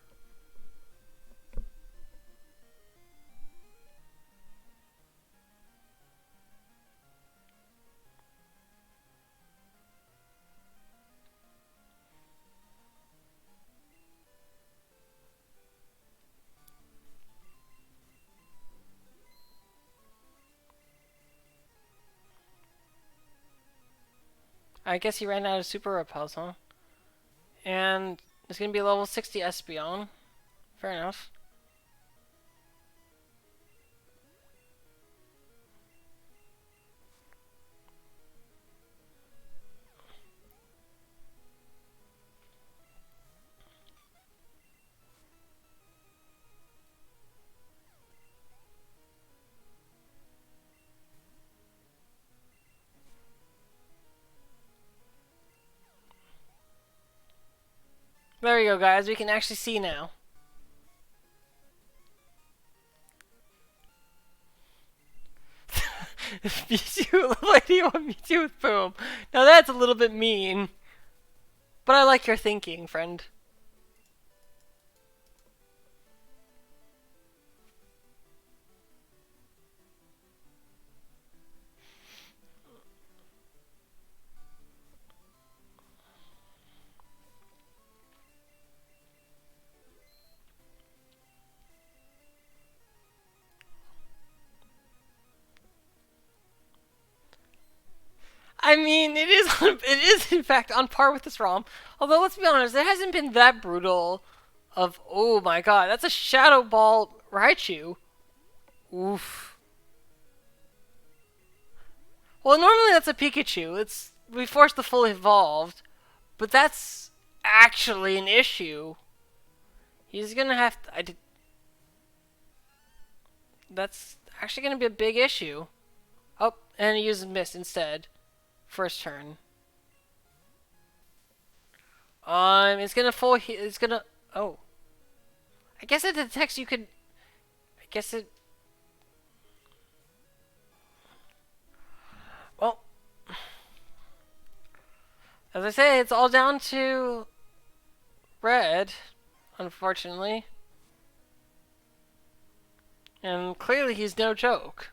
I guess he ran out of super repels, huh? And it's gonna be a level 60 Espeon. Fair enough. There we go, guys. We can actually see now. Mewtwo level 81 Mewtwo with Boom. Now that's a little bit mean. But I like your thinking, friend. I mean, it is in fact on par with this ROM. Although, let's be honest, it hasn't been that brutal of, oh my god, that's a Shadow Ball Raichu. Oof. Well, normally that's a Pikachu. We forced the full evolved. But that's actually an issue. He's gonna have to, that's actually gonna be a big issue. Oh, and he uses Mist instead. First turn. It's gonna it's gonna. Oh. I guess it detects you could. I guess it. Well, as I say, it's all down to red, unfortunately. And clearly he's no joke.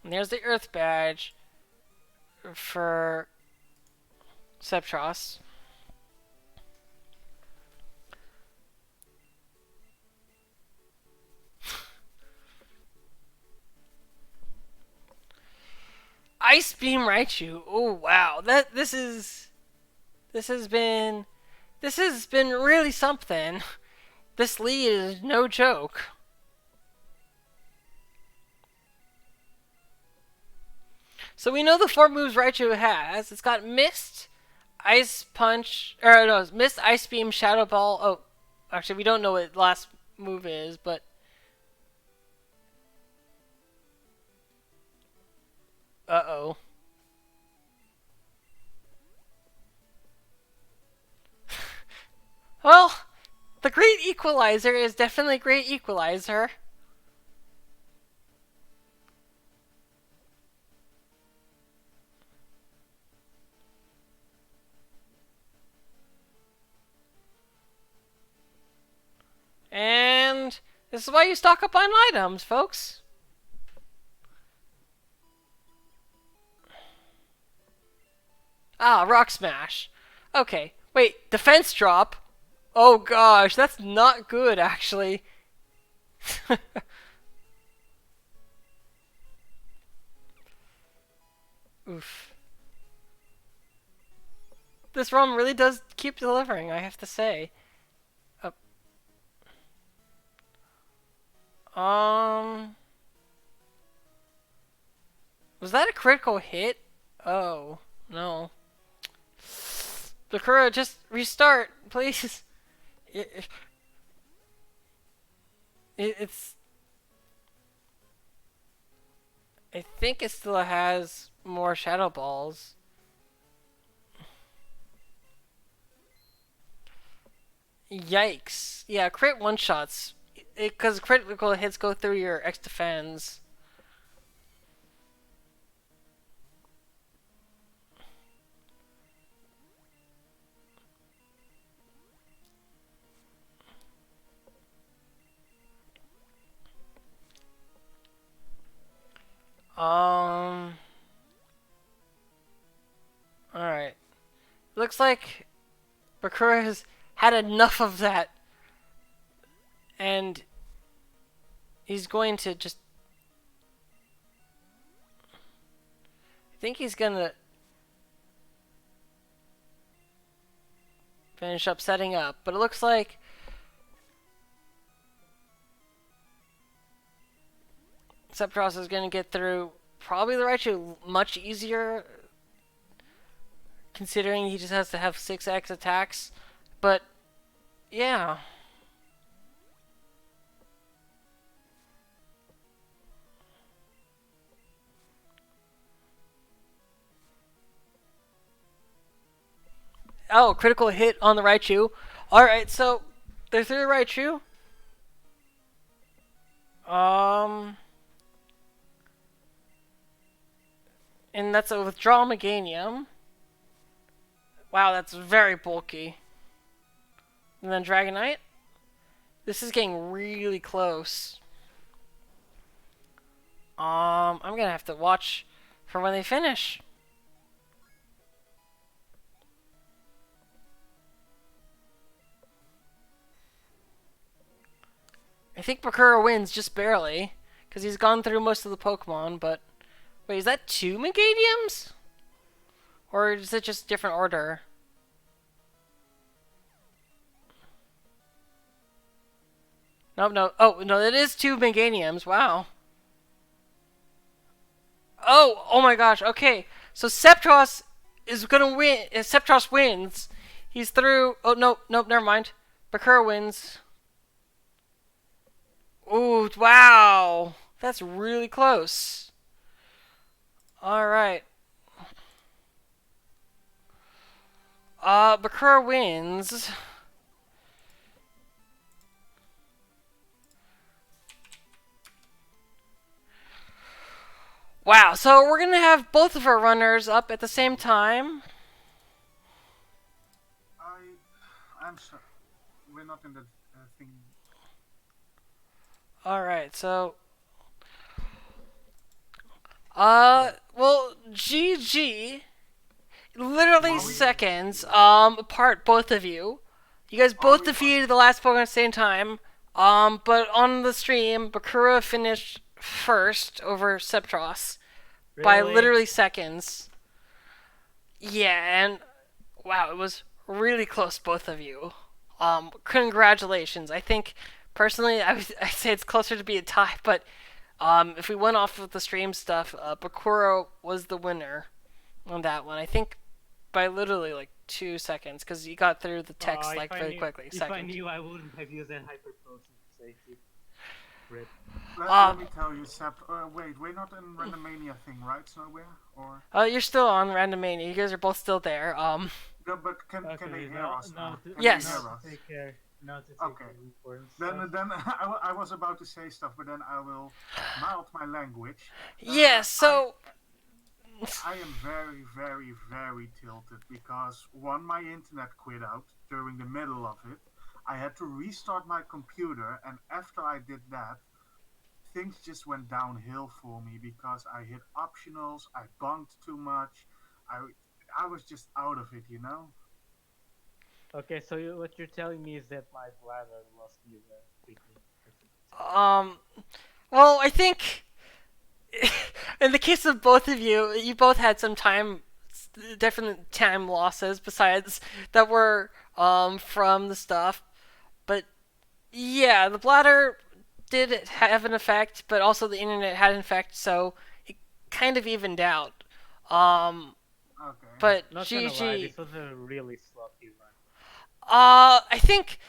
And there's the Earth badge for Septros. Ice Beam Raichu. Oh wow, this has been really something. This lead is no joke. So we know the 4 moves Raichu has. It's got Mist, Ice Punch, or no, Mist, Ice Beam, Shadow Ball. Oh, actually we don't know what last move is, but uh-oh. Well, the Great Equalizer is definitely a Great Equalizer. And this is why you stock up on items, folks. Ah, Rock Smash. Okay, wait, Defense Drop? Oh gosh, that's not good, actually. Oof. This ROM really does keep delivering, I have to say. Um... Was that a critical hit? Oh, no. Bakura, just restart, please. It, it's... I think it still has more Shadow Balls. Yikes. Yeah, crit one-shots. Because critical hits go through your X defense. Alright. Looks like Bakura has had enough of that. And he's going to just... I think he's gonna finish up setting up. But it looks like Septros is going to get through probably the Raichu much easier, considering he just has to have 6x attacks. But, yeah. Oh, critical hit on the Raichu. Alright, so they're through the Raichu. And that's a withdrawal Meganium. Wow, that's very bulky. And then Dragonite. This is getting really close. I'm gonna have to watch for when they finish. I think Bakura wins just barely, because he's gone through most of the Pokemon, but... Wait, is that 2 Meganiums? Or is it just different order? Nope, no. Oh, no, it is two Meganiums. Wow. Oh my gosh. Okay, so Septros is gonna win. If Septros wins, he's through. Oh no, nope, never mind. Bakura wins. Ooh, wow. That's really close. All right. Bakura wins. Wow. So we're gonna have both of our runners up at the same time. I'm sorry. We're not in the thing. All right. So, Yeah. well, GG. Literally Are we? seconds. Apart, both of you. You guys Are both we? On, defeated the last Pokemon at the same time. But on the stream, Bakura finished first over Septros by Really? literally seconds. Yeah, and wow, it was really close, both of you. Congratulations. I think personally, I say it's closer to be a tie, but if we went off of the stream stuff, Bakura was the winner on that one. I think by literally like 2 seconds, because you got through the text like very quickly. If I Second. knew, I wouldn't have used that hyper potion to save you. Rip. let Um, me tell you, Sep. Wait, we're not in Randomania thing, right? Nowhere? Or you're still on Randomania. You guys are both still there. no? But can they Okay, hear us now? Can they Yes. hear not to us? take care, not to take Okay. care of important Then stuff. then I was about to say stuff, but then I will mild my language. Yes. I So. I am very, very, very tilted because one, my internet quit out during the middle of it. I had to restart my computer, and after I did that, things just went downhill for me because I hit optionals, I bunked too much, I I was just out of it, you know. Okay, so what you're telling me is that my bladder lost you quickly. That's what you're telling me. Um. Well, I think in the case of both of you, you both had some time, different time losses besides that were from the stuff. But yeah, the bladder did have an effect, but also the internet had an effect, so it kind of evened out. Um, Okay. but Not gonna lie, GG. this was a really sloppy run. I think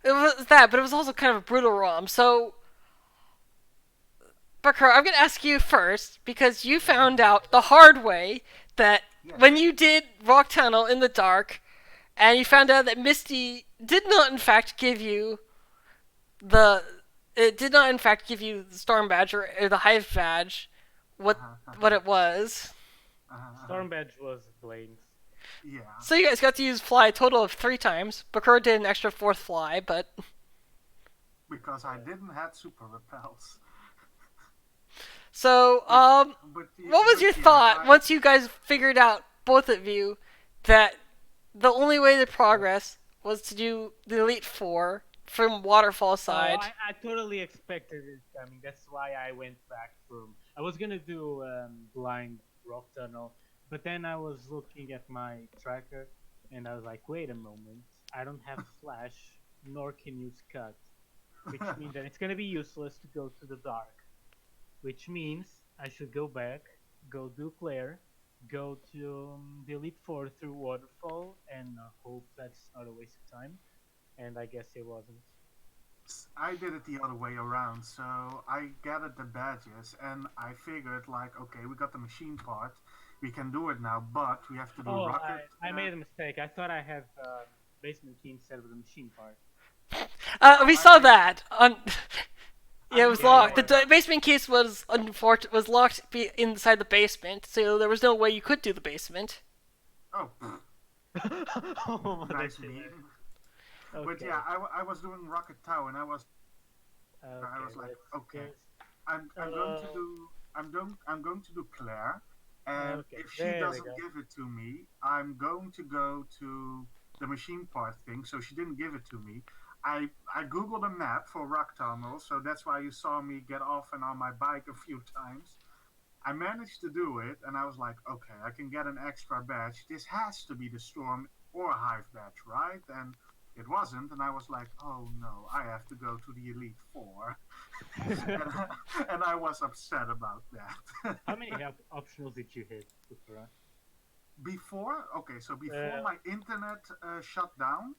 it was that, but it was also kind of a brutal ROM. So, Bakar, I'm gonna ask you first because you found out the hard way that Yes. when you did Rock Tunnel in the dark, and you found out that Misty did not, in fact, give you the it did not in fact give you the storm badge or the hive badge what what it was. Storm Badge was Blaine's. Yeah. So you guys got to use fly a total of 3 times. Bakura did an extra fourth fly, but Because I Yeah. didn't have super repels. so But what was your yeah, thought once you guys figured out, both of you, that the only way to progress was to do the Elite Four from Waterfall Oh, side? I totally expected it coming. That's why I went back from. I was gonna do blind rock tunnel, but then I was looking at my tracker, and I was like, wait a moment, I don't have flash, nor can use cut, which means that it's gonna be useless to go to the dark. Which means I should go back, go do Claire, go to the Elite Four through Waterfall, and hope that's not a waste of time. And I guess it wasn't. I did it the other way around. So I gathered the badges and I figured like, okay, we got the machine part, we can do it now, but we have to do Oh, rocket. I made a mistake. I thought I had basement key instead of the machine part. We I, saw I, that on. I Yeah, it knew was Yeah, locked. yeah, The somewhere. basement case was was locked inside the basement, so there was no way you could do the basement. Oh, yeah. Oh, nice that's meme. hilarious. But Okay, yeah, I was doing rocket tower and I okay, was like, let's okay, guess. I'm going to Uh, do I'm going to do Claire, and okay, if she there we doesn't go. give it to me, I'm going to go to the machine part thing. So she didn't give it to me. I googled a map for rock tunnel, so that's why you saw me get off and on my bike a few times. I managed to do it, and I was like, okay, I can get an extra badge. This has to be the storm or hive badge, right? And it wasn't, and I was like, oh no, I have to go to the Elite Four, and, and I was upset about that. How many optionals did you hit, Kufra? Before Uh, my internet shut down,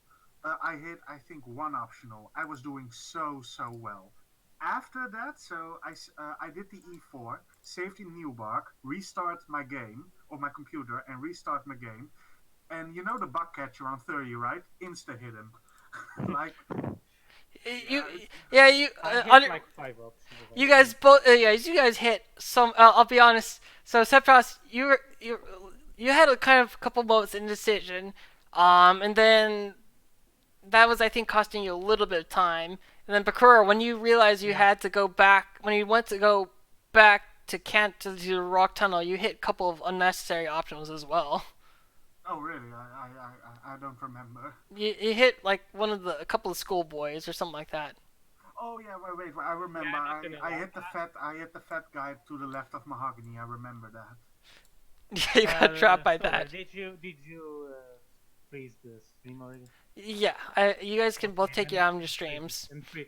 I hit I think one optional. I was doing so well. After that, I did the E4, saved the new bug, restart my game or my computer, and restart my game. And you know the bug catcher on 30, right? Insta hit him. Like, You, yeah, yeah, you, I hit like 5 optionals, I you think. guys both, yeah, you guys hit some. I'll be honest. So Septos, you had a kind of couple moments in indecision, and then that was I think costing you a little bit of time. And then Bakura, when you realized you Yeah. had to go back, when you went to go back to Kent to the rock tunnel, you hit a couple of unnecessary options as well. oh really? I don't remember. You hit like a couple of schoolboys or something like that. Oh yeah, wait, I remember. Yeah, not gonna I lie. hit I hit the fat guy to the left of Mahogany. I remember that. You got trapped by Solar, that. did you freeze the stream already? Yeah, you guys can both Okay, take it then out on your freeze it streams. and freeze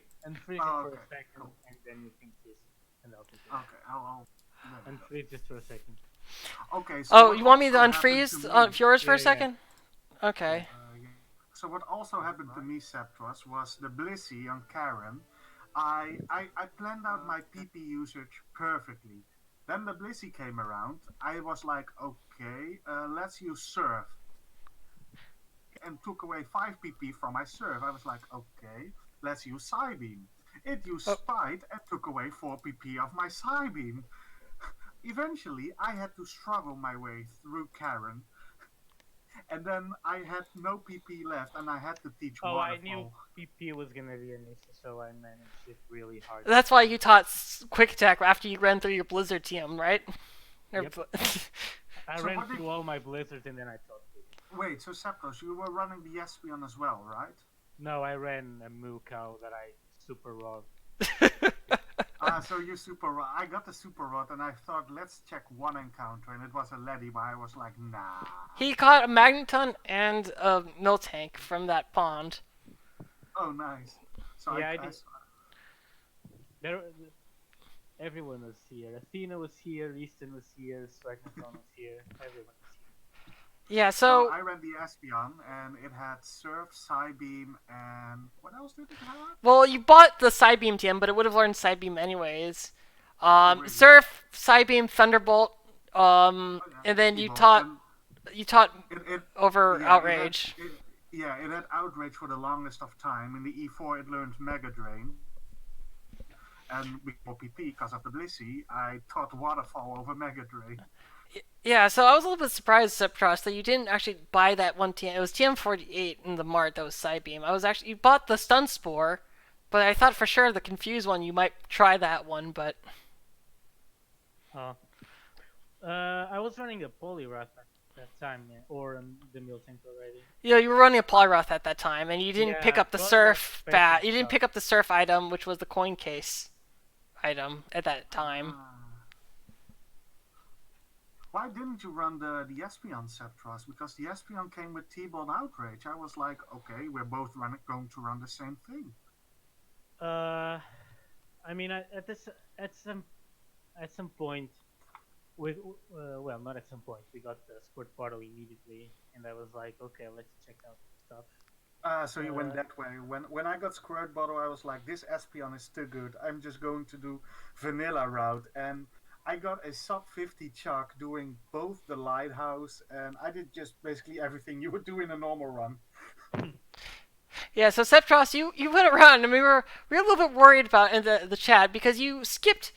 it Oh, for a okay, second, cool. and then you can kiss it, and I'll take it. Okay, I'll there we Unfreeze just for a second. go. Okay, so Oh, what you want me to also happened to unfreeze me? yours for a Yeah. second? Okay. Yeah. So what also happened to me, Septros, was the Blissey on Karen. I planned out my PP usage perfectly. Then the Blissey came around. I was like, okay, let's use Surf. And took away 5 PP from my Surf. I was like, okay, let's use Psybeam. It used Oh, Spite and took away 4 PP of my Psybeam. Eventually, I had to struggle my way through Karen, and then I had no PP left, and I had to teach Oh, I knew Waterfall. PP was gonna be an issue, so I managed it really hard. that's why you taught quick attack after you ran through your blizzard TM, right? Yep. I So ran what did- through all my blizzards and then I taught PP. Wait, so Septos, you were running the Espion as well, right? No, I ran a moo cow that I super raw. So you super rod. I got the super rod, and I thought let's check one encounter, and it was a Letty, but I was like, nah. He caught a magneton and a mill tank from that pond. Oh, nice. So Yeah, I I did. There, everyone was here. Athena was here. Easton was here. Swagnathon was here. Everyone was here. Yeah, So so I ran the Espion, and it had Surf, Psybeam, and what else did it have? well, you bought the Psybeam TM, but it would have learned Psybeam anyways. Really? Surf, Psybeam, Thunderbolt, Oh, yeah, and then you Evo, taught and it over yeah, Outrage. it had Outrage for the longest of time. In the E4, it learned Mega Drain. And before PP, because of the Blissey, I taught Waterfall over Mega Drain. Yeah, so I was a little bit surprised, Septros, that you didn't actually buy that one TM. It was TM48 in the Mart that was Psybeam. You bought the Stun Spore, but I thought for sure the Confused one you might try that one, but Oh. I was running a Polyrath at that time, yeah, or the Miltank already. you were running a Polyroth at that time, and you didn't pick Yeah, up the Polyroth Surf special bat. You didn't stuff. pick up the Surf item, which was the coin case item at that time. Ah. Why didn't you run the Espion Septros? Because the Espion came with T-Bolt Outrage. I was like, okay, we're both going to run the same thing. I mean, at some point, with well, not at some point, we got the squirt bottle immediately, and I was like, okay, let's check out stuff. So you went Uh, that way. When I got Squirt Bottle, I was like, this Espion is too good. I'm just going to do vanilla route. And I got a sub 50 Chuck doing both the Lighthouse, and I did just basically everything you would do in a normal run. Yeah, so Septros, you went around, and we were a little bit worried about in the chat because you skipped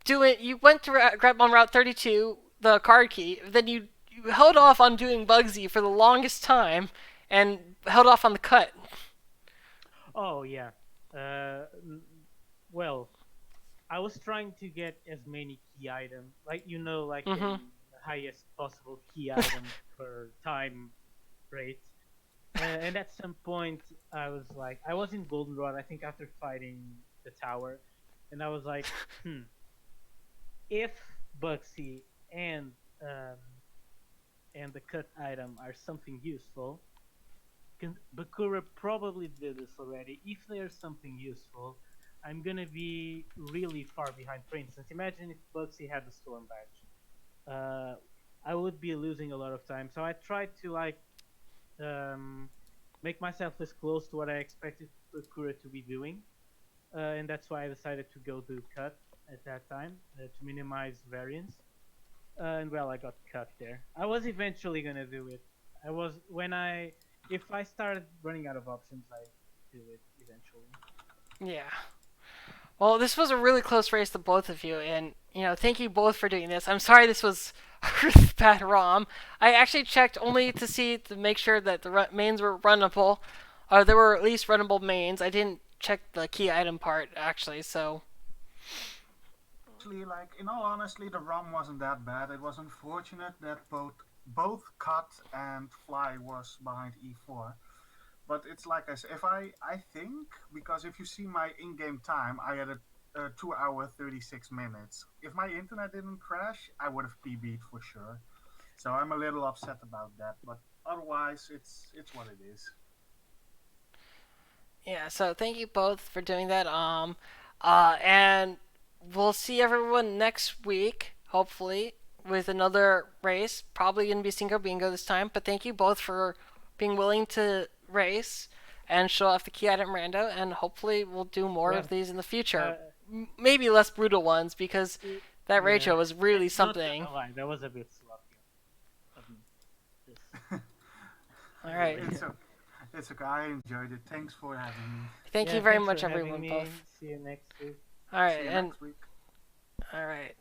doing. You went to grab on Route 32 the card key, then you held off on doing Bugsy for the longest time, and held off on the cut. Oh yeah. Well, I was trying to get as many key items, like Mhm. highest possible key item per time rate. And at some point, I was like, I was in Goldenrod, I think after fighting the tower, and I was like, if Bugsy and um, and the cut item are something useful, Bakura probably did this already. If there's something useful, I'm gonna be really far behind. For instance, imagine if Bugsy had the Storm badge. I would be losing a lot of time. So I tried to um, make myself as close to what I expected Bakura to be doing, and that's why I decided to go to cut at that time to minimize variance. And well, I got cut there. I was eventually gonna do it. I was when I if I started running out of options, I do it eventually. Yeah. Well, this was a really close race to both of you, and thank you both for doing this. I'm sorry this was a really bad ROM. I actually checked only to make sure that the mains were runnable, or there were at least runnable mains. I didn't check the key item part actually, so Actually, like in all honesty, the ROM wasn't that bad. It was unfortunate that both cut and fly was behind E4. But it's like I said, if I think, because if you see my in-game time, I had a 2 hour 36 minutes. If my internet didn't crash, I would have PB'd for sure. So I'm a little upset about that. But otherwise, it's what it is. yeah. So thank you both for doing that. And we'll see everyone next week, hopefully, with another race. Probably gonna be Singo Bingo this time. But thank you both for being willing to race and show off the key item rando. And hopefully we'll do more Yeah. of these in the future. Uh, Maybe less brutal ones because it, that yeah. Rachel was really Not something. gonna lie, that was a bit sloppy of me. Just All really right. like it's that. o- it's okay. I enjoyed it. Thanks for having me. Thank you Yeah, very thanks for much, having everyone. me. Both. See you next week. All right. See you And next week. all right.